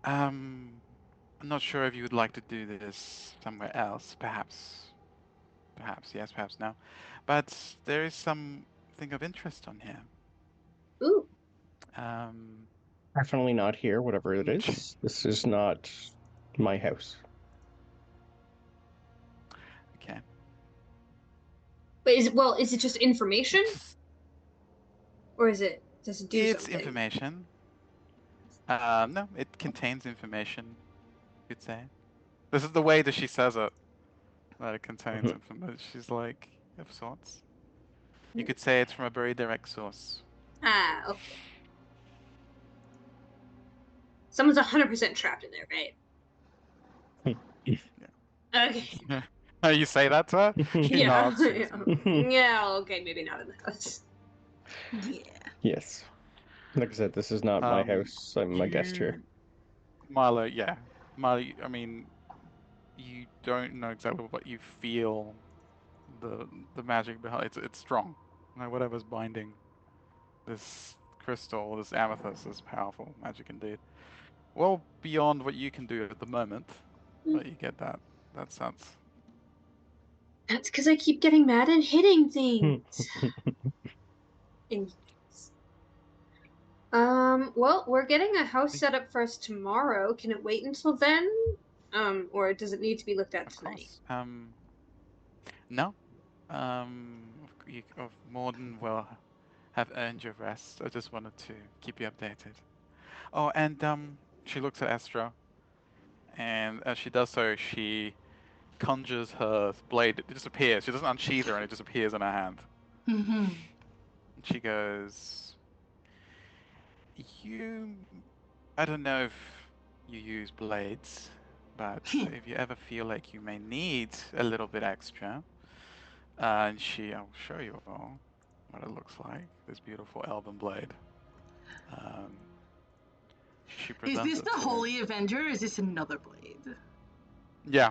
I'm not sure if you would like to do this somewhere else. Perhaps yes, perhaps no. But there is something of interest on here. Ooh. Um, Definitely not here, whatever it is. This is not my house. okay. But is it just information? Or does it do It's something? information. No, it contains information, you could say. This is the way that she says it. That it contains information. She's like, of sorts. You could say it's from a very direct source. Ah, okay. Someone's 100% trapped in there, right? Okay. Oh, you say that to her? She Yeah. nods. Yes. Yeah, okay, maybe not in the house. Yeah. Yes. Like I said, this is not my house. I'm a guest here. Milo, yeah. Milo, I mean, you don't know exactly what you feel the magic behind it's strong. Like whatever's binding this crystal, this amethyst is powerful magic indeed. Well beyond what you can do at the moment. But you get that sense. That's because I keep getting mad and hitting things. Well, we're getting a house set up for us tomorrow. Can it wait until then? Or does it need to be looked at Of tonight? course. No. You of more than well have earned your rest. I just wanted to keep you updated. Oh, and she looks at Astra, and as she does so, she conjures her blade. It disappears. She doesn't unsheath her, and it just appears in her hand. Mm-hmm. She goes, I don't know if you use blades, but if you ever feel like you may need a little bit extra, and I'll show you all what it looks like. This beautiful elven blade. She Is presents this it the to you. Holy Avenger or is this another blade? Yeah,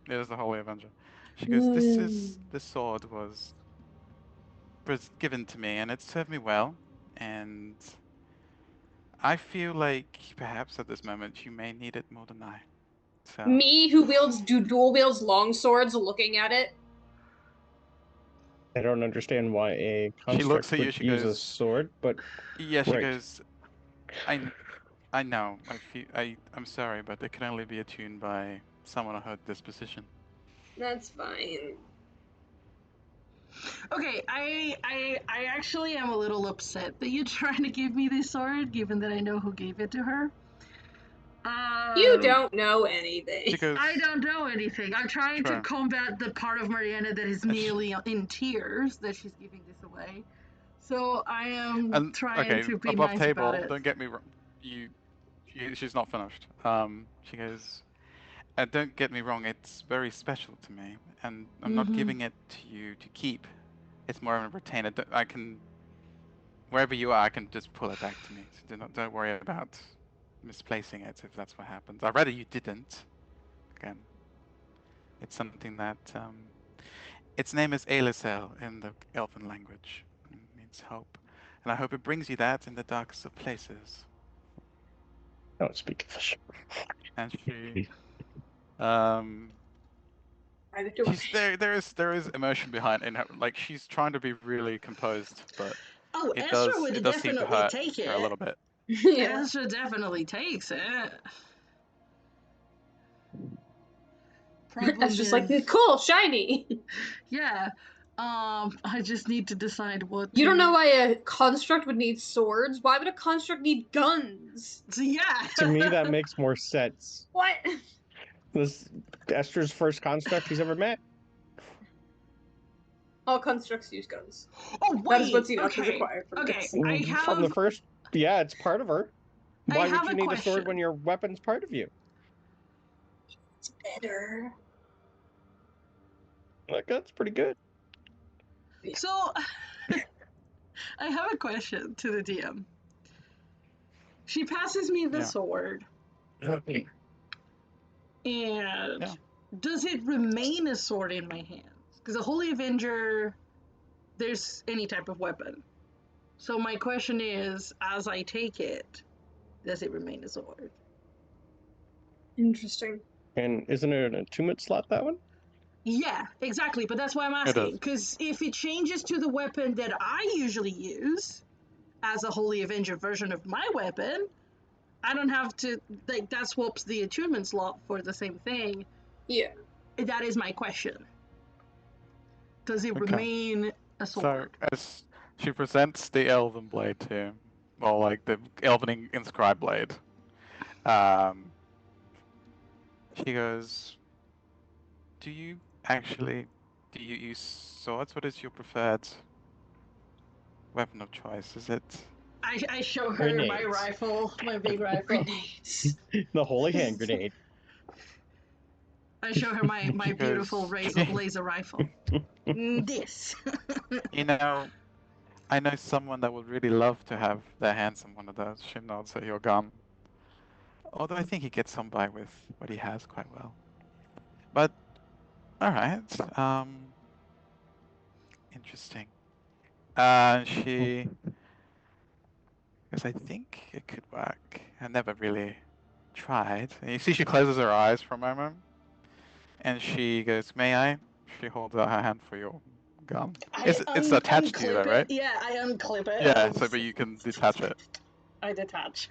it is the Holy Avenger. She goes, this sword was given to me, and it served me well, and I feel like perhaps at this moment you may need it more than I. So Me, who dual wields long swords, looking at it. I don't understand why a she looks construct at you. would She use a goes, sword, but yeah. She right. goes, I know. I'm sorry, but it can only be attuned by someone of her disposition. That's fine. Okay, I actually am a little upset that you're trying to give me this sword, given that I know who gave it to her. You don't know anything. She goes, I don't know anything. I'm trying to Sure. combat the part of Mariana that is nearly in tears that she's giving this away. So I am trying to be above nice table. about it. Don't get me wrong. She's not finished. She goes, don't get me wrong. It's very special to me, and I'm not giving it to you to keep. It's more of a retainer. I can, wherever you are, I can just pull it back to me. So don't worry about misplacing it if that's what happens. I'd rather you didn't. Again, it's something that its name is Elisel in the Elven language. It means hope, and I hope it brings you that in the darkest of places. Don't speak English. And she, she's there is emotion behind in her. Like she's trying to be really composed, but it Ezra would does seem to hurt take it. her a little bit. Yeah. Ezra definitely takes it. Problem That's just is, like, cool, shiny. yeah. I just need to decide what. You don't know why a construct would need swords? Why would a construct need guns? Yeah. To me, that makes more sense. What? This Esther's first construct she's ever met. All constructs use guns. Oh wait. That is what Xenox has okay. acquired from Okay. this. I From the have. first, yeah, it's part of her. I Why would have you a need a sword question. when your weapon's part of you? It's better. Like, that's pretty good. So, I have a question to the DM. She passes me the Yeah. sword, Okay. and Yeah. does it remain a sword in my hands? Because a Holy Avenger, there's any type of weapon. So my question is, as I take it, does it remain a sword? Interesting. And isn't it an attunement slot, that one? Yeah, exactly. But that's why I'm It asking. is. Because if it changes to the weapon that I usually use as a Holy Avenger version of my weapon, I don't have to, like, that swaps the attunement slot for the same thing. Yeah. That is my question. Does it Okay. remain a So sword? as she presents the elven blade to him, or like the elven inscribed blade, she goes, do you use swords? What is your preferred weapon of choice? Is it I show her my Grenades. rifle, my big rifle. Grenades. The holy hand grenade. I show her my She beautiful goes, laser rifle. This. you know, I know someone that would really love to have their hands on one of those. She nods at your gun. Although I think he gets on by with what he has quite well. But alright. Interesting. She because I think it could work. I never really tried. And you see she closes her eyes for a moment. And she goes, may I? She holds out her hand for your gun. It's attached to you though, unclip right? it. Yeah, I unclip it. Yeah, so but you can detach it. I detach.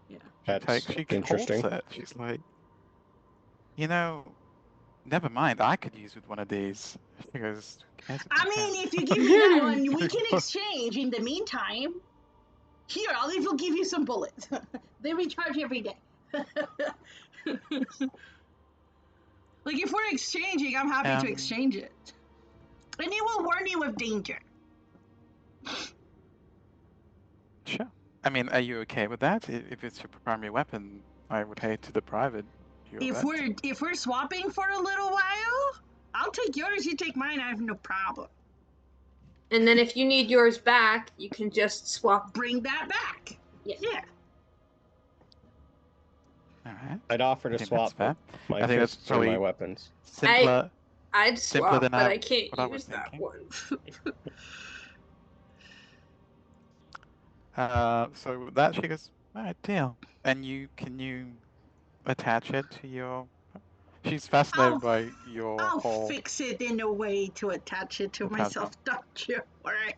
Yeah. That's She interesting. holds it. She's like, you know, never mind. I could use with one of these. She goes, "Here's a I pen." mean, if you give me that one, we can exchange. In the meantime, here, I'll even give you some bullets. They recharge every day. Like, if we're exchanging, I'm happy to exchange it. And it will warn you of danger. Sure. I mean, are you okay with that? If it's your primary weapon, I would hate to deprive you of it. If we're swapping for a little while, I'll take yours, you take mine, I have no problem. And then if you need yours back, you can just swap. Bring that back. Yeah. Yeah. All right. I'd offer I to think swap that's fair. my I think that's fists or my probably weapons. simpler. I'd Simpler swap, than but I can't what I was use that thinking. one. So with that she goes, all right, deal. And can you attach it to your? She's fascinated by your I'll whole fix it in a way to attach it to myself. attachment, Don't you worry.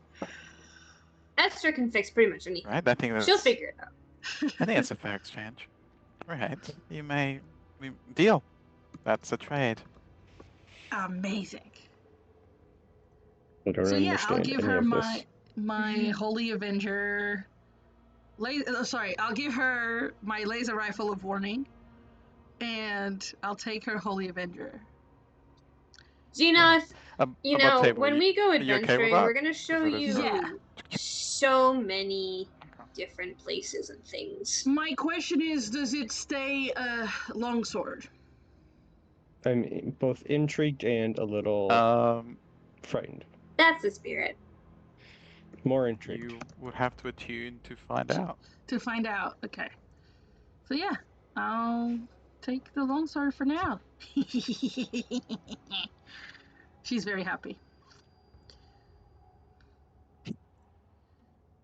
Esther can fix pretty much anything. right? She'll figure it out. I think it's a fair exchange. Right. Deal. That's a trade. Amazing. I don't So yeah, I'll understand give any her of this. my Holy Avenger. I'll give her my laser rifle of warning, and I'll take her Holy Avenger. Xenoth, you About know, table, when we go are you okay with adventuring, that? we're gonna show If it is, you Yeah. so many Okay. different places and things. My question is, does it stay a longsword? I'm both intrigued and a little frightened. That's the spirit. More intrigued. You would have to attune to find out. To find out. Okay. So yeah, I'll take the longsword for now. She's very happy.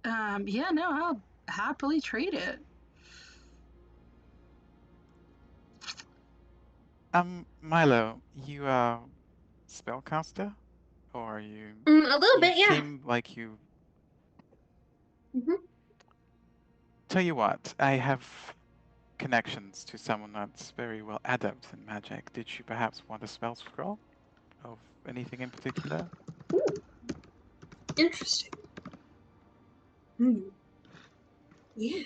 Yeah, no, I'll happily trade it. Milo, you are spellcaster, or are you? A little You bit, yeah. seem like you. Mhm. Tell you what, I have connections to someone that's very well adept in magic. Did you perhaps want a spell scroll of anything in particular? Ooh. Interesting. Yeah.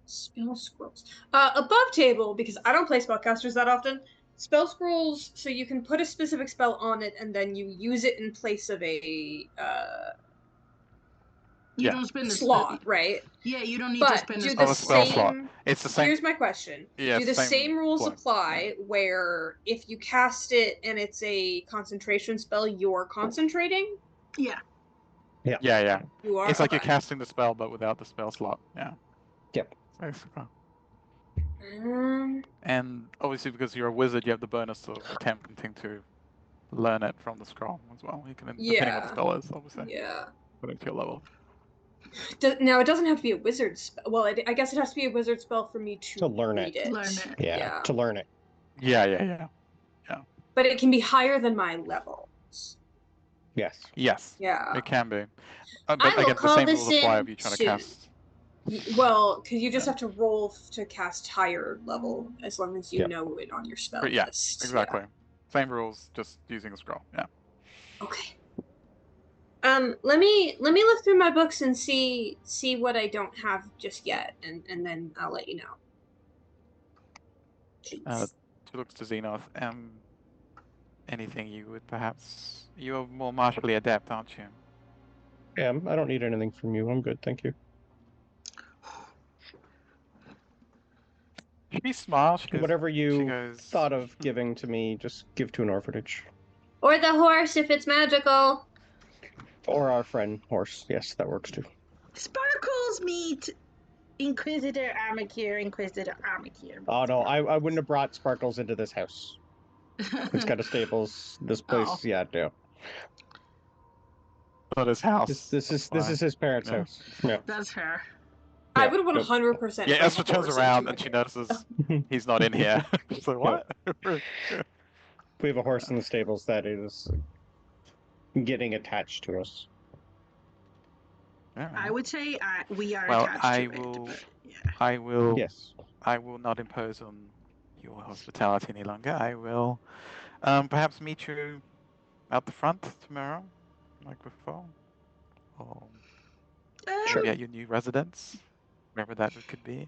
Spell scrolls. Above table, because I don't play spellcasters that often. Spell scrolls, so you can put a specific spell on it, and then you use it in place of a You Yeah. don't spend the slot, right? Yeah, you don't need to But spend do a the Oh, a spell slot. same. It's the same. Here's my question: Yeah, do the same same rules flow. apply where if you cast it and it's a concentration spell, you're concentrating? Yeah. Yeah. You are. It's like you're Okay. casting the spell, but without the spell slot. Yeah. Yep. Basically. Um, And obviously, because you're a wizard, you have the bonus of attempting to learn it from the scroll as well. You can, depending on what the Yeah. spell is, obviously, yeah. according to your level. Now it doesn't have to be a wizard spell. Well, I guess it has to be a wizard spell for me to learn read it. Learn it. Yeah, to learn it. Yeah. But it can be higher than my levels. Yes. Yes, Yeah. it can be. I But will again, the call same this rules apply in if you're trying to soon. cast. Well, because you just Yeah. have to roll to cast higher level as long as you Yep. know it on your spell But yeah, list. exactly. Same rules, just using a scroll. Yeah. Okay. Let me look through my books and see what I don't have just yet, and then I'll let you know. Please. She looks to Xenoth. Anything you would perhaps? You're more martially adept, aren't you? Yeah, I don't need anything from you. I'm good, thank you. She smiles. She goes, Whatever she you goes, thought of giving to me, just give to an orphanage. Or the horse if it's magical. Or our friend horse. Yes, that works too. Sparkles meet Inquisitor Armacure. Oh no, I wouldn't have brought Sparkles into this house. It's got a stables. This place, Oh. yeah, no. not his house. This is his parents' Yeah. house. Yeah. That's fair. I Yeah, would nope. 100%. Yeah, bring Estra a turns horse around into and she it. notices he's not in here. She's like, what? We have a horse in the stables that is getting attached to us. I would say we are Well, attached I to will. it. But yeah. I will. Yes. I will not impose on your hospitality any longer. I will perhaps meet you out the front tomorrow, like before, or maybe at your new residence, wherever that could be.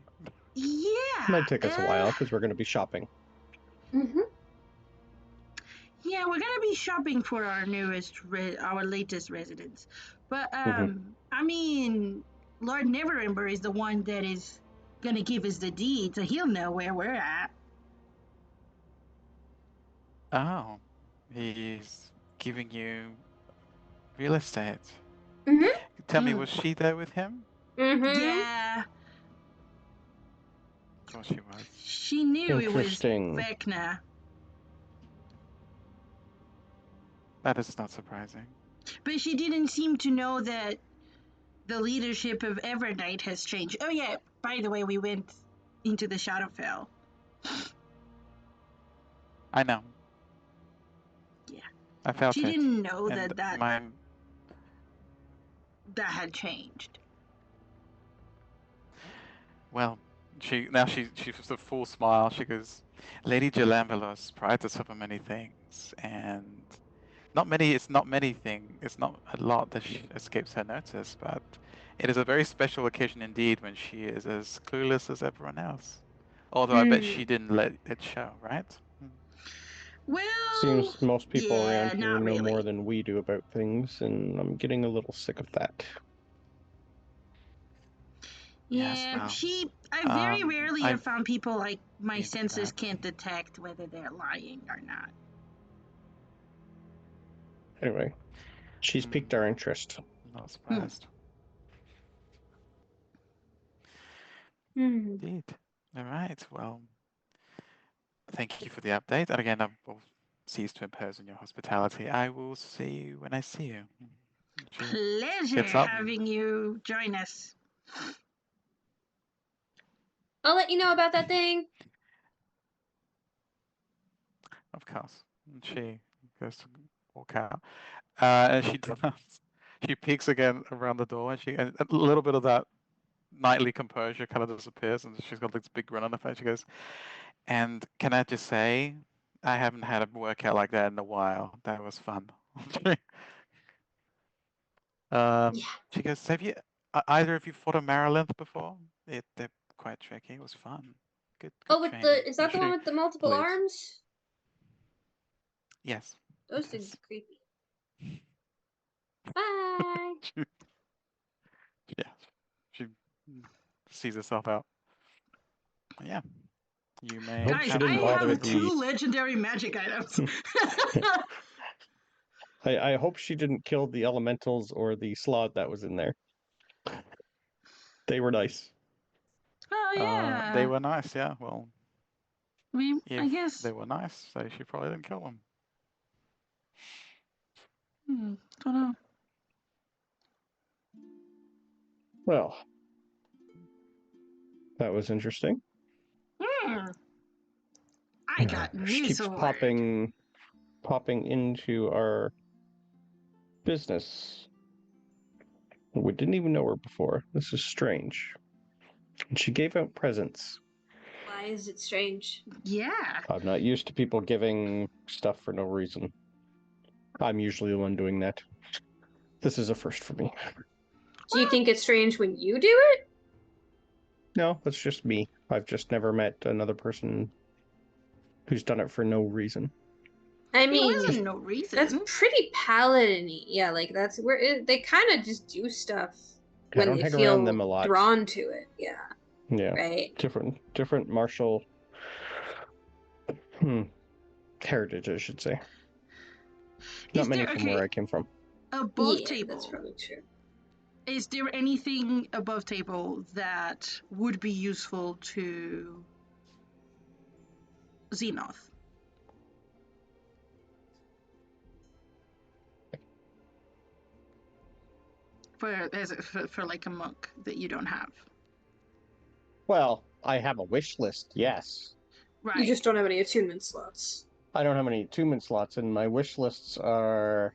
Yeah. Might take us a while because we're going to be shopping. Mm-hmm. Yeah, we're gonna be shopping for our our latest residence. But I mean, Lord Neverember is the one that is gonna give us the deed, so he'll know where we're at. Oh, he's giving you real estate. Mm-hmm. Tell me, was she there with him? Mm-hmm. Yeah, Of course she was. she knew it was Interesting. Vecna, That is not surprising. but she didn't seem to know that the leadership of Evernight has changed. Oh yeah, by the way, we went into the Shadowfell. I know. Yeah. I felt She it. didn't know And that mine. that had changed. Well, she's just a full smile. She goes, Lady Jalambalos prides herself on many things, and it's not many things. It's not a lot that escapes her notice, but it is a very special occasion indeed when she is as clueless as everyone else. Although I bet she didn't let it show, right? Well, Seems most people around here not know really. more than we do about things, and I'm getting a little sick of that. Yes, Yeah, well, I very rarely have I've found people like my been through senses that. can't detect whether they're lying or not. Anyway, she's piqued our interest. Not surprised. Mm-hmm. Indeed. All right. Well, thank you for the update. And again, I will cease to impose on your hospitality. I will see you when I see you. She Pleasure gets up. having you join us. I'll let you know about that thing. Of course. And she goes to walk out. And she does. She peeks again around the door, and a little bit of that nightly composure kind of disappears, and she's got this big grin on her face. She goes, and can I just say, I haven't had a workout like that in a while. That was fun. Yeah. She goes, have you either of you fought a Maryland before? They're quite tricky. It was fun. Good Oh, with training. is that the one with the multiple please. arms? Yes. Those it things is. are creepy. Bye. Yeah. She sees herself out. Yeah. You may Hope Guys, she have didn't I to roll bother have with the- two legendary magic items. I hope she didn't kill the elementals or the slot that was in there. They were nice. Oh yeah. They were nice, yeah. Well, I if guess. they were nice, so she probably didn't kill them. Don't know. Well, that was interesting. I got She new keeps sword. popping into our business. We didn't even know her before. This is strange. And she gave out presents. Why is it strange? Yeah. I'm not used to people giving stuff for no reason. I'm usually the one doing that. This is a first for me. Do you think it's strange when you do it? No, that's just me. I've just never met another person who's done it for no reason. I There mean, wasn't no reason. that's pretty paladin-y. Yeah, like that's where they kind of just do stuff I when don't they hang feel around them a lot. drawn to it. Yeah, Yeah, right. different martial heritage, I should say. Not Is many there from where I came from. above Yeah, table? that's probably true. Is there anything above table that would be useful to Xenoth? For like a monk that you don't have. Well, I have a wish list, yes. Right. You just don't have any attunement slots. I don't have any attunement slots, and my wish lists are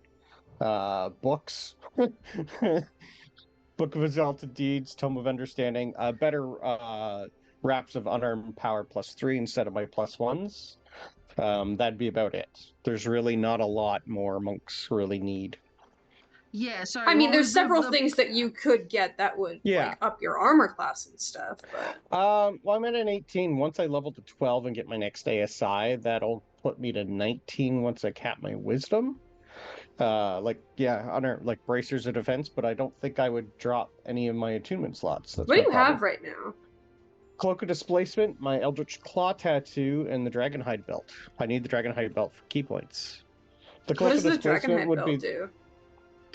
books, Book of Exalted Deeds, Tome of Understanding, better wraps of unarmed power +3 instead of my +1s. That'd be about it. There's really not a lot more monks really need. Yeah, sorry. I mean, what there's was several things that you could get that would Yeah. like up your armor class and stuff, but Well, I'm at an 18. Once I level to 12 and get my next ASI, that'll put me to 19 once I cap my wisdom. Like bracers of defense, but I don't think I would drop any of my attunement slots. That's what do my you problem. have right now? Cloak of Displacement, my Eldritch Claw tattoo, and the Dragonhide belt. I need the Dragonhide belt for key points. The What Cloak does of the Displacement Dragonhead would be belt do?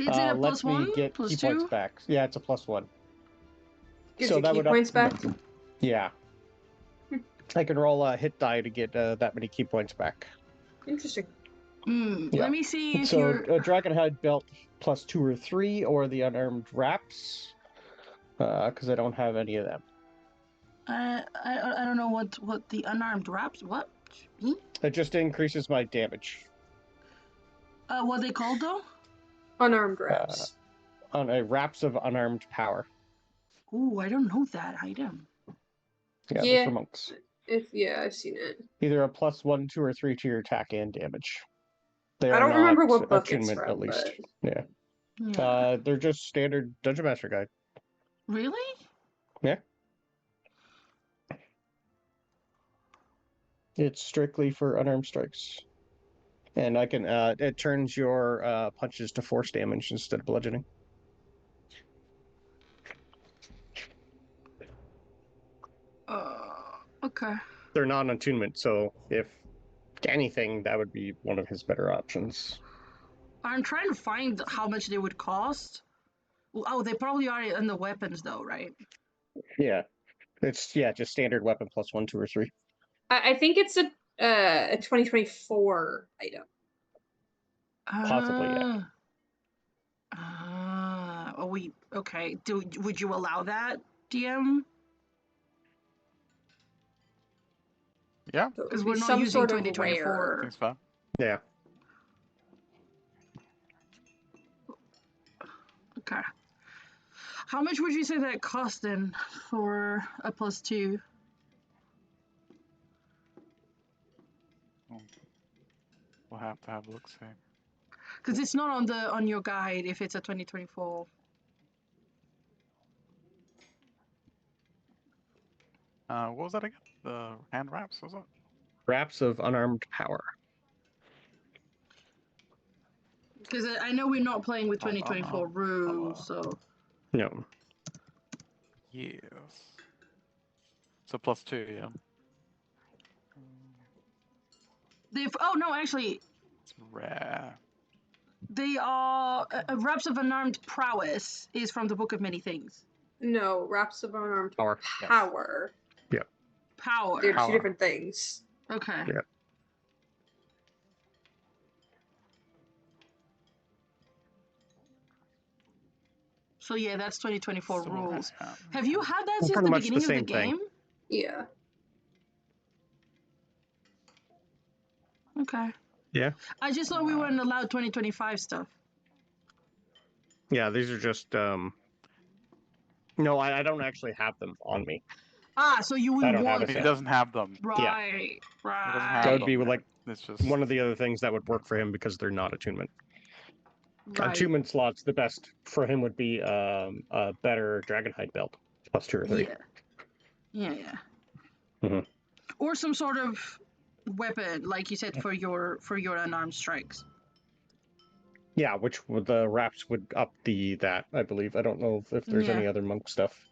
Is it a lets me +1? get key points +2? back. Yeah, it's a +1. Gives So you that key would points up, back. Yeah. I can roll a hit die to get that many key points back. Interesting. Yeah. Let me see if So you're. a Dragonhide belt +2 or 3, or the unarmed wraps, because I don't have any of them. I don't know what the unarmed wraps. What? It just increases my damage. What are they called though? Unarmed wraps. On a wraps of unarmed power. Ooh, I don't know that item. Yeah, they're Yeah. for monks. I've seen it. Either a +1, 2, or 3 to your attack and damage. They I are don't remember not what book it's attunement, from, at least. but Yeah. Yeah. They're just standard Dungeon Master Guide. Really? Yeah. It's strictly for unarmed strikes. And I can it turns your punches to force damage instead of bludgeoning. Okay. They're non-attunement, so if anything, that would be one of his better options. I'm trying to find how much they would cost. Oh, they probably are in the weapons though, right? Yeah. It's just standard weapon +1, 2, or 3. I think it's a 2024 item. Possibly, yeah. Okay. Would you allow that, DM? Yeah, So it Because would we're be not some using sort of 2024. rare. seems fun. Yeah. Okay. How much would you say that cost then for a +2? We'll have to have a look, see. Because it's not on your guide if it's a 2024. What was that again? The hand wraps, was it? Wraps of unarmed power. Because I know we're not playing with Oh, 2024 rules, so No. Yes. So +2, yeah. they've. Oh no, actually, It's rare. they are. Wraps of unarmed prowess is from the Book of Many Things. No, Wraps of Unarmed Power. Yes. Power. Power. They're two Power. different things. Okay. Yeah. So yeah, that's 2024 So, rules. yeah, Have you okay. had that Well, since pretty the much the beginning of the same thing. game? Yeah. Okay. Yeah. I just thought we weren't allowed 2025 stuff. Yeah, these are just no, I don't actually have them on me. Ah, so you I would don't have want a He set. doesn't have them. right, He doesn't That have would them. be right, like It's just one of the other things that would work for him because they're not attunement. right. Attunement slots, the best for him would be a better Dragonhide belt, +2 or 3. Yeah. Mhm. Or some sort of weapon, like you said, for your unarmed strikes. Yeah, which the wraps would up that, I believe. I don't know if there's Yeah. any other monk stuff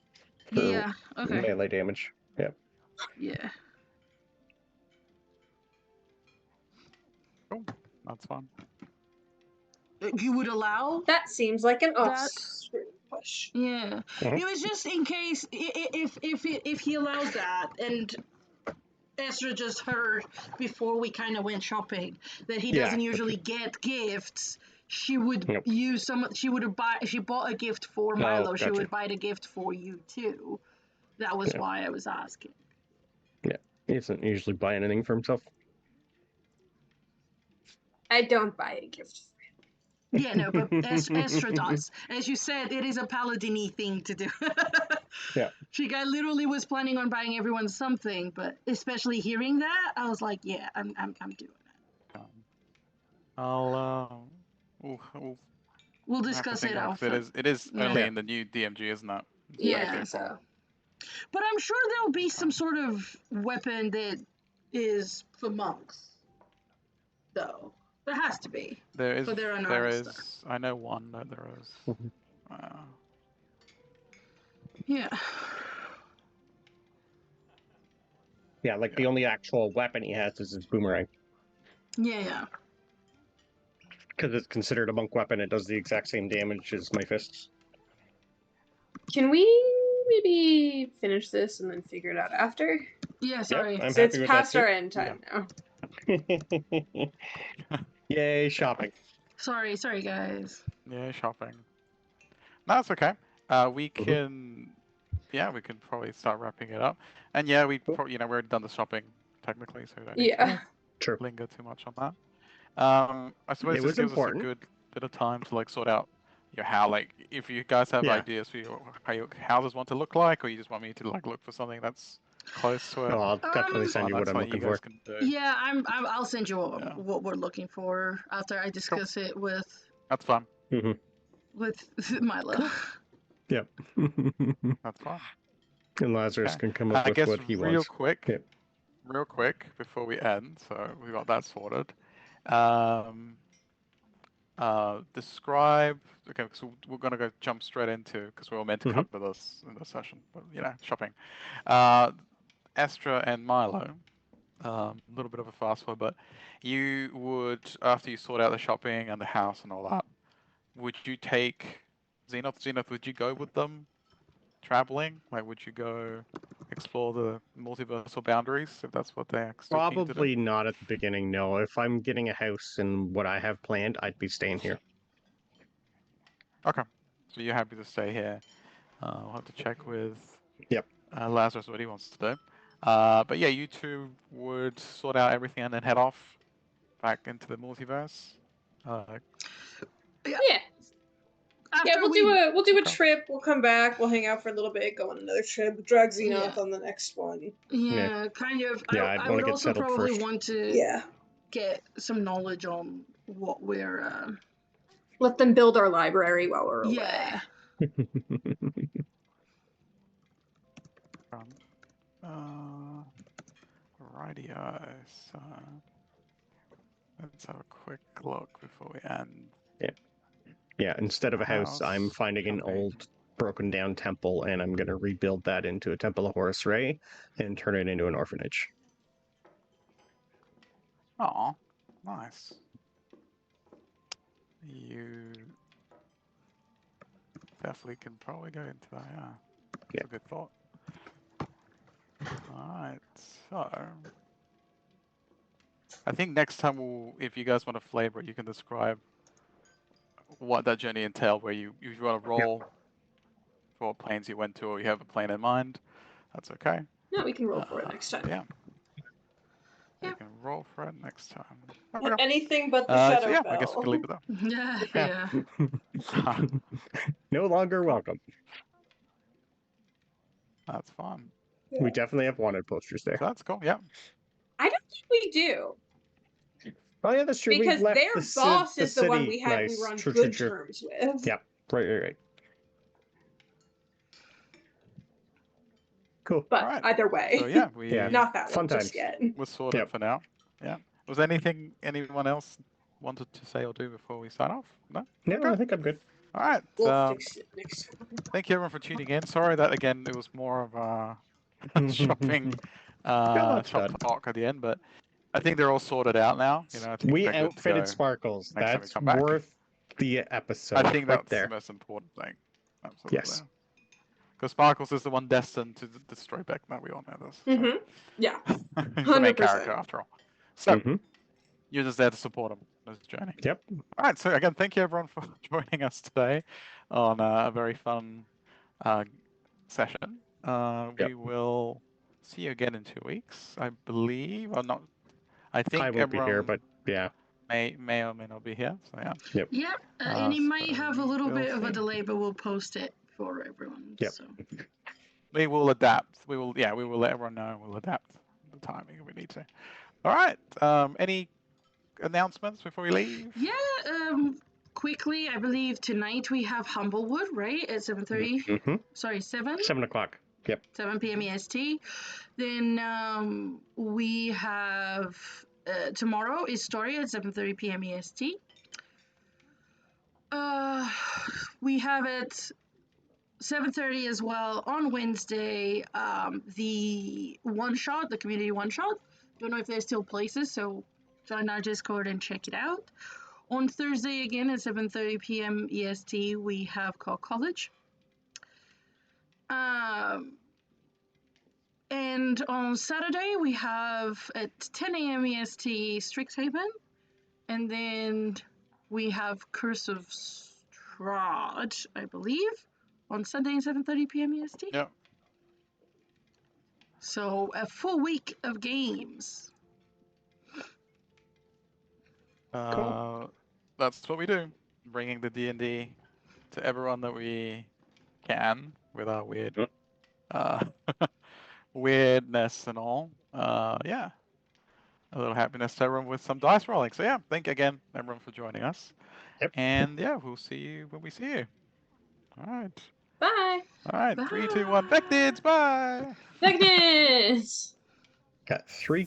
for Yeah. Okay. melee damage. Yeah. Yeah. cool. That's fun. You would allow That seems like an that? off-screen question. Yeah. Mhm. It was just in case if he allows that, and Ezra just heard before we kind of went shopping that he Yeah, doesn't but usually get gifts. She would Nope. use some. She would buy. If she bought a gift for Milo, she gotcha. would buy the gift for you too. That was Yeah. why I was asking. He doesn't usually buy anything for himself. I don't buy a gift. Yeah, no, but Estra does. As you said, it is a paladin-y thing to do. Yeah. She guy literally was planning on buying everyone something, but especially hearing that, I was like, yeah, I'm doing it. I'll we'll We'll have to discuss think it on because after. it is Yeah. only Yeah. in the new DMG, isn't it? It's Yeah, I Yeah. think so. But I'm sure there'll be some sort of weapon that is for monks, though. There has to be. There is. For their unarmed There stuff. is. I know one that there is. Mhm. Yeah. Yeah, like the only actual weapon he has is his boomerang. Yeah. Because it's considered a monk weapon, it does the exact same damage as my fists. Can we maybe finish this and then figure it out after? Yeah, sorry. I'm So it's happy with that past too. our end time now. Yay, shopping. Sorry, guys. Yeah, shopping. No, that's okay. We Mhm. can. Yeah, we can probably start wrapping it up. And yeah, we Cool. probably, we're done the shopping technically, so we don't need Yeah. True. to linger too much on that. I suppose It this was gives important. us a good bit of time to like sort out how like if you guys have Yeah. ideas for how your houses want to look like, or you just want me to like look for something that's close to it. Oh, I'll definitely send Fine, you what that's I'm something looking you guys for. can do. Yeah, I'll send you Yeah. what we're looking for after I discuss it with That's fun. Milo. Yep. That's fun. And Lazarus Okay. can come up I with guess what he real wants. quick, Yep. real quick before we end, so we got that sorted. Describe. Okay, so we're gonna go jump straight into because we were meant to Mhm. cover this in this session, but shopping. Astra and Milo. A little bit of a fast forward, but you would, after you sort out the shopping and the house and all that, would you take Zenith? Zenith, would you go with them traveling? Like, would you go explore the multiversal boundaries if that's what they're still keen to do? Probably not at the beginning, no. If I'm getting a house and what I have planned, I'd be staying here. Okay, so you're happy to stay here. We'll have to check with Yep. Lazarus what he wants to do. But yeah, you two would sort out everything and then head off back into the multiverse. Yeah. After Yeah, we'll do a Okay. trip. We'll come back. We'll hang out for a little bit. Go on another trip. Drag Xenoth Yeah. on the next one. Yeah, kind of. Yeah, I I'd would wanna get also settled probably first. want to Yeah. get some knowledge on what we're. Let them build our library while we're away. Yeah. rightio. So let's have a quick look before we end. Yeah, instead of a house, I'm House, finding an company. old broken down temple and I'm going to rebuild that into a temple of Horus Ray and turn it into an orphanage. Oh, nice. You definitely can probably go into that, yeah. That's Yeah. a good thought. Alright, so I think next time if you guys want to flavor it, you can describe what that journey entailed, where you want to roll for what planes you went to, or you have a plane in mind. That's okay. No, we can roll for it next time. Yeah. You Yep. can roll for it next time. Okay. Anything but the So Shadow yeah, Bell. I guess we can leave it Yeah, Yeah. yeah. No longer Cool. welcome. That's fun. We definitely have wanted posters there. So that's cool. Yeah. I don't think we do. Oh yeah, that's true. Because We've left their the boss the is the one city. we Nice. were on True, good true, true. terms with. Yep. Right. Cool. But All right. either way. So yeah, Yeah. Not that Fun one just times. yet. we're sorted Yep. for now. Yeah. Was there anything anyone else wanted to say or do before we sign off? No? No, Okay. I think I'm good. All right. We'll fix it next time. Thank you everyone for tuning in. Sorry that again it was more of a shopping that's shop fun. talk at the end, but I think they're all sorted out now. You know, I think We they're good to go outfitted Sparkles. next time we That's come back. worth the episode. I think right that's there. the most important thing. Absolutely. Yes. Because Sparkles is the one destined to destroy Vecna. We all know this. So. Mm-hmm. Yeah. He's the main 100%. character after all. So Mhm. you're just there to support him on his journey. Yep. All right. So again, thank you everyone for joining us today on a very fun session. We will see you again in 2 weeks, I believe. Or not. I think I won't be here, everyone but yeah. may or may not be here. So yeah. Yep, and it might So have a we little will bit of a see. delay, but we'll post it for everyone. Yep. So. We will adapt. We will let everyone know and we'll adapt the timing if we need to. All right. Any announcements before we leave? Yeah, quickly, I believe tonight we have Humblewood, right? At 7:30. Mhm. Sorry, 7? 7 o'clock. Yep. 7 p.m. EST. Then we have tomorrow is Story at 7:30 p.m. EST. We have at 7:30 as well on Wednesday the one shot, the community one shot. Don't know if there's still places, so join our Discord and check it out. On Thursday again at 7:30 p.m. EST we have Call College. And on Saturday we have at 10 a.m. EST Strixhaven, and then we have Curse of Strahd, I believe, on Sunday at 7:30 p.m. EST. Yeah. So a full week of games. That's what we do, bringing the D&D to everyone that we can with our weird weirdness and all. Yeah, a little happiness to everyone with some dice rolling. So yeah, thank again everyone for joining us. Yep. And yeah, we'll see you when we see you. All right. Bye. All right. Bye. 3, 2, 1. Vecnids. Bye. Vecna! Got 3